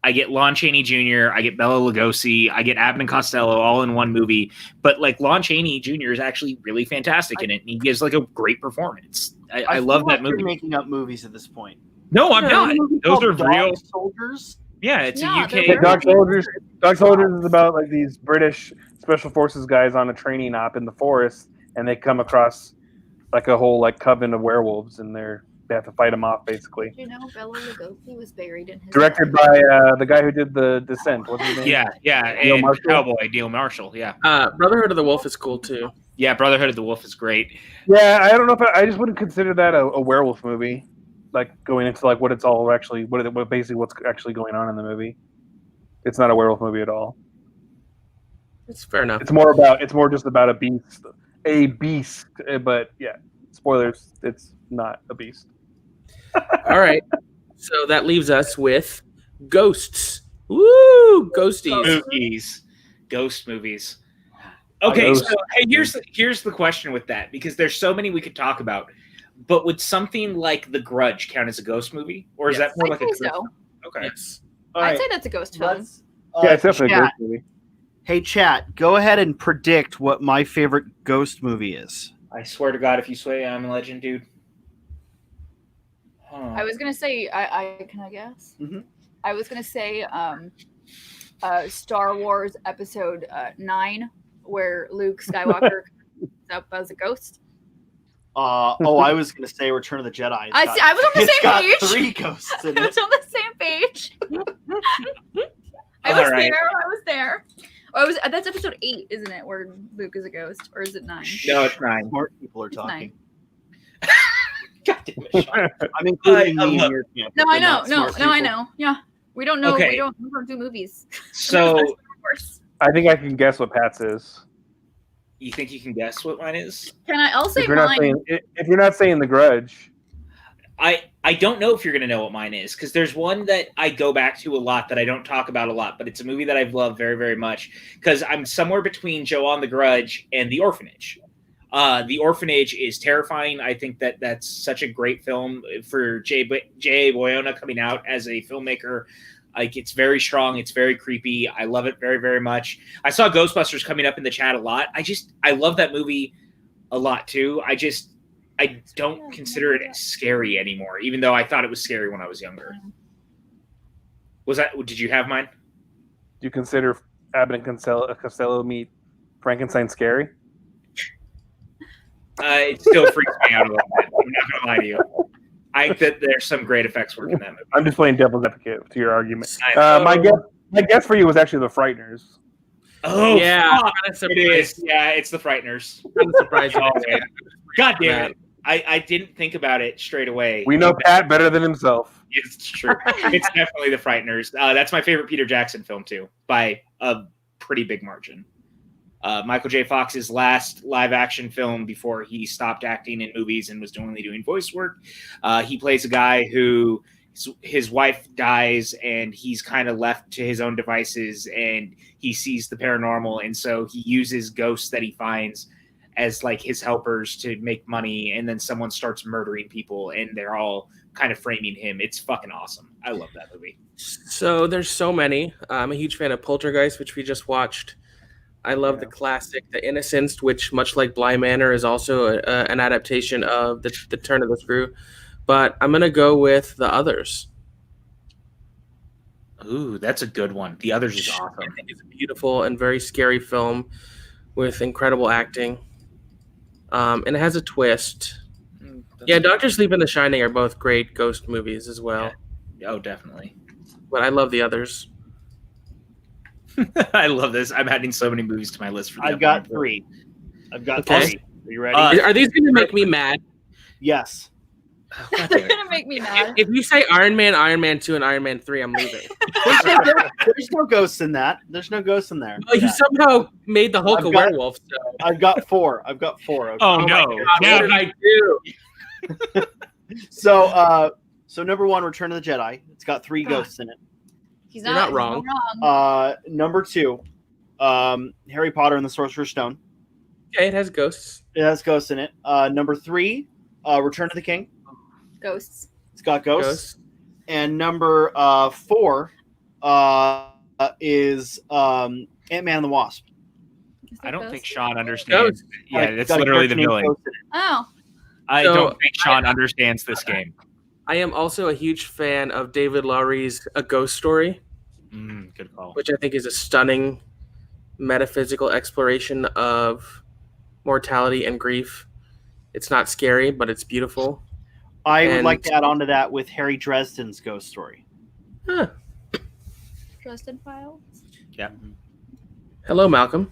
I get Lon Chaney Jr., I get Bela Lugosi, I get Abbott and Costello all in one movie. But Lon Chaney Jr. is actually really fantastic in it, and he gives a great performance. I love that movie. You're making up movies at this point. No, I'm not. Those are Dog real. Soldiers. Yeah, it's No, a UK. they're Dog Soldiers is about these British special forces guys on a training op in the forest, and they come across a whole coven of werewolves, and they have to fight them off basically. You know, Bela Lugosi was buried in his. Directed by the guy who did The Descent. What's his name? Yeah, Neil and Marshall? Cowboy Neil Marshall. Yeah, Brotherhood of the Wolf is cool too. yeah. Brotherhood of the Wolf is great. Yeah, I don't know if I just wouldn't consider that a werewolf movie. Going into what it's all actually, basically what's actually going on in the movie. It's not a werewolf movie at all. It's fair enough. It's more just about a beast. But yeah, spoilers. It's not a beast. All right. So that leaves us with ghosts. Woo! Ghosties. Ghost movies. Okay, so hey, here's the question with that, because there's so many we could talk about. But would something like The Grudge count as a ghost movie, or is that more I'd say so. film? Okay. Yes. I'd say that's a ghost film. Yeah, it's definitely a chat. ghost movie. Hey, chat, go ahead and predict what my favorite ghost movie is. I swear to God, if you say I'm a legend, dude. I was gonna say, can I guess? Mhm. I was gonna say, Star Wars Episode 9, where Luke Skywalker comes up as a ghost. I was going to say Return of the Jedi. I was on the It's same got page. 3 ghosts in I was it. on the same page. I All was right. there. Oh, that's Episode 8, isn't it? Where Luke is a ghost, or is it 9? No, it's 9. Smart people are It's talking. 9. God damn it, Sean. I'm including I me in love- your camp. No, They're I know. not No, smart people. I know. Yeah, we don't know. Okay. We don't do movies. So, Of course. I think I can guess what Pat's is. you think you can guess what mine is? I'll say If you're mine. not saying The Grudge, I don't know if you're going to know what mine is, because there's one that I go back to a lot that I don't talk about a lot, but it's a movie that I've loved very, very much, because I'm somewhere between Joe on the Grudge and The Orphanage. The Orphanage is terrifying. I think that's such a great film for J.A. Boyona coming out as a filmmaker. It's very strong. It's very creepy. I love it very, very much. I saw Ghostbusters coming up in the chat a lot. I love that movie a lot too. I don't consider it scary anymore, even though I thought it was scary when I was younger. Did you have mine? Do you consider Abbott and Costello meet Frankenstein scary? It still freaks me out a little bit. I'm not gonna lie to you. I think there's some great effects work in that movie. I'm just playing devil's advocate to your argument. My guess for you was actually The Frighteners. Oh yeah, it is. Yeah, it's The Frighteners. I'm surprised. God damn it! I didn't think about it straight away. We know Pat better than himself. It's true. It's definitely The Frighteners. That's my favorite Peter Jackson film too, by a pretty big margin. Michael J. Fox's last live-action film before he stopped acting in movies and was only doing voice work. He plays a guy who his wife dies and he's kind of left to his own devices, and he sees the paranormal, and so he uses ghosts that he finds as like his helpers to make money, and then someone starts murdering people and they're all kind of framing him. It's fucking awesome. I love that movie. So there's so many. I'm a huge fan of Poltergeist, which we just watched. I love the classic The Innocents, which much like Bly Manor is also an adaptation of the Turn of the Screw. But I'm going to go with The Others. Ooh, that's a good one. The Others is awesome. I think it's a beautiful and very scary film with incredible acting. And it has a twist. Yeah, Doctor Sleep and The Shining are both great ghost movies as well. Yeah. Oh, definitely. But I love The Others. I love this. I'm adding so many movies to my list for the I've got three. Are you ready? Are these going to make me mad? Yes. They're gonna make me mad. If you say Iron Man 2, and Iron Man 3, I'm leaving. There's no ghosts in that. There's no ghosts in there. Well, you somehow made the Hulk a werewolf. So. I've got four. Okay. Oh no! What did I do? So number one, Return of the Jedi. It's got three ghosts in it. He's You're not wrong. Number two, Harry Potter and the Sorcerer's Stone. Okay, it has ghosts. It has ghosts in it. Number three, Return of the King. Ghosts. It's got ghosts. And number four is Ant-Man and the Wasp. I don't think Sean understands. Ghosts. Yeah, it's literally the villain. Oh. I don't think Sean understands this game. I am also a huge fan of David Lowery's A Ghost Story. Good call. Which I think is a stunning metaphysical exploration of mortality and grief. It's not scary, but it's beautiful. I would like to add on to that with Harry Dresden's Ghost Story. Huh. Dresden Files. Yeah. Hello, Malcolm.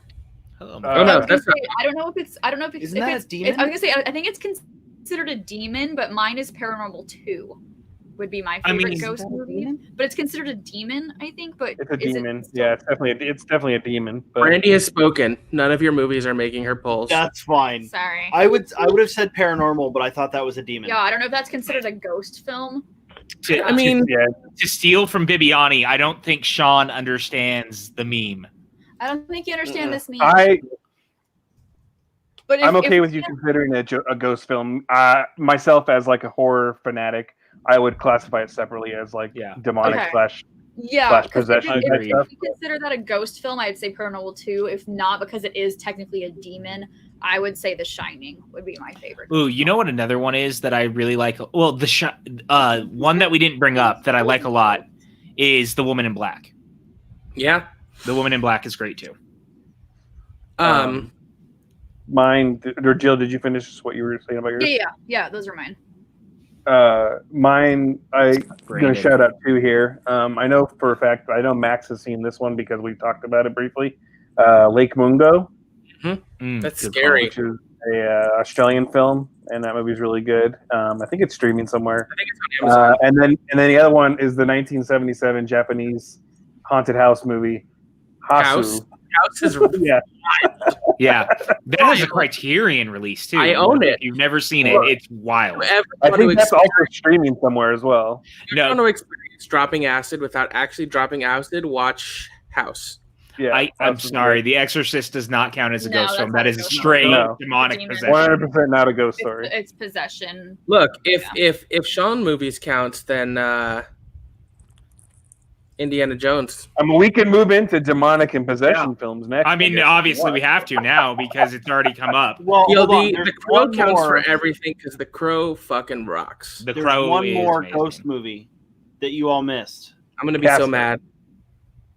Hello. Oh no, that's not. I don't know if it's. Isn't that a demon? I was gonna say. I think it's considered a demon, but mine is Paranormal 2. Would be my favorite ghost movie, but it's considered a demon, I think. But it's a demon. Yeah, it's definitely a demon. But... Brandy has spoken. None of your movies are making her polls. That's fine. Sorry. I would have said paranormal, but I thought that was a demon. Yeah, I don't know if that's considered a ghost film. To steal from Bibiani, I don't think Sean understands the meme. I don't think you understand this meme. But I'm okay with you considering a ghost film. Myself, as like a horror fanatic, I would classify it separately as like demonic slash possession. If you consider that a ghost film, I'd say Paranormal 2. If not, because it is technically a demon, I would say The Shining would be my favorite. Ooh, you know what another one is that I really like? Well, one that we didn't bring up that I like a lot is The Woman in Black. Yeah. The Woman in Black is great too. Mine, or Jill, did you finish what you were saying about yours? Yeah, those are mine. Mine, I'm going to shout out two here. I know for a fact, I know Max has seen this one because we talked about it briefly. Lake Mungo. That's scary. Which is a Australian film, and that movie's really good. I think it's streaming somewhere. I think it's on Amazon. And then the other one is the 1977 Japanese haunted house movie, Hasu. House is yeah, that has a Criterion release too. I own it. If you've never seen it, it's wild. I think that's also streaming somewhere as well. If you want to experience dropping acid without actually dropping acid, watch House. Yeah, I'm sorry. The Exorcist does not count as a ghost film. That is a straight demonic possession. 100% not a ghost story. It's possession. Look, if Sean movies counts, then Indiana Jones. I mean, we can move into demonic and possession films next. I mean, guess. obviously we have to now because it's already come up. Well, Yo, hold on. the There's Crow one counts more. for everything because the Crow fucking rocks. The There's Crow one is more amazing. ghost movie that you all missed. I'm gonna be so Casper. mad.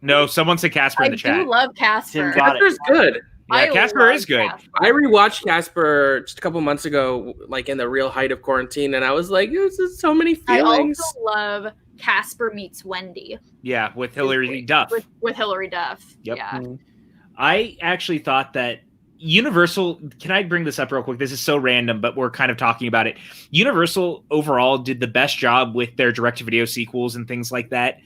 No, someone said Casper I in the chat. do love Casper. Tim got it. Casper's good. Yeah, Casper love is good. Casper. I rewatched Casper just a couple months ago, like in the real height of quarantine, and I was like, "There's just so many I feelings." also love Casper Meets Wendy Yeah, with Hilary Duff. with Hilary Duff. Yep. Yeah. I actually thought that Universal, can I bring this up real quick? This is so random, but we're kind of talking about it. Universal overall did the best job with their direct-to-video sequels and things like that.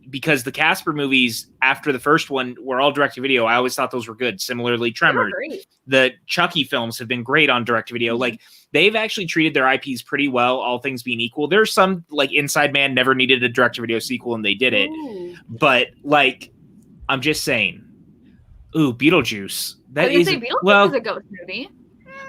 Because the Casper movies, after the first one, were all direct-to-video. I always thought those were good. Similarly, They were Tremors. great. The Chucky films have been great on direct-to-video. Mhm. Like, they've actually treated their IPs pretty well, all things being equal. There's some, like, Inside Man never needed a direct-to-video sequel, and they did it. Ooh. But, like, I'm just saying. Ooh, Beetlejuice. I That was is gonna say Beetlejuice well, is a ghost movie.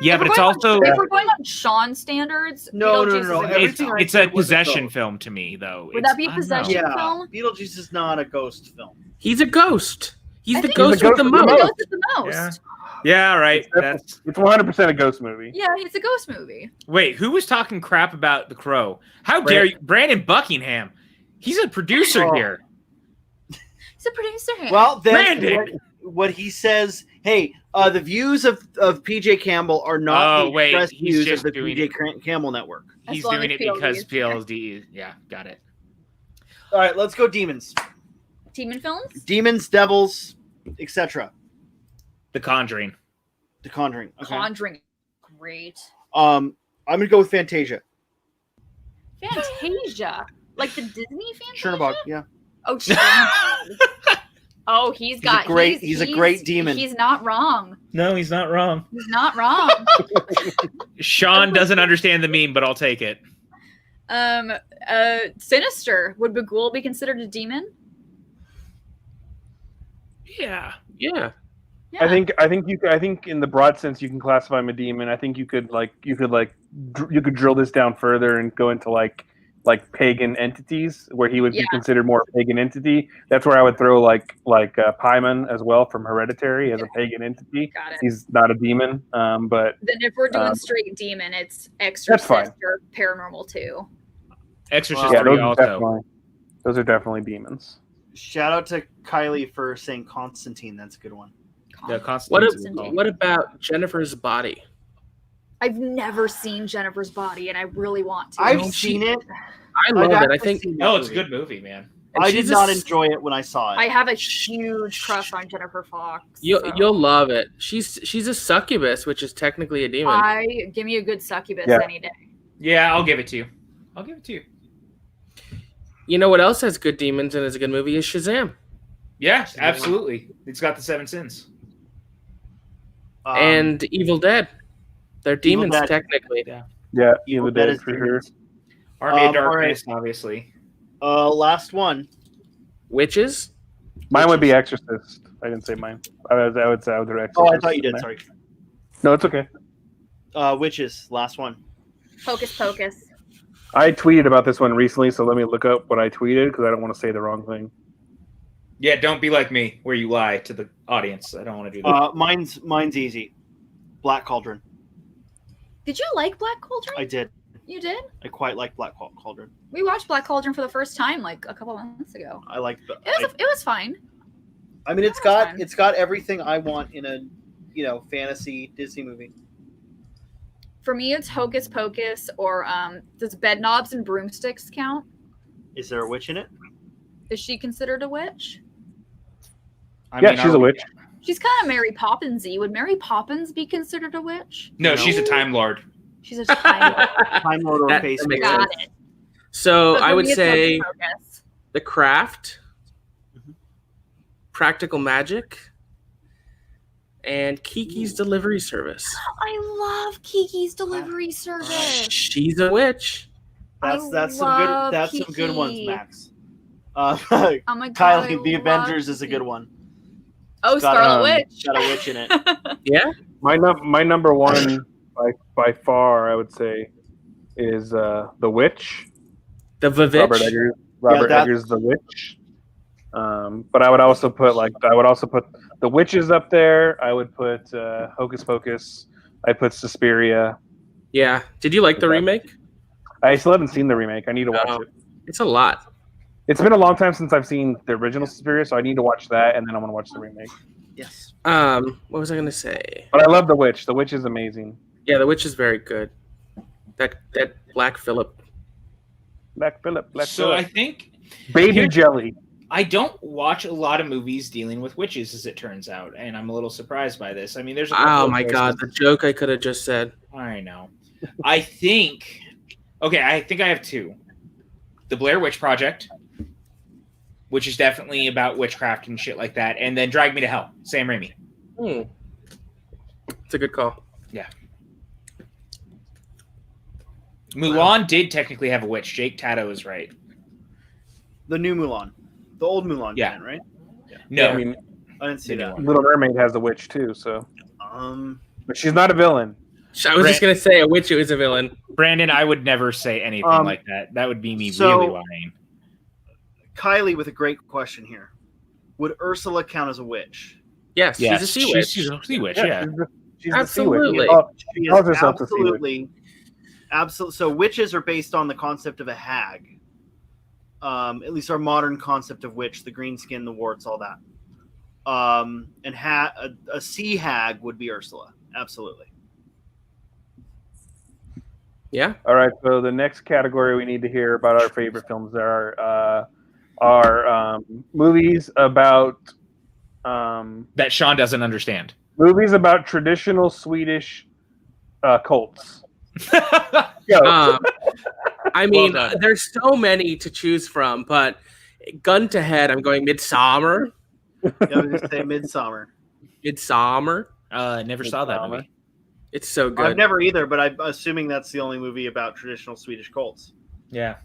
yeah, If but we're it's going also on, if we're going on Sean standards, No, Beetlejuice no, is no, a ghost everything film. I it's said a was a possession ghost. film to me, though. Would It's- that be a I don't know. possession? Yeah, film? Beetlejuice is not a ghost film. He's a ghost. He's I the think ghost he's with the the ghost with the most. Ghost is the most. Yeah. Yeah, all right. That's It's 100% a ghost movie. Yeah, it's a ghost movie. wait. Who was talking crap about The Crow? How dare you, Brandon Buckingham? He's a producer Oh. here. He's a producer here. Well, then Brandon! what he says, hey, the views of PJ Campbell are not Oh, the wait, express he's views just of the doing PJ it. Campbell network. As He's long doing as it because PLD is PLD. Yeah, got it. All right, let's go demons. Demon films? Demons, devils, etc. The Conjuring. The Conjuring. Okay. Conjuring. Great. I'm gonna go with Fantasia. Fantasia. Like the Disney Fantasia? Chernabog, yeah. Oh, Chernabog. Oh, he's got he's a great demon. He's not wrong. No, he's not wrong. He's not wrong. Sean doesn't understand the meme, but I'll take it. Sinister. Would Bagul be considered a demon? Yeah. Yeah. Yeah. I think in the broad sense you can classify him a demon. I think you could drill this down further and go into like pagan entities where he would be considered more a pagan entity. That's where I would throw like Paimon as well from Hereditary as a pagan entity. Got it. He's not a demon, but Then if we're doing straight demon, it's Exorcist or Paranormal 2. Exorcist yeah, 3 also. those are definitely demons. Shout out to Kylie for saying Constantine. That's a good one. The Constantine. What about Jennifer's Body? I've never seen Jennifer's Body, and I really want to. I've seen it. I love it. I actually think seen that No, it's a movie. good movie, man. and I she's did a not s- enjoy it when I saw it. I have a huge crush on Jennifer Fox. You'll love it. She's a succubus, which is technically a demon. Give me a good succubus Yeah. any day. Yeah, I'll give it to you. I'll give it to you. You know what else has good demons and is a good movie is Shazam. Yeah, absolutely. It's got the 7 sins. And Evil Dead. They're demons Dead. technically. Yeah, Evil Evil Dead Dead is for sure. demons. Army of all right. Darkness, obviously. Last one. Witches? Mine would be Exorcist. I didn't say mine. I would say I would do Exorcist. Oh, I thought you did. in there. Sorry. No, it's okay. Witches. Last one. Hocus Pocus. I tweeted about this one recently, so let me look up what I tweeted because I don't want to say the wrong thing. Yeah, don't be like me, where you lie to the audience. I don't want to do that. Mine's easy. Black Cauldron. Did you like Black Cauldron? I did. You did? I quite like Black Cauldron. We watched Black Cauldron for the first time like a couple months ago. I like the. It was fine. I mean, it's got everything I want in a, fantasy Disney movie. For me, it's Hocus Pocus or does Bed Knobs and Broomsticks count? Is there a witch in it? Is she considered a witch? She's a witch. She's kind of Mary Poppins-y. Would Mary Poppins be considered a witch? No, No. she's a Time Lord. She's a time. Time Lord or That Face makes Maker. Got sense. it. So But I for would me, it's say Hocus Pocus. The Craft, Mhm. Practical Magic, and Kiki's Delivery Service. I love Kiki's Delivery Service. She's a witch. I That's some love good. That's some good ones, Kiki. Max. Oh my god. Kylie, The I love Avengers is a Kiki. good one. Oh, It's got, Scarlet Witch. Got a witch in it. Yeah? My number one by far, I would say, is The Witch. The Vivitch. Robert that- Eggers' The Witch. But I would also put The Witches up there. I would put Hocus Pocus. I put Suspiria. Yeah. Did you like the remake? I still haven't seen the remake. I need to watch it. It's a lot. It's been a long time since I've seen the original Suspiria, so I need to watch that, and then I'm going to watch the remake. Yes. What was I going to say? But I love The Witch. The Witch is amazing. Yeah, The Witch is very good. That Black Phillip. Black Phillip. So I think Baby Jelly. I don't watch a lot of movies dealing with witches, as it turns out, and I'm a little surprised by this. I mean, there's Oh my god, the joke I could have just said. I know. I think I have two. The Blair Witch Project, which is definitely about witchcraft and shit like that, and then Drag Me to Hell, Sam Raimi. It's a good call. Yeah. Mulan did technically have a witch. Jake Tato is right. The new Mulan. The old Mulan, Yeah. right? No. Yeah, I mean, I didn't see that. Little Mermaid has a witch too, so. But she's not a villain. I was just gonna say a witch is a villain. Brandon, I would never say anything like that. That would be me really lying. Kylie with a great question here. Would Ursula count as a witch? Yes, she's a sea witch. She's a sea witch, yeah. She's Absolutely. The sea witch. She is calls herself the sea witch. absolutely. So witches are based on the concept of a hag. At least our modern concept of witch, the green skin, the warts, all that. And a sea hag would be Ursula. Absolutely. Yeah. All right. So the next category we need to hear about our favorite films. There are movies about that Sean doesn't understand. Movies about traditional Swedish cults. I mean, there's so many to choose from, but gun to head, I'm going Midsummer. I was going to say Midsummer. Midsummer. Never saw that movie. It's so good. I've never either, but I'm assuming that's the only movie about traditional Swedish cults. Yeah.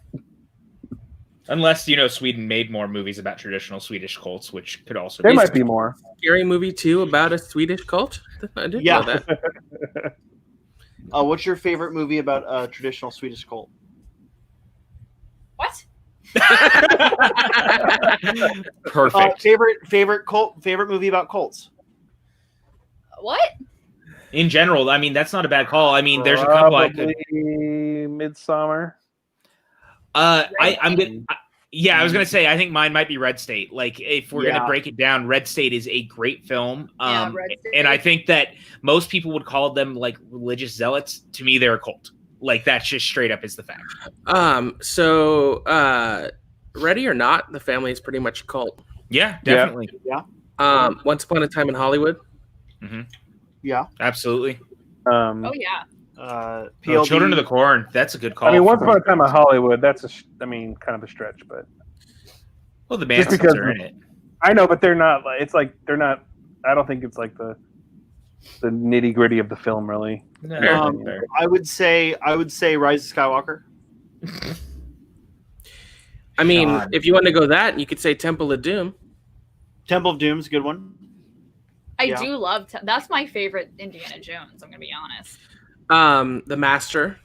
Unless, Sweden made more movies about traditional Swedish cults, which could also There might be more. Scary movie too about a Swedish cult? I didn't know that. What's your favorite movie about a traditional Swedish cult? What? Perfect. Favorite movie about cults? What? In general, I mean, that's not a bad call. I mean, there's a couple I could. Midsummer. I was gonna say I think mine might be Red State. Like, if we're gonna break it down, Red State is a great film. And I think that most people would call them like religious zealots. To me, they're a cult. Like, that's just straight up is the fact. Ready or Not, the family is pretty much a cult. Yeah, definitely. Yeah. Once Upon a Time in Hollywood. Mm-hmm. Yeah. Absolutely. Oh yeah. Children of the Corn. That's a good call. I mean, Once Upon a Time in Hollywood. That's kind of a stretch, but. Well, the Mansons are in it. I know, but they're not. They're not. I don't think it's like the nitty gritty of the film, really. No, I would say Rise of Skywalker. I mean, if you want to go that, you could say Temple of Doom. Temple of Doom's a good one. I do love that's my favorite Indiana Jones, I'm gonna be honest. The Master.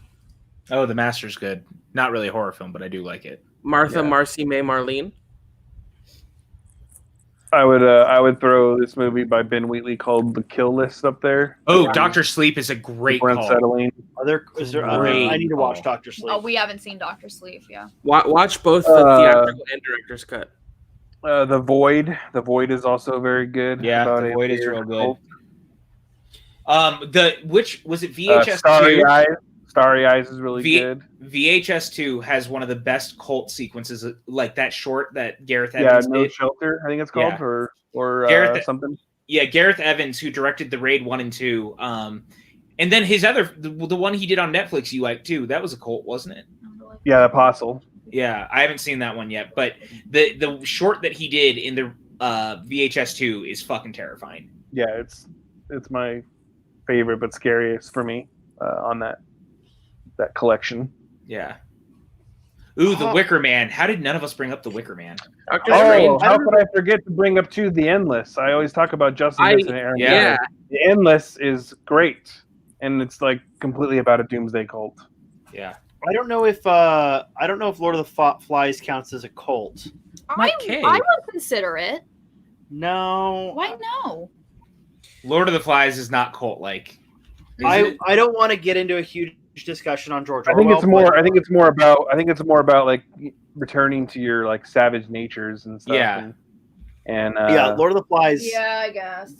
Oh, The Master's good. Not really a horror film, but I do like it. Martha, Marcy, May, Marlene. I would throw this movie by Ben Wheatley called The Kill List up there. Oh, Dr. Sleep is a great call. Unsettling. I need to watch Dr. Sleep. Oh, we haven't seen Dr. Sleep, yeah. Watch both the theatrical and director's cut. The Void. The Void is also very good. Yeah, The Void is real good. Which was it? VHS Starry Eyes. Starry Eyes is really good. VHS 2 has one of the best cult sequences, like that short that Gareth Evans did. No Shelter, I think it's called, or something. Yeah, Gareth Evans, who directed the Raid 1 and 2, and then his the one he did on Netflix you like too. That was a cult, wasn't it? Yeah, Apostle. Yeah, I haven't seen that one yet, but the short that he did in the VHS 2 is fucking terrifying. Yeah, it's my favorite, but scariest for me on that collection. Yeah. Ooh, The Wicker Man. How did none of us bring up The Wicker Man? How could I forget to bring up too The Endless? I always talk about Justin Benson and Aaron. Yeah. The Endless is great, and it's like completely about a doomsday cult. Yeah. I don't know if Lord of the Flies counts as a cult. I would consider it. No. Why no? Lord of the Flies is not cult-like. I don't want to get into a huge discussion on George I Orwell. think it's more about like returning to your like savage natures and stuff. Yeah. And yeah, Lord of the Flies. Yeah, I guess.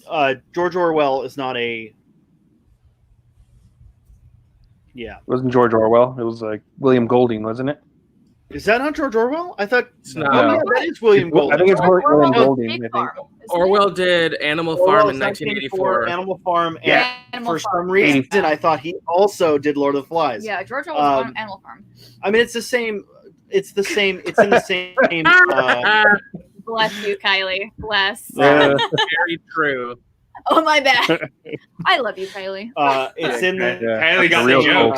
George Orwell is not a. Yeah. It wasn't George Orwell. It was like William Golding, wasn't it? Is that not George Orwell? I thought. It's Oh, not. yeah, that is William Golding. I think it's William Orwell's Golding. Pig I think. Farm, isn't it? Orwell did Animal Orwell Farm is in 1984. Animal Farm, and Yeah, Animal for Farm. some reason, I thought he also did Lord of the Flies. Yeah, George Orwell's on Animal Farm. I mean, it's the same. It's the same. It's in the same. Bless you, Kylie. Bless. Very true. Oh, my bad. I love you, Kylie. It's in the. Kylie got Real the joke.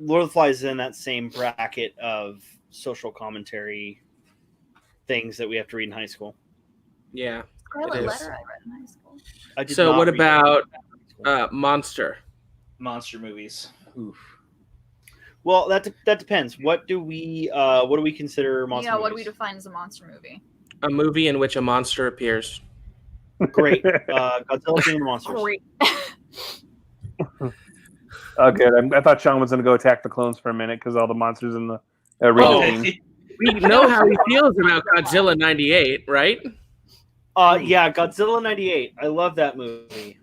Lord of the Flies is in that same bracket of social commentary things that we have to read in high school. Yeah. Scarlet It is. Letter I read in high school. I did So not what read about that. Monster? Monster movies. Oof. Well, that depends. What do we consider monster? Yeah, what do we movies? define as a monster movie? A movie in which a monster appears. Great. Godzilla King of the Monsters. Great. Okay, I thought Sean was going to go attack the clones for a minute because all the monsters in the original Oh. team. We know how he feels about Godzilla '98, right? Yeah, Godzilla '98. I love that movie.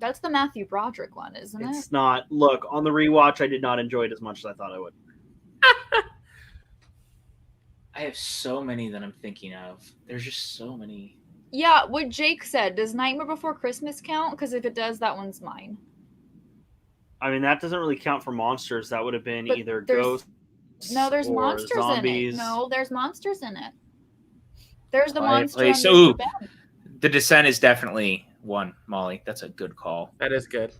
That's the Matthew Broderick one, isn't it? It's not. Look, on the rewatch, I did not enjoy it as much as I thought I would. I have so many that I'm thinking of. There's just so many. Yeah, what Jake said. Does Nightmare Before Christmas count? Because if it does, that one's mine. I mean, that doesn't really count for monsters. That would have been But either there's- ghosts. No, there's or monsters zombies. in it. No, there's monsters in it. There's the Quiet monster. Place. under Ooh. the bed. The Descent is definitely one, Molly. That's a good call. That is good.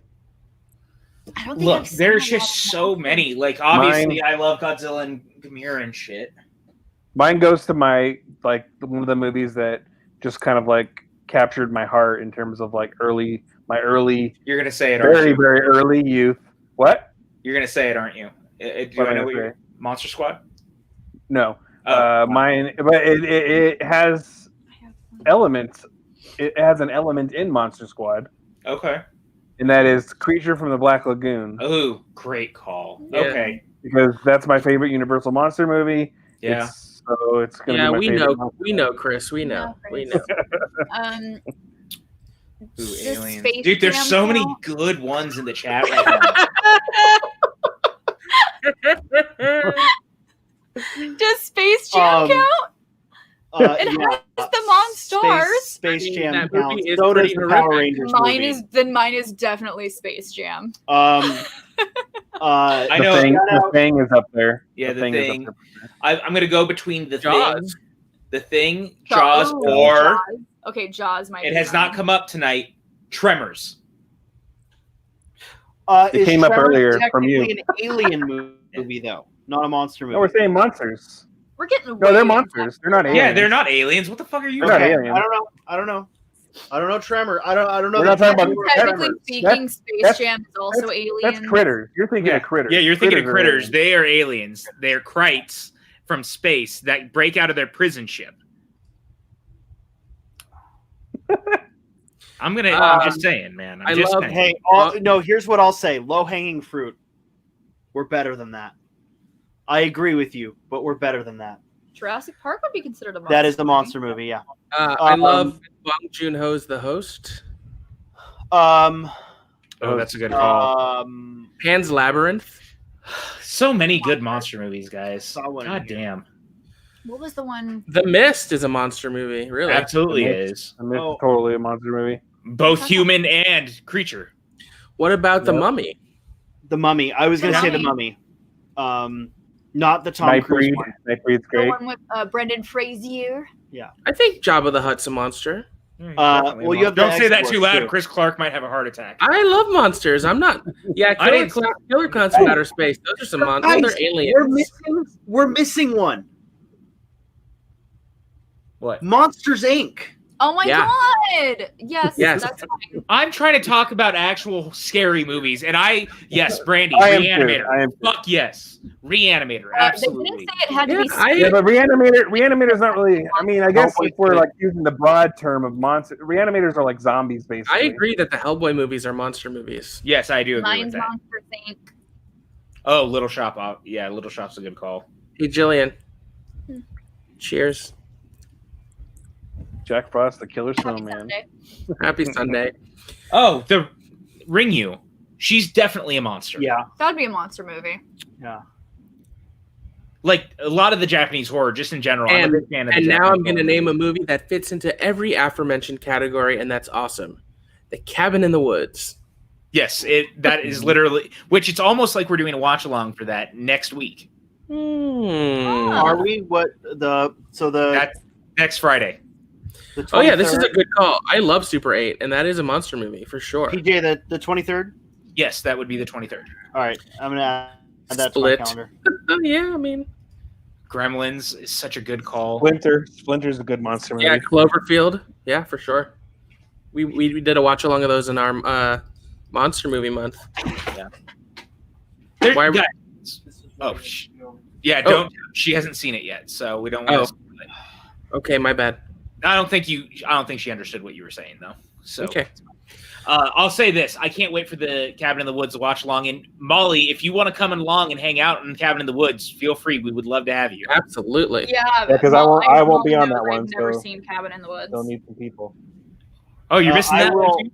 I don't think Look, I've seen there's a lot just of so monsters. many. Like, obviously, I love Godzilla and Gamera and shit. Mine goes to my like one of the movies that just kind of like captured my heart in terms of like my early, You're gonna say it, aren't very you? very early youth. What? You're gonna say it, aren't you? Do What I am I know what gonna you're? Monster Squad. No, Oh, mine, but it has elements. It has an element in Monster Squad, okay. and that is Creature from the Black Lagoon, Oh, great call. Yeah. Okay. because that's my favorite Universal monster movie. Yeah. So it's gonna Yeah, be my we favorite know. monster We know, Chris. We know. We know. Ooh, Does aliens. Space Dude, there's Jam so many count? good ones in the chat right now. Does Space Jam count? It Yeah, has the Monstars. Space I mean, Jam that movie counts. is So does pretty the horrific. Power Rangers Mine is definitely Space Jam. I know. The Thing is up there. Yeah, the is up thing. there. I'm gonna go between the Jaws. thing, Jaws, Ooh, or Jaws. Okay, Jaws might. it be has mine. not come up tonight. Tremors. It came up earlier from you. An alien movie, though, not a monster movie. No, we're saying monsters. We're getting No, way they're into monsters. They're not aliens. Yeah, they're not aliens. What the fuck are you? They're not Okay, aliens. I don't know. Tremor. I don't know. We're not talking about Technically Tremors. speaking, Space that's- Jam is also aliens. That's critters. You're thinking Yeah. of critters. Yeah, you're thinking of are critters. aliens. They are aliens. They're krites from space that break out of their prison ship. I'm just saying, man. I I'm just love- saying. Hey, no. Here's what I'll say: low hanging fruit. We're better than that. I agree with you, but we're better than that. Jurassic Park would be considered a monster. That is the monster movie. Yeah. I love Bong Joon-ho's The Host. Oh, that's a good call. Pan's Labyrinth. So many good monster movies, guys. Saw one God in here. damn. What was the one? The Mist is a monster movie. Really. Absolutely The is. I mean, Oh. it's totally a monster movie. Both human and creature. What about The Yep. Mummy? The Mummy. I was going to say the Mummy. Mummy. Not the Tom Cruise Nightbreed. one. Nightbreed's The great. one with Brendan Fraser. I think Jabba the Hutt's a monster. Well, you have the Don't say that X-Force, too loud. too. Chris Clark might have a heart attack. I love monsters. I'm not. Yeah, I Killer, didn't- Killer Clowns from Outer Space. Those are some monsters. Guys, They're aliens. We're missing one. What? Monsters Inc. Oh my Yeah. god! Yes, Yes. that's fine. I'm trying to talk about actual scary movies, and yes, Brandy, I am too. Reanimator. I am too. Fuck yes, Reanimator, They absolutely. didn't say it had to be. Yeah, but Reanimator's not really. I mean, I guess Hellboy if we're too. like using the broad term of monster, Reanimators are like zombies, I basically. agree that the Hellboy movies are monster movies. Yes, I do agree with Mine's that. Monster Inc. Oh, Little Shop. Yeah, Little Shop's a good call. Hey, Jillian. Cheers. Jack Frost, the Killer Happy Snowman. Sunday. Happy Sunday. Oh, the Ring You. She's definitely a monster. Yeah. That would be a monster movie. Like a lot of the Japanese horror, just in general. I'm a big fan of the And now Japanese I'm going to horror name a movies. movie that fits into every aforementioned category, and that's awesome. The Cabin in the Woods. Yes, that is literally. Which it's almost like we're doing a watch along for that next week. Are we That's next Friday. the Oh, yeah, this is a 23rd? good call. I love Super 8, and that is a monster movie for sure. PJ, the 23rd? Yes, that would be the 23rd. All right, I'm gonna add that Split. to my calendar. Oh, yeah, I mean, Gremlins is such a good call. Splinter's a good monster movie. yeah, Cloverfield. Yeah, for sure. We did a watch along of those in our monster movie month. There- Why- guys, yeah, Oh. don't. She hasn't seen it yet, so we don't. Want Oh. to spoil it. Okay, my bad. I don't think she understood what you were saying though. So Okay. I'll say this: I can't wait for the Cabin in the Woods to watch along. And Molly, if you want to come along and hang out in Cabin in the Woods, feel free. We would love to have you. Absolutely. Yeah, 'cause I won't be on that one, I've never so- seen Cabin in the Woods. They'll need some people. Oh, you're missing I that will- one too?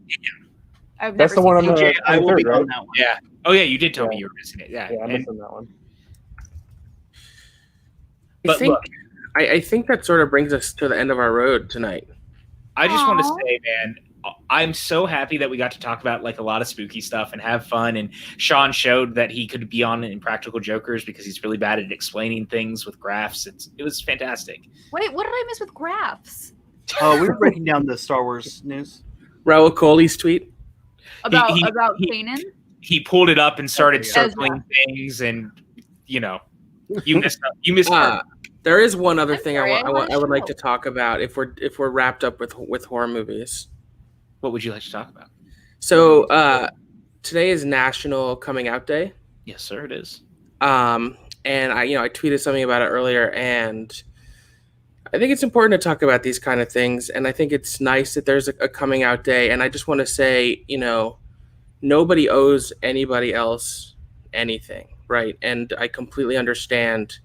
I've That's never the one on seen the PJ, I will be 23rd, on right? that one. Yeah. Oh yeah, you did tell me Yeah. you were missing it. Yeah. Yeah, I'm And- missing that one. But look, I think that sort of brings us to the end of our road tonight. I just want to Aw. say, man, I'm so happy that we got to talk about like a lot of spooky stuff and have fun. And Sean showed that he could be on Impractical Jokers because he's really bad at explaining things with graphs. It was fantastic. Wait, what did I miss with graphs? Oh, we were breaking down the Star Wars news. Raul Coley's tweet. About he- Kanan? He pulled it up and started Ezra. circling things, and you missed up. You missed part. There is one other I'm thing sorry, I would like show. to talk about if we're wrapped up with horror movies. What would you like to talk about? So today is National Coming Out Day. Yes, sir. It is. And I tweeted something about it earlier, and I think it's important to talk about these kind of things. And I think it's nice that there's a coming out day. And I just want to say, nobody owes anybody else anything, right? And I completely understand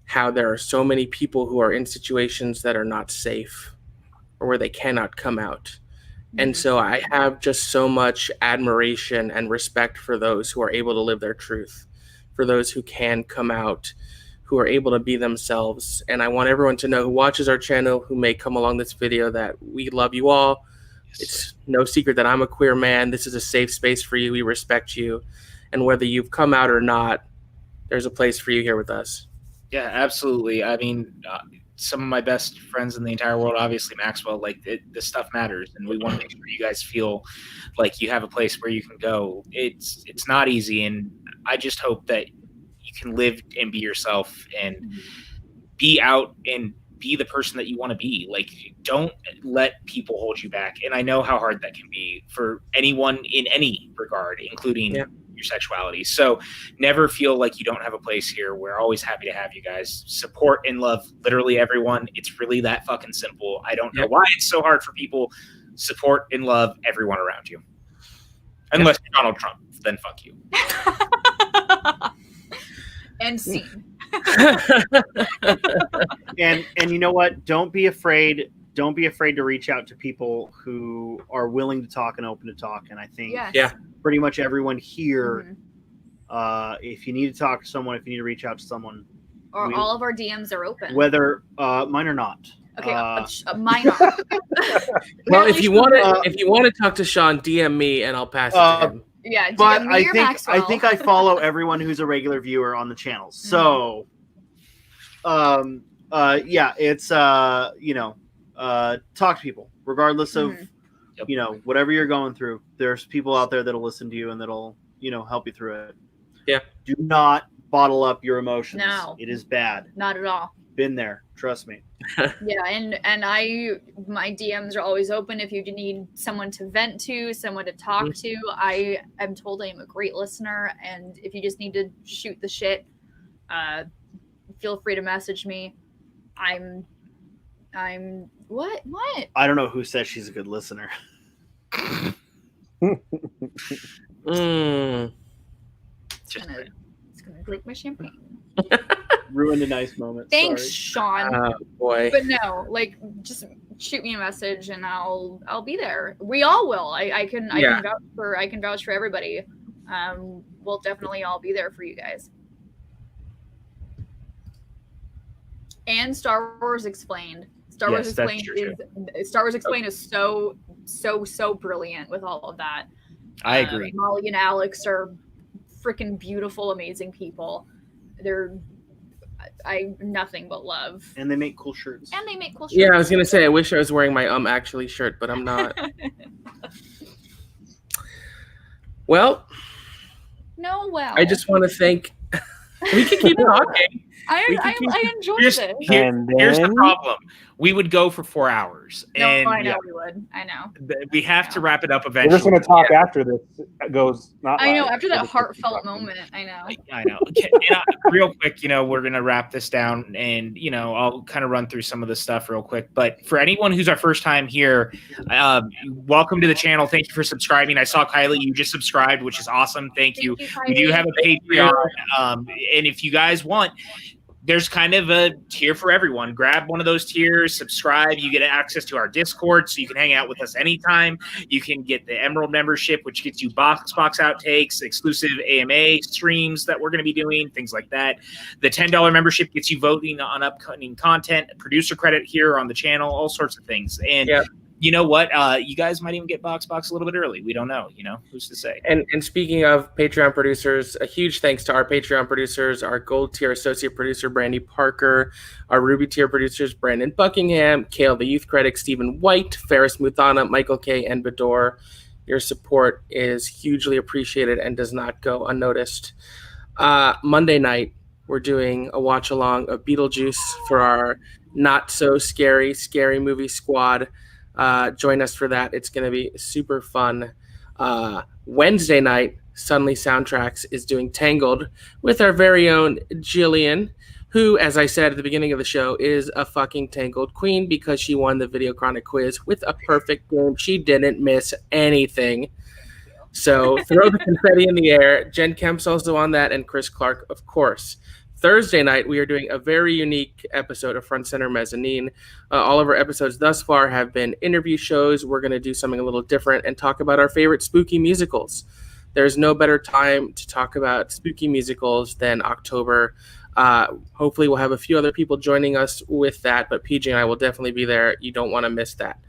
how there are so many people who are in situations that are not safe or where they cannot come out. And so I have just so much admiration and respect for those who are able to live their truth, for those who can come out, who are able to be themselves. And I want everyone to know who watches our channel, who may come along this video, that we love you all. It's no secret that I'm a queer man. This is a safe space for you. We respect you. And whether you've come out or not, there's a place for you here with us. Yeah, absolutely. I mean, some of my best friends in the entire world, obviously Maxwell, this stuff matters, and we want to make sure you guys feel like you have a place where you can go. It's not easy, and I just hope that you can live and be yourself and be out and be the person that you want to be. Like, don't let people hold you back. And I know how hard that can be for anyone in any regard, including your sexuality. So never feel like you don't have a place here. We're always happy to have you guys. Support and love literally everyone. It's really that fucking simple. I don't know why it's so hard for people. Support and love everyone around you. Unless you're Donald Trump, then fuck you. And scene. And you know what? Don't be afraid to reach out to people who are willing to talk and open to talk. And I think Yes. pretty much everyone here, Mhm. if you need to talk to someone, if you need to reach out to someone, Or all of our DMs are open. whether mine or not. Okay, mine are. Well, if you want to talk to Sean, DM me and I'll pass it to him. Yeah, But DM me or Maxwell. I think I follow everyone who's a regular viewer on the channel. So, it's talk to people regardless of whatever you're going through. There's people out there that'll listen to you and that'll help you through it. Yeah. Do not bottle up your emotions. No. It is bad. Not at all. Been there. Trust me. Yeah, and my DMs are always open if you need someone to vent to, someone to talk to. I am told I am a great listener, and if you just need to shoot the shit, feel free to message me. I'm what? I don't know who says she's a good listener. It's gonna break my champagne. Ruined a nice moment. Thanks, Sorry. Sean. Oh boy. But no, like, just shoot me a message and I'll be there. We all will. I can vouch for everybody. We'll definitely all be there for you guys. And Star Wars Explained. Star Wars Explained is so brilliant with all of that. I agree. Molly and Alex are freaking beautiful, amazing people. They're nothing but love. And they make cool shirts. Yeah, I was gonna say I wish I was wearing my actually shirt, but I'm not. Well, I just want to thank. We can keep talking. I enjoyed Here's the it. problem. We would go for 4 hours. No, and I know we would. I know. We have to wrap it up We're eventually. just going to talk after this goes. Not I know. live. After that heartfelt moment, I know. I know. Real quick, we're going to wrap this down, and, I'll kind of run through some of the stuff real quick. But for anyone who's our first time here, welcome to the channel. Thank you for subscribing. I saw Kylie, you just subscribed, which is awesome. Thank you. We do have a Patreon. And if you guys want, there's kind of a tier for everyone. Grab one of those tiers, subscribe. You get access to our Discord, so you can hang out with us anytime. You can get the Emerald membership, which gets you box outtakes, exclusive AMA streams that we're going to be doing, things like that. The $10 membership gets you voting on upcoming content, producer credit here on the channel, all sorts of things. And you know what? You guys might even get box a little bit early. We don't know. Who's to say? And speaking of Patreon producers, a huge thanks to our Patreon producers, our gold tier associate producer, Brandy Parker, our ruby tier producers, Brandon Buckingham, Kale the Youth Critic, Stephen White, Ferris Muthana, Michael K. and Bador. Your support is hugely appreciated and does not go unnoticed. Monday night, we're doing a watch along of Beetlejuice for our not so scary movie squad. Join us for that. It's going to be super fun. Wednesday night, Suddenly Soundtracks is doing Tangled with our very own Jillian, who, as I said at the beginning of the show, is a fucking Tangled queen because she won the Video Chronic quiz with a perfect game. She didn't miss anything. So throw the confetti in the air. Jen Kemp's also on that, and Chris Clark, of course. Thursday night, we are doing a very unique episode of Front Center Mezzanine. All of our episodes thus far have been interview shows. We're going to do something a little different and talk about our favorite spooky musicals. There's no better time to talk about spooky musicals than October. Hopefully, we'll have a few other people joining us with that, but PJ and I will definitely be there. You don't want to miss that.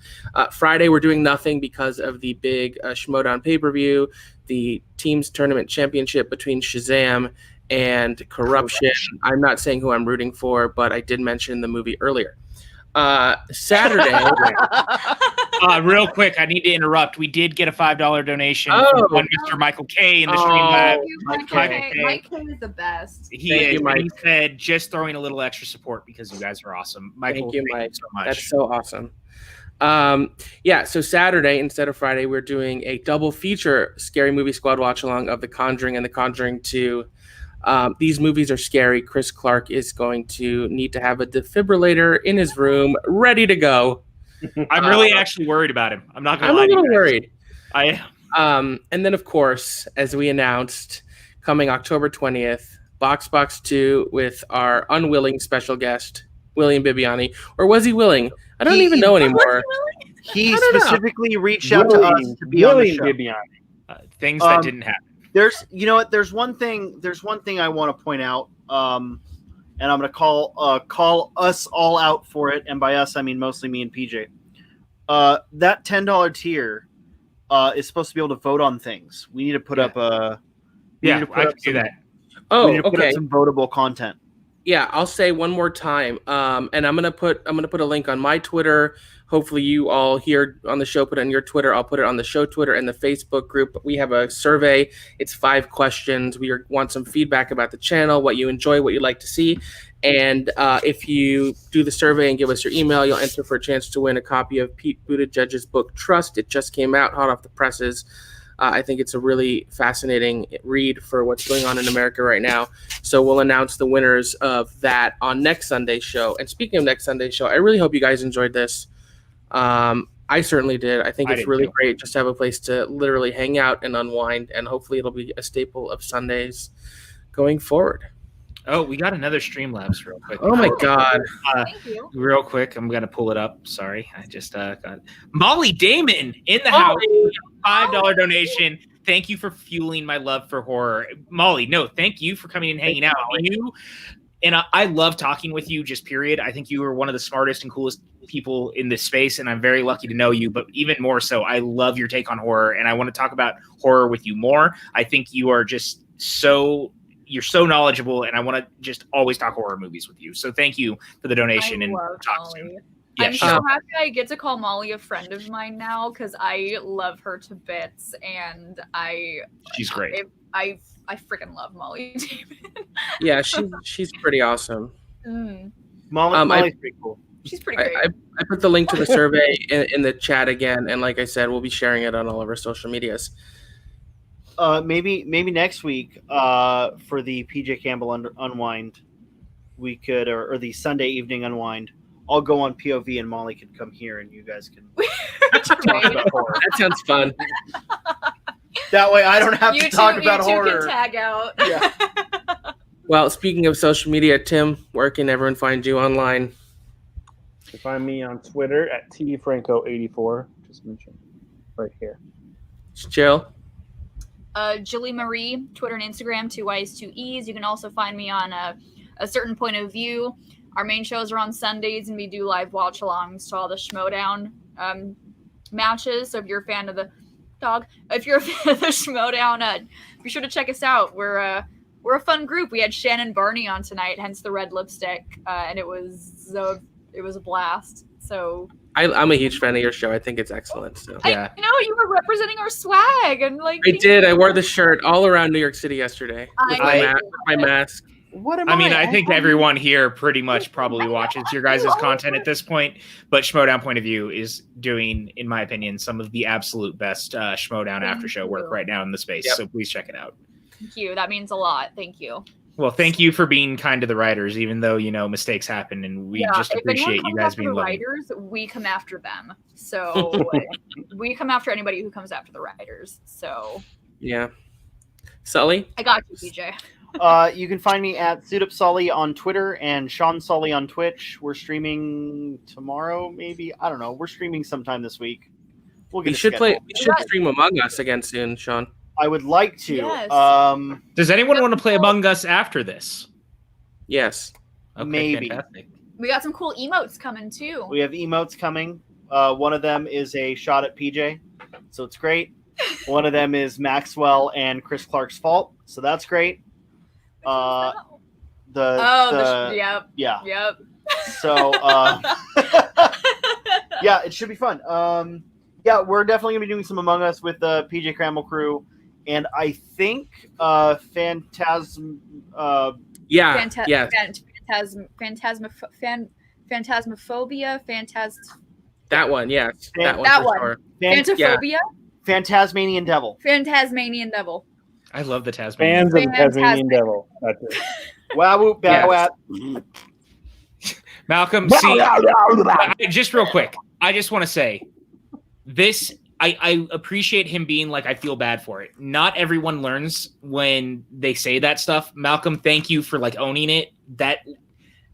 Friday, we're doing nothing because of the big Schmodown pay-per-view, the Teams Tournament Championship between Shazam and Corruption. I'm not saying who I'm rooting for, but I did mention the movie earlier. Saturday. Real quick, I need to interrupt. We did get a $5 donation from Mr. Michael K. in the stream lab. Mike K is the best. He said just throwing a little extra support because you guys are awesome. Michael, thank you, Mike. So much. That's so awesome. So Saturday instead of Friday, we're doing a double feature Scary Movie Squad watch along of The Conjuring and The Conjuring 2. These movies are scary. Chris Clark is going to need to have a defibrillator in his room ready to go. I'm really actually worried about him. I'm not going to lie. I'm a little worried. I am. And then, of course, as we announced, coming October 20th, Box 2 with our unwilling special guest, William Bibiani. Or was he willing? I don't even know anymore. He specifically reached out to us to be on the show. Bibiani. Things that didn't happen. There's one thing I want to point out, and I'm going to call us all out for it, and by us I mean mostly me and PJ. That $10 tier is supposed to be able to vote on things. We need to put up I can do that. We need to put up some votable content. Yeah, I'll say one more time, and I'm gonna put a link on my Twitter. Hopefully, you all here on the show put it on your Twitter. I'll put it on the show Twitter and the Facebook group. We have a survey. It's 5 questions. Want some feedback about the channel, what you enjoy, what you'd like to see, and if you do the survey and give us your email, you'll enter for a chance to win a copy of Pete Buttigieg's book Trust. It just came out, hot off the presses. I think it's a really fascinating read for what's going on in America right now. So we'll announce the winners of that on next Sunday's show. And speaking of next Sunday's show, I really hope you guys enjoyed this. I certainly did. I think it's really great just to have a place to literally hang out and unwind. And hopefully it'll be a staple of Sundays going forward. Oh, we got another Streamlabs real quick. Oh, my God. Thank you. Real quick, I'm going to pull it up. Sorry. I just got Molly Damon in the house. $5 donation. Thank you for fueling my love for horror. Molly, no, thank you for coming and hanging out. I love talking with you, just period. I think you are one of the smartest and coolest people in this space, and I'm very lucky to know you. But even more so, I love your take on horror, and I want to talk about horror with you more. I think you are just you're so knowledgeable, and I want to just always talk horror movies with you. So thank you for the donation and talk soon. Yeah, I'm so happy I get to call Molly a friend of mine now because I love her to bits, and she's great. I freaking love Molly Damon. Yeah, she's pretty awesome. Molly's pretty cool. She's pretty great. I put the link to the survey in the chat again, and like I said, we'll be sharing it on all of our social medias. Maybe next week for the PJ Campbell Unwind, we could, or the Sunday evening Unwind, I'll go on POV and Molly can come here and you guys can talk about horror. That sounds fun. That way I don't have to talk about horror. You two can tag out. Yeah. Well, speaking of social media, Tim, where can everyone find you online? You can find me on Twitter at tfranco84. Just mentioned right here. Jill? Jilly Marie, Twitter and Instagram, 2 Y's, 2 E's. You can also find me on a certain point of view. Our main shows are on Sundays, and we do live watch-alongs to all the Schmodown matches. So if you're a fan of the Schmodown, be sure to check us out. We're a fun group. We had Shannon Barney on tonight, hence the red lipstick, and it was a blast. So I'm a huge fan of your show. I think it's excellent. So yeah, I know you were representing our swag, and like I did. I wore the shirt all around New York City yesterday with my mask. I think everyone here pretty much probably watches your guys' content at this point, but Schmodown Point of View is doing, in my opinion, some of the absolute best Schmodown after show work right now in the space. Yep. So please check it out. Thank you. That means a lot. Thank you. Well, thank you for being kind to the writers, even though, mistakes happen, and we just appreciate you guys being loving. Writers, we come after them. So we come after anybody who comes after the writers. So yeah. Sully? I got you, PJ. You can find me at SuitUpSully on Twitter and Sean Sully on Twitch. We're streaming tomorrow, maybe. I don't know. We're streaming sometime this week. We should stream Among Us again soon, Sean. I would like to. Yes. Does anyone want to play Among Us after this? Yes. Okay, maybe. Fantastic. We got some cool emotes coming too. We have emotes coming. One of them is a shot at PJ, so it's great. One of them is Maxwell and Chris Clark's fault, so that's great. Yep. Yeah. So yeah, it should be fun. Yeah, we're definitely gonna be doing some Among Us with the PJ Cramble crew, and I think Phantasmophobia. That one, yes. That one. Sure. Phantophobia. Phantasmanian Devil. Phantasmanian Devil. I love the Tasmanian. Fans of Tasmanian Devil. That's it. Wow, bow Malcolm, just real quick, I just want to say this. I appreciate him being like, I feel bad for it. Not everyone learns when they say that stuff. Malcolm, thank you for like owning it. That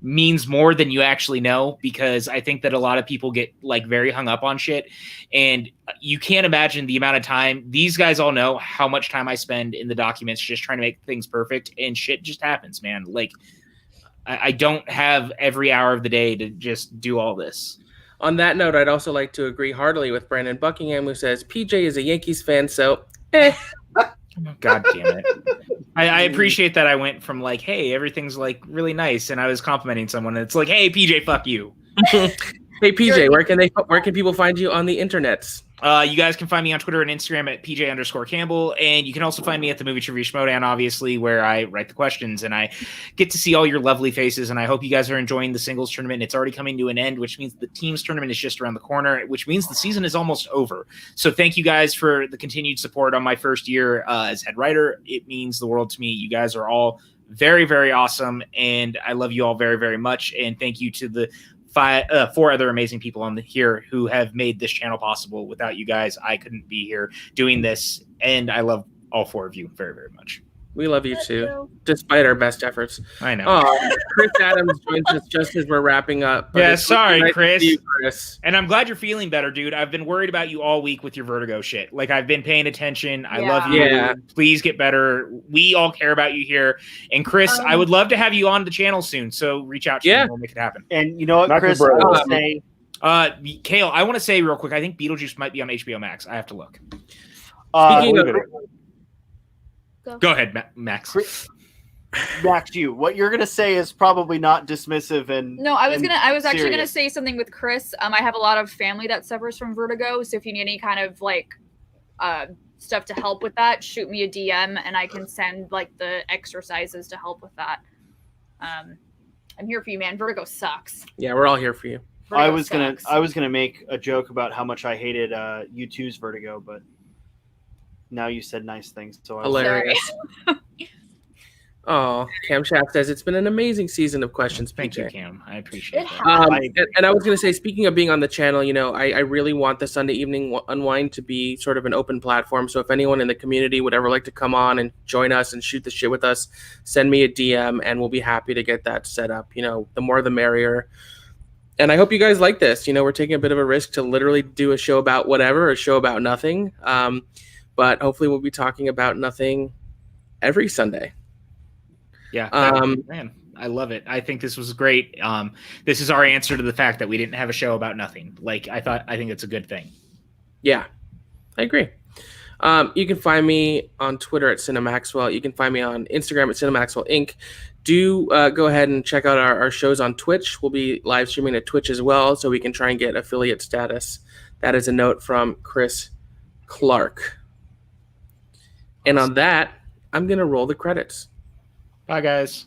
means more than you actually know, because I think that a lot of people get like very hung up on shit, and you can't imagine the amount of time these guys all know how much time I spend in the documents just trying to make things perfect, and shit just happens, man. Like I don't have every hour of the day to just do all this. On that note, I'd also like to agree heartily with Brandon Buckingham, who says PJ is a Yankees fan, so God damn it. I appreciate that I went from like, hey, everything's like really nice, and I was complimenting someone, and it's like, hey, PJ, fuck you. Hey PJ, where can people find you on the internets? You guys can find me on Twitter and Instagram at PJ_Campbell, and you can also find me at the Movie Trivia Schmodown, obviously, where I write the questions, and I get to see all your lovely faces, and I hope you guys are enjoying the singles tournament. It's already coming to an end, which means the teams tournament is just around the corner, which means the season is almost over. So thank you guys for the continued support on my first year as head writer. It means the world to me. You guys are all very, very awesome, and I love you all very, very much, and thank you to the four other amazing people on here who have made this channel possible. Without you guys, I couldn't be here doing this, and I love all four of you very, very much. We love you too, despite our best efforts. I know. Oh, Chris Adams joins us just as we're wrapping up. Yeah, sorry, nice Chris. you, Chris. And I'm glad you're feeling better, dude. I've been worried about you all week with your vertigo shit. Like, I've been paying attention. I love you. Yeah. Please get better. We all care about you here. And Chris, I would love to have you on the channel soon. So reach out to me and we'll make it happen. And you know what, Not Chris? your I brother. will say, Kale, I want to say real quick, I think Beetlejuice might be on HBO Max. I have to look. Speaking Believe of- it. Go ahead, Max. Max, what you're gonna say is probably not dismissive and No, I was actually gonna serious. say something with Chris. I have a lot of family that suffers from vertigo, so if you need any kind of like stuff to help with that, shoot me a DM and I can send like the exercises to help with that. I'm here for you, man. Vertigo sucks. Yeah, we're all here for you. I Vertigo was sucks. gonna make a joke about how much I hated U2's Vertigo, but now you said nice things, so I was Hilarious. Oh, Cam Shaft says it's been an amazing season of questions. Thank PJ. you, Cam. I appreciate It that. And I was going to say, speaking of being on the channel, you know, I really want the Sunday evening Unwind to be sort of an open platform. So if anyone in the community would ever like to come on and join us and shoot the shit with us, send me a DM and we'll be happy to get that set up. You know, the more the merrier. And I hope you guys like this. You know, we're taking a bit of a risk to literally do a show about whatever, a show about nothing. But hopefully we'll be talking about nothing every Sunday. Yeah, man, I love it. I think this was great. This is our answer to the fact that we didn't have a show about nothing. Like, I think it's a good thing. Yeah, I agree. You can find me on Twitter at Cinemaxwell. You can find me on Instagram at Cinemaxwell Inc. Do go ahead and check out our shows on Twitch. We'll be live streaming at Twitch as well, so we can try and get affiliate status. That is a note from Chris Clark. And on that, I'm going to roll the credits. Bye, guys.